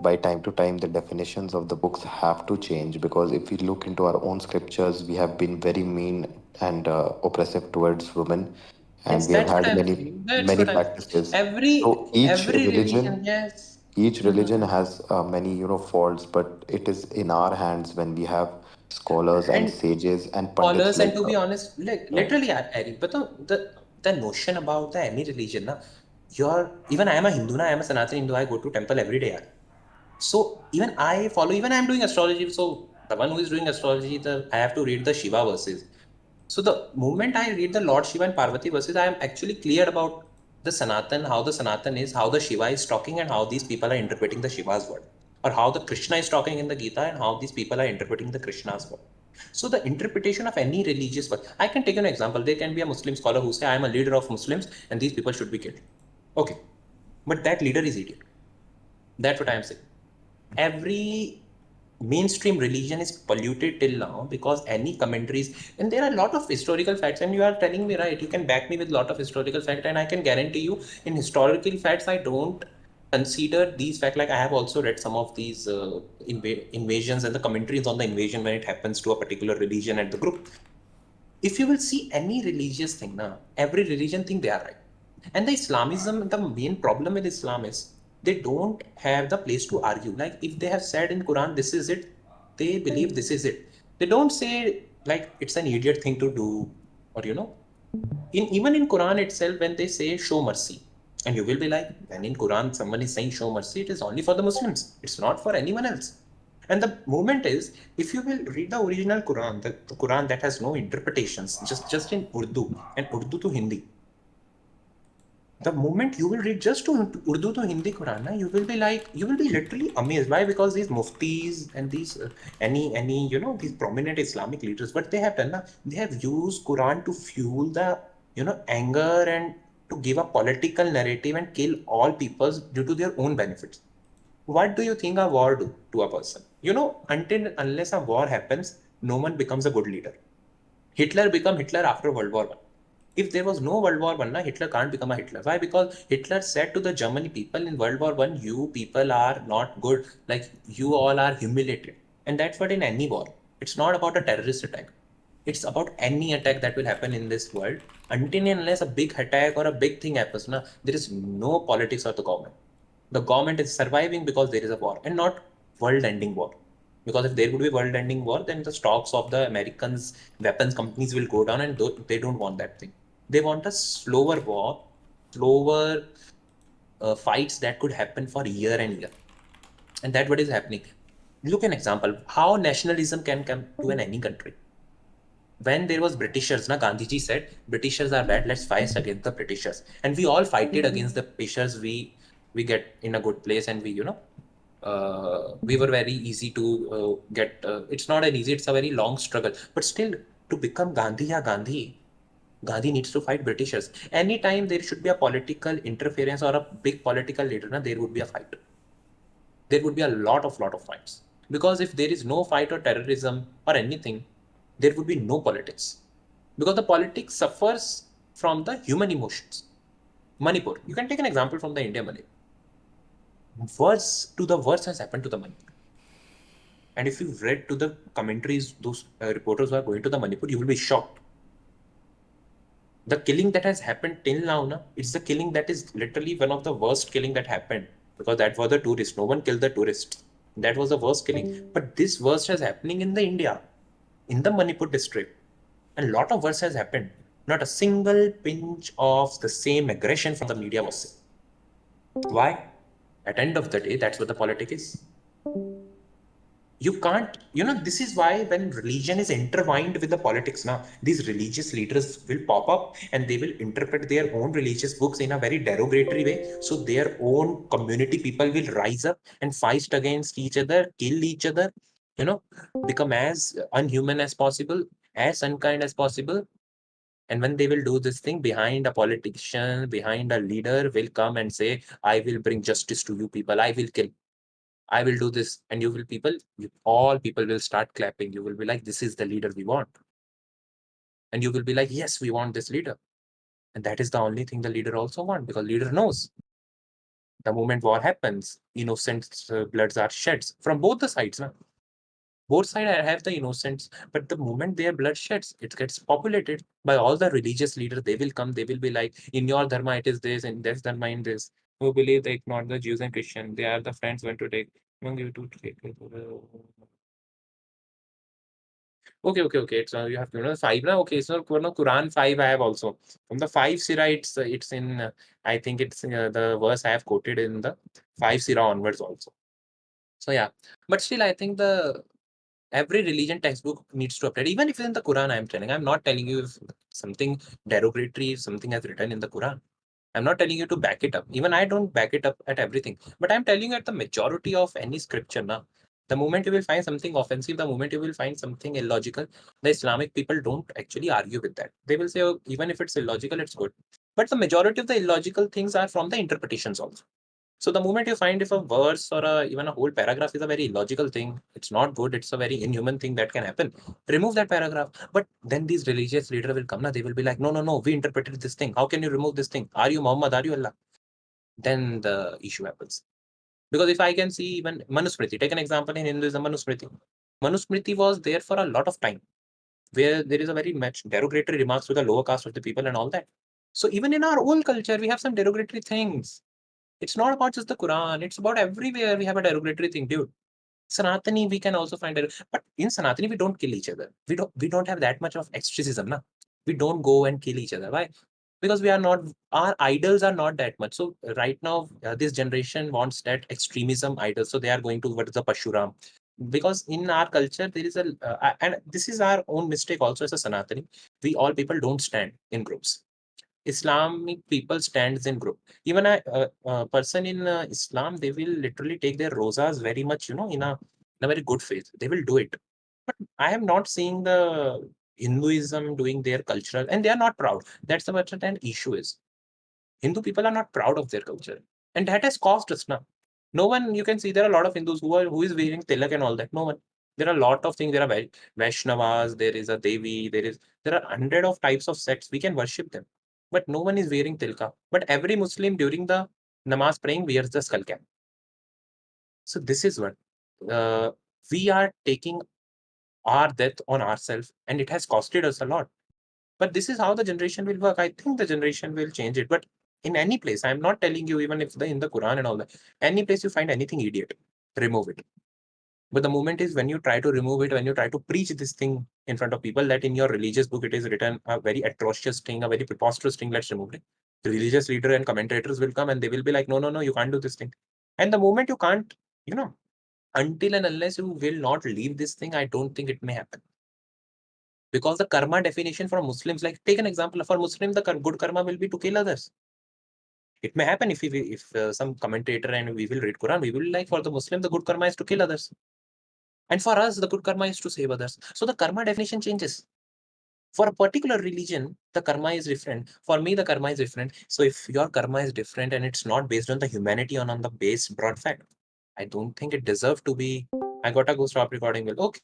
by time to time, the definitions of the books have to change, because if we look into our own scriptures, we have been very mean and oppressive towards women, and Yes, we have that's what had I'm many saying. That's many what I'm saying. practices. So Every religion, yes. each Mhm. religion has many faults, but it is in our hands when we have scholars and And sages and pundits scholars, and like to be honest, like yeah. literally, Eric, but the notion about the any religion, na, you're even I am a Hindu, na, I am a Sanatani Hindu. I go to temple every day. Yaar. So even I follow, even I am doing astrology. So the one who is doing astrology, I have to read the Shiva verses. So the moment I read the Lord Shiva and Parvati verses, I am actually clear about the Sanatan, how the Sanatan is, how the Shiva is talking, and how these people are interpreting the Shiva's word, or how the Krishna is talking in the Gita, and how these people are interpreting the Krishna's word. So the interpretation of any religious word, I can take an example. There can be a Muslim scholar who say, "I am a leader of Muslims, and these people should be killed." Okay, but that leader is idiot. That's what I am saying. Every mainstream religion is polluted till now because any commentaries, and there are a lot of historical facts, and you are telling me, right, you can back me with a lot of historical fact, and I can guarantee you in historical facts I don't consider these facts. Like I have also read some of these invasions and the commentaries on the invasion when it happens to a particular religion and the group. If you will see any religious thing, na, every religion think they are right. And the Islamism, the main problem with Islam is they don't have the place to argue. Like if they have said in Quran, this is it, they believe this is it. They don't say like it's an idiot thing to do, or in even in Quran itself, when they say show mercy, and you will be like, when in Quran someone is saying show mercy, it is only for the Muslims. It's not for anyone else. And the moment is, if you will read the original Quran, the Quran that has no interpretations, just in Urdu and Urdu to Hindi, the moment you will read just to Urdu to Hindi Quran, na, you will be like, you will be literally amazed. Why? Because these muftis and these any these prominent Islamic leaders, what they have done, na, they have used Quran to fuel the anger and to give a political narrative and kill all peoples due to their own benefits. What do you think a war do to a person? Until unless a war happens, no one becomes a good leader. Hitler became Hitler after World War One. If there was no World War One, Hitler can't become a Hitler. Why? Because Hitler said to the Germany people in World War One, "You people are not good. Like you all are humiliated." And that's what in any war. It's not about a terrorist attack. It's about any attack that will happen in this world. Until and unless a big attack or a big thing happens, there is no politics of the government. The government is surviving because there is a war and not world-ending war. Because if there would be world-ending war, then the stocks of the Americans weapons companies will go down, and they don't want that thing. They want a slower war, slower fights that could happen for year and year, and that's what is happening. Look an example how nationalism can come to any country. When there was Britishers, Gandhiji said Britishers are bad. Let's fight against the Britishers, and we all fighted against the Britishers. We get in a good place, and we were very easy to get. It's not an easy; it's a very long struggle. But still, to become Gandhi needs to fight Britishers. Anytime there should be a political interference or a big political leader, there would be a fight. There would be a lot of fights. Because if there is no fight or terrorism or anything, there would be no politics. Because the politics suffers from the human emotions. Manipur. You can take an example from the India Manipur. Worst has happened to the Manipur. And if you read to the commentaries, those reporters who are going to the Manipur, you will be shocked. The killing that has happened till now, it's the killing that is literally one of the worst killing that happened, because that was the tourist. No one killed the tourists. That was the worst killing. But this worst is happening in the India, in the Manipur district. And a lot of worse has happened. Not a single pinch of the same aggression from the media was seen. Why? At end of the day, that's what the politics is. You can't, this is why when religion is intertwined with the politics, now these religious leaders will pop up and they will interpret their own religious books in a very derogatory way. So their own community people will rise up and fight against each other, kill each other, become as unhuman as possible. as unkind as possible. And when they will do this thing, behind a politician, behind a leader will come and say, I will bring justice to you people, I will kill, I will do this. And you will people, all people will start clapping. You will be like, this is the leader we want. And you will be like, yes, we want this leader. And that is the only thing the leader also want, because leader knows the moment war happens, innocent bloods are shed from both the sides. Na? Both sides have the innocents, but the moment their blood sheds, it gets populated by all the religious leaders. They will come, they will be like, in your dharma it is this, in this dharma in this. Who believe they ignore the Jews and Christians. They are the friends when to take. Among you to take. Okay. It's you have five now. Okay, so Quran 5 I have also. From the 5 Sirah, it's in I think it's the verse I have quoted in the 5 Sirah onwards also. So yeah, but still I think the every religion textbook needs to update. Even if in the Quran, I'm not telling you if something derogatory, if something has written in the Quran. I'm not telling you to back it up. Even I don't back it up at everything. But I'm telling you at the majority of any scripture now. The moment you will find something offensive, the moment you will find something illogical, the Islamic people don't actually argue with that. They will say, oh, even if it's illogical, it's good. But the majority of the illogical things are from the interpretations also. So the moment you find if a verse or even a whole paragraph is a very illogical thing, it's not good, it's a very inhuman thing that can happen, remove that paragraph. But then these religious leader will come, they will be like, no, we interpreted this thing. How can you remove this thing? Are you Muhammad? Are you Allah? Then the issue happens. Because if I can see even Manusmriti, take an example in Hinduism, Manusmriti. Manusmriti was there for a lot of time, where there is a very much derogatory remarks to the lower caste of the people and all that. So even in our own culture, we have some derogatory things. It's not about just the Quran. It's about everywhere we have a derogatory thing, dude. Sanatani, we can also find it. But in Sanatani, we don't kill each other. We don't have that much of exorcism, na. We don't go and kill each other. Why? Because we are not, our idols are not that much. So right now, this generation wants that extremism idol. So they are going towards the Pashuram. Because in our culture, there is and this is our own mistake also as a Sanatani. We all people don't stand in groups. Islamic people stands in group. Even a person in Islam, they will literally take their rosas very much, in a very good faith. They will do it. But I am not seeing the Hinduism doing their cultural, and they are not proud. That's the what an issue is. Hindu people are not proud of their culture, and that has caused us now. No one, you can see there are a lot of Hindus who is wearing tilak and all that. No one. There are a lot of things. There are Vaishnavas. There is a Devi. There are hundred of types of sects. We can worship them, but no one is wearing tilka. But every Muslim during the namaz praying wears the skull cap. So this is what uh, we are taking our death on ourselves, and it has costed us a lot. But this is how the generation will work. I think the generation will change it. But in any place, I'm not telling you, even if in the Quran and all that, any place you find anything idiot, remove it. But the moment is when you try to remove it, when you try to preach this thing in front of people, that in your religious book it is written a very atrocious thing, a very preposterous thing, let's remove it. The religious leader and commentators will come and they will be like, no, you can't do this thing. And the moment you can't, until and unless you will not leave this thing, I don't think it may happen. Because the karma definition for Muslims, like take an example, for Muslims, the good karma will be to kill others. It may happen if some commentator and we will read Quran, we will like for the Muslim, the good karma is to kill others. And for us, the good karma is to save others. So the karma definition changes. For a particular religion, the karma is different. For me, the karma is different. So if your karma is different and it's not based on the humanity or on the base broad fact, I don't think it deserves to be. I gotta go stop recording. Well, okay.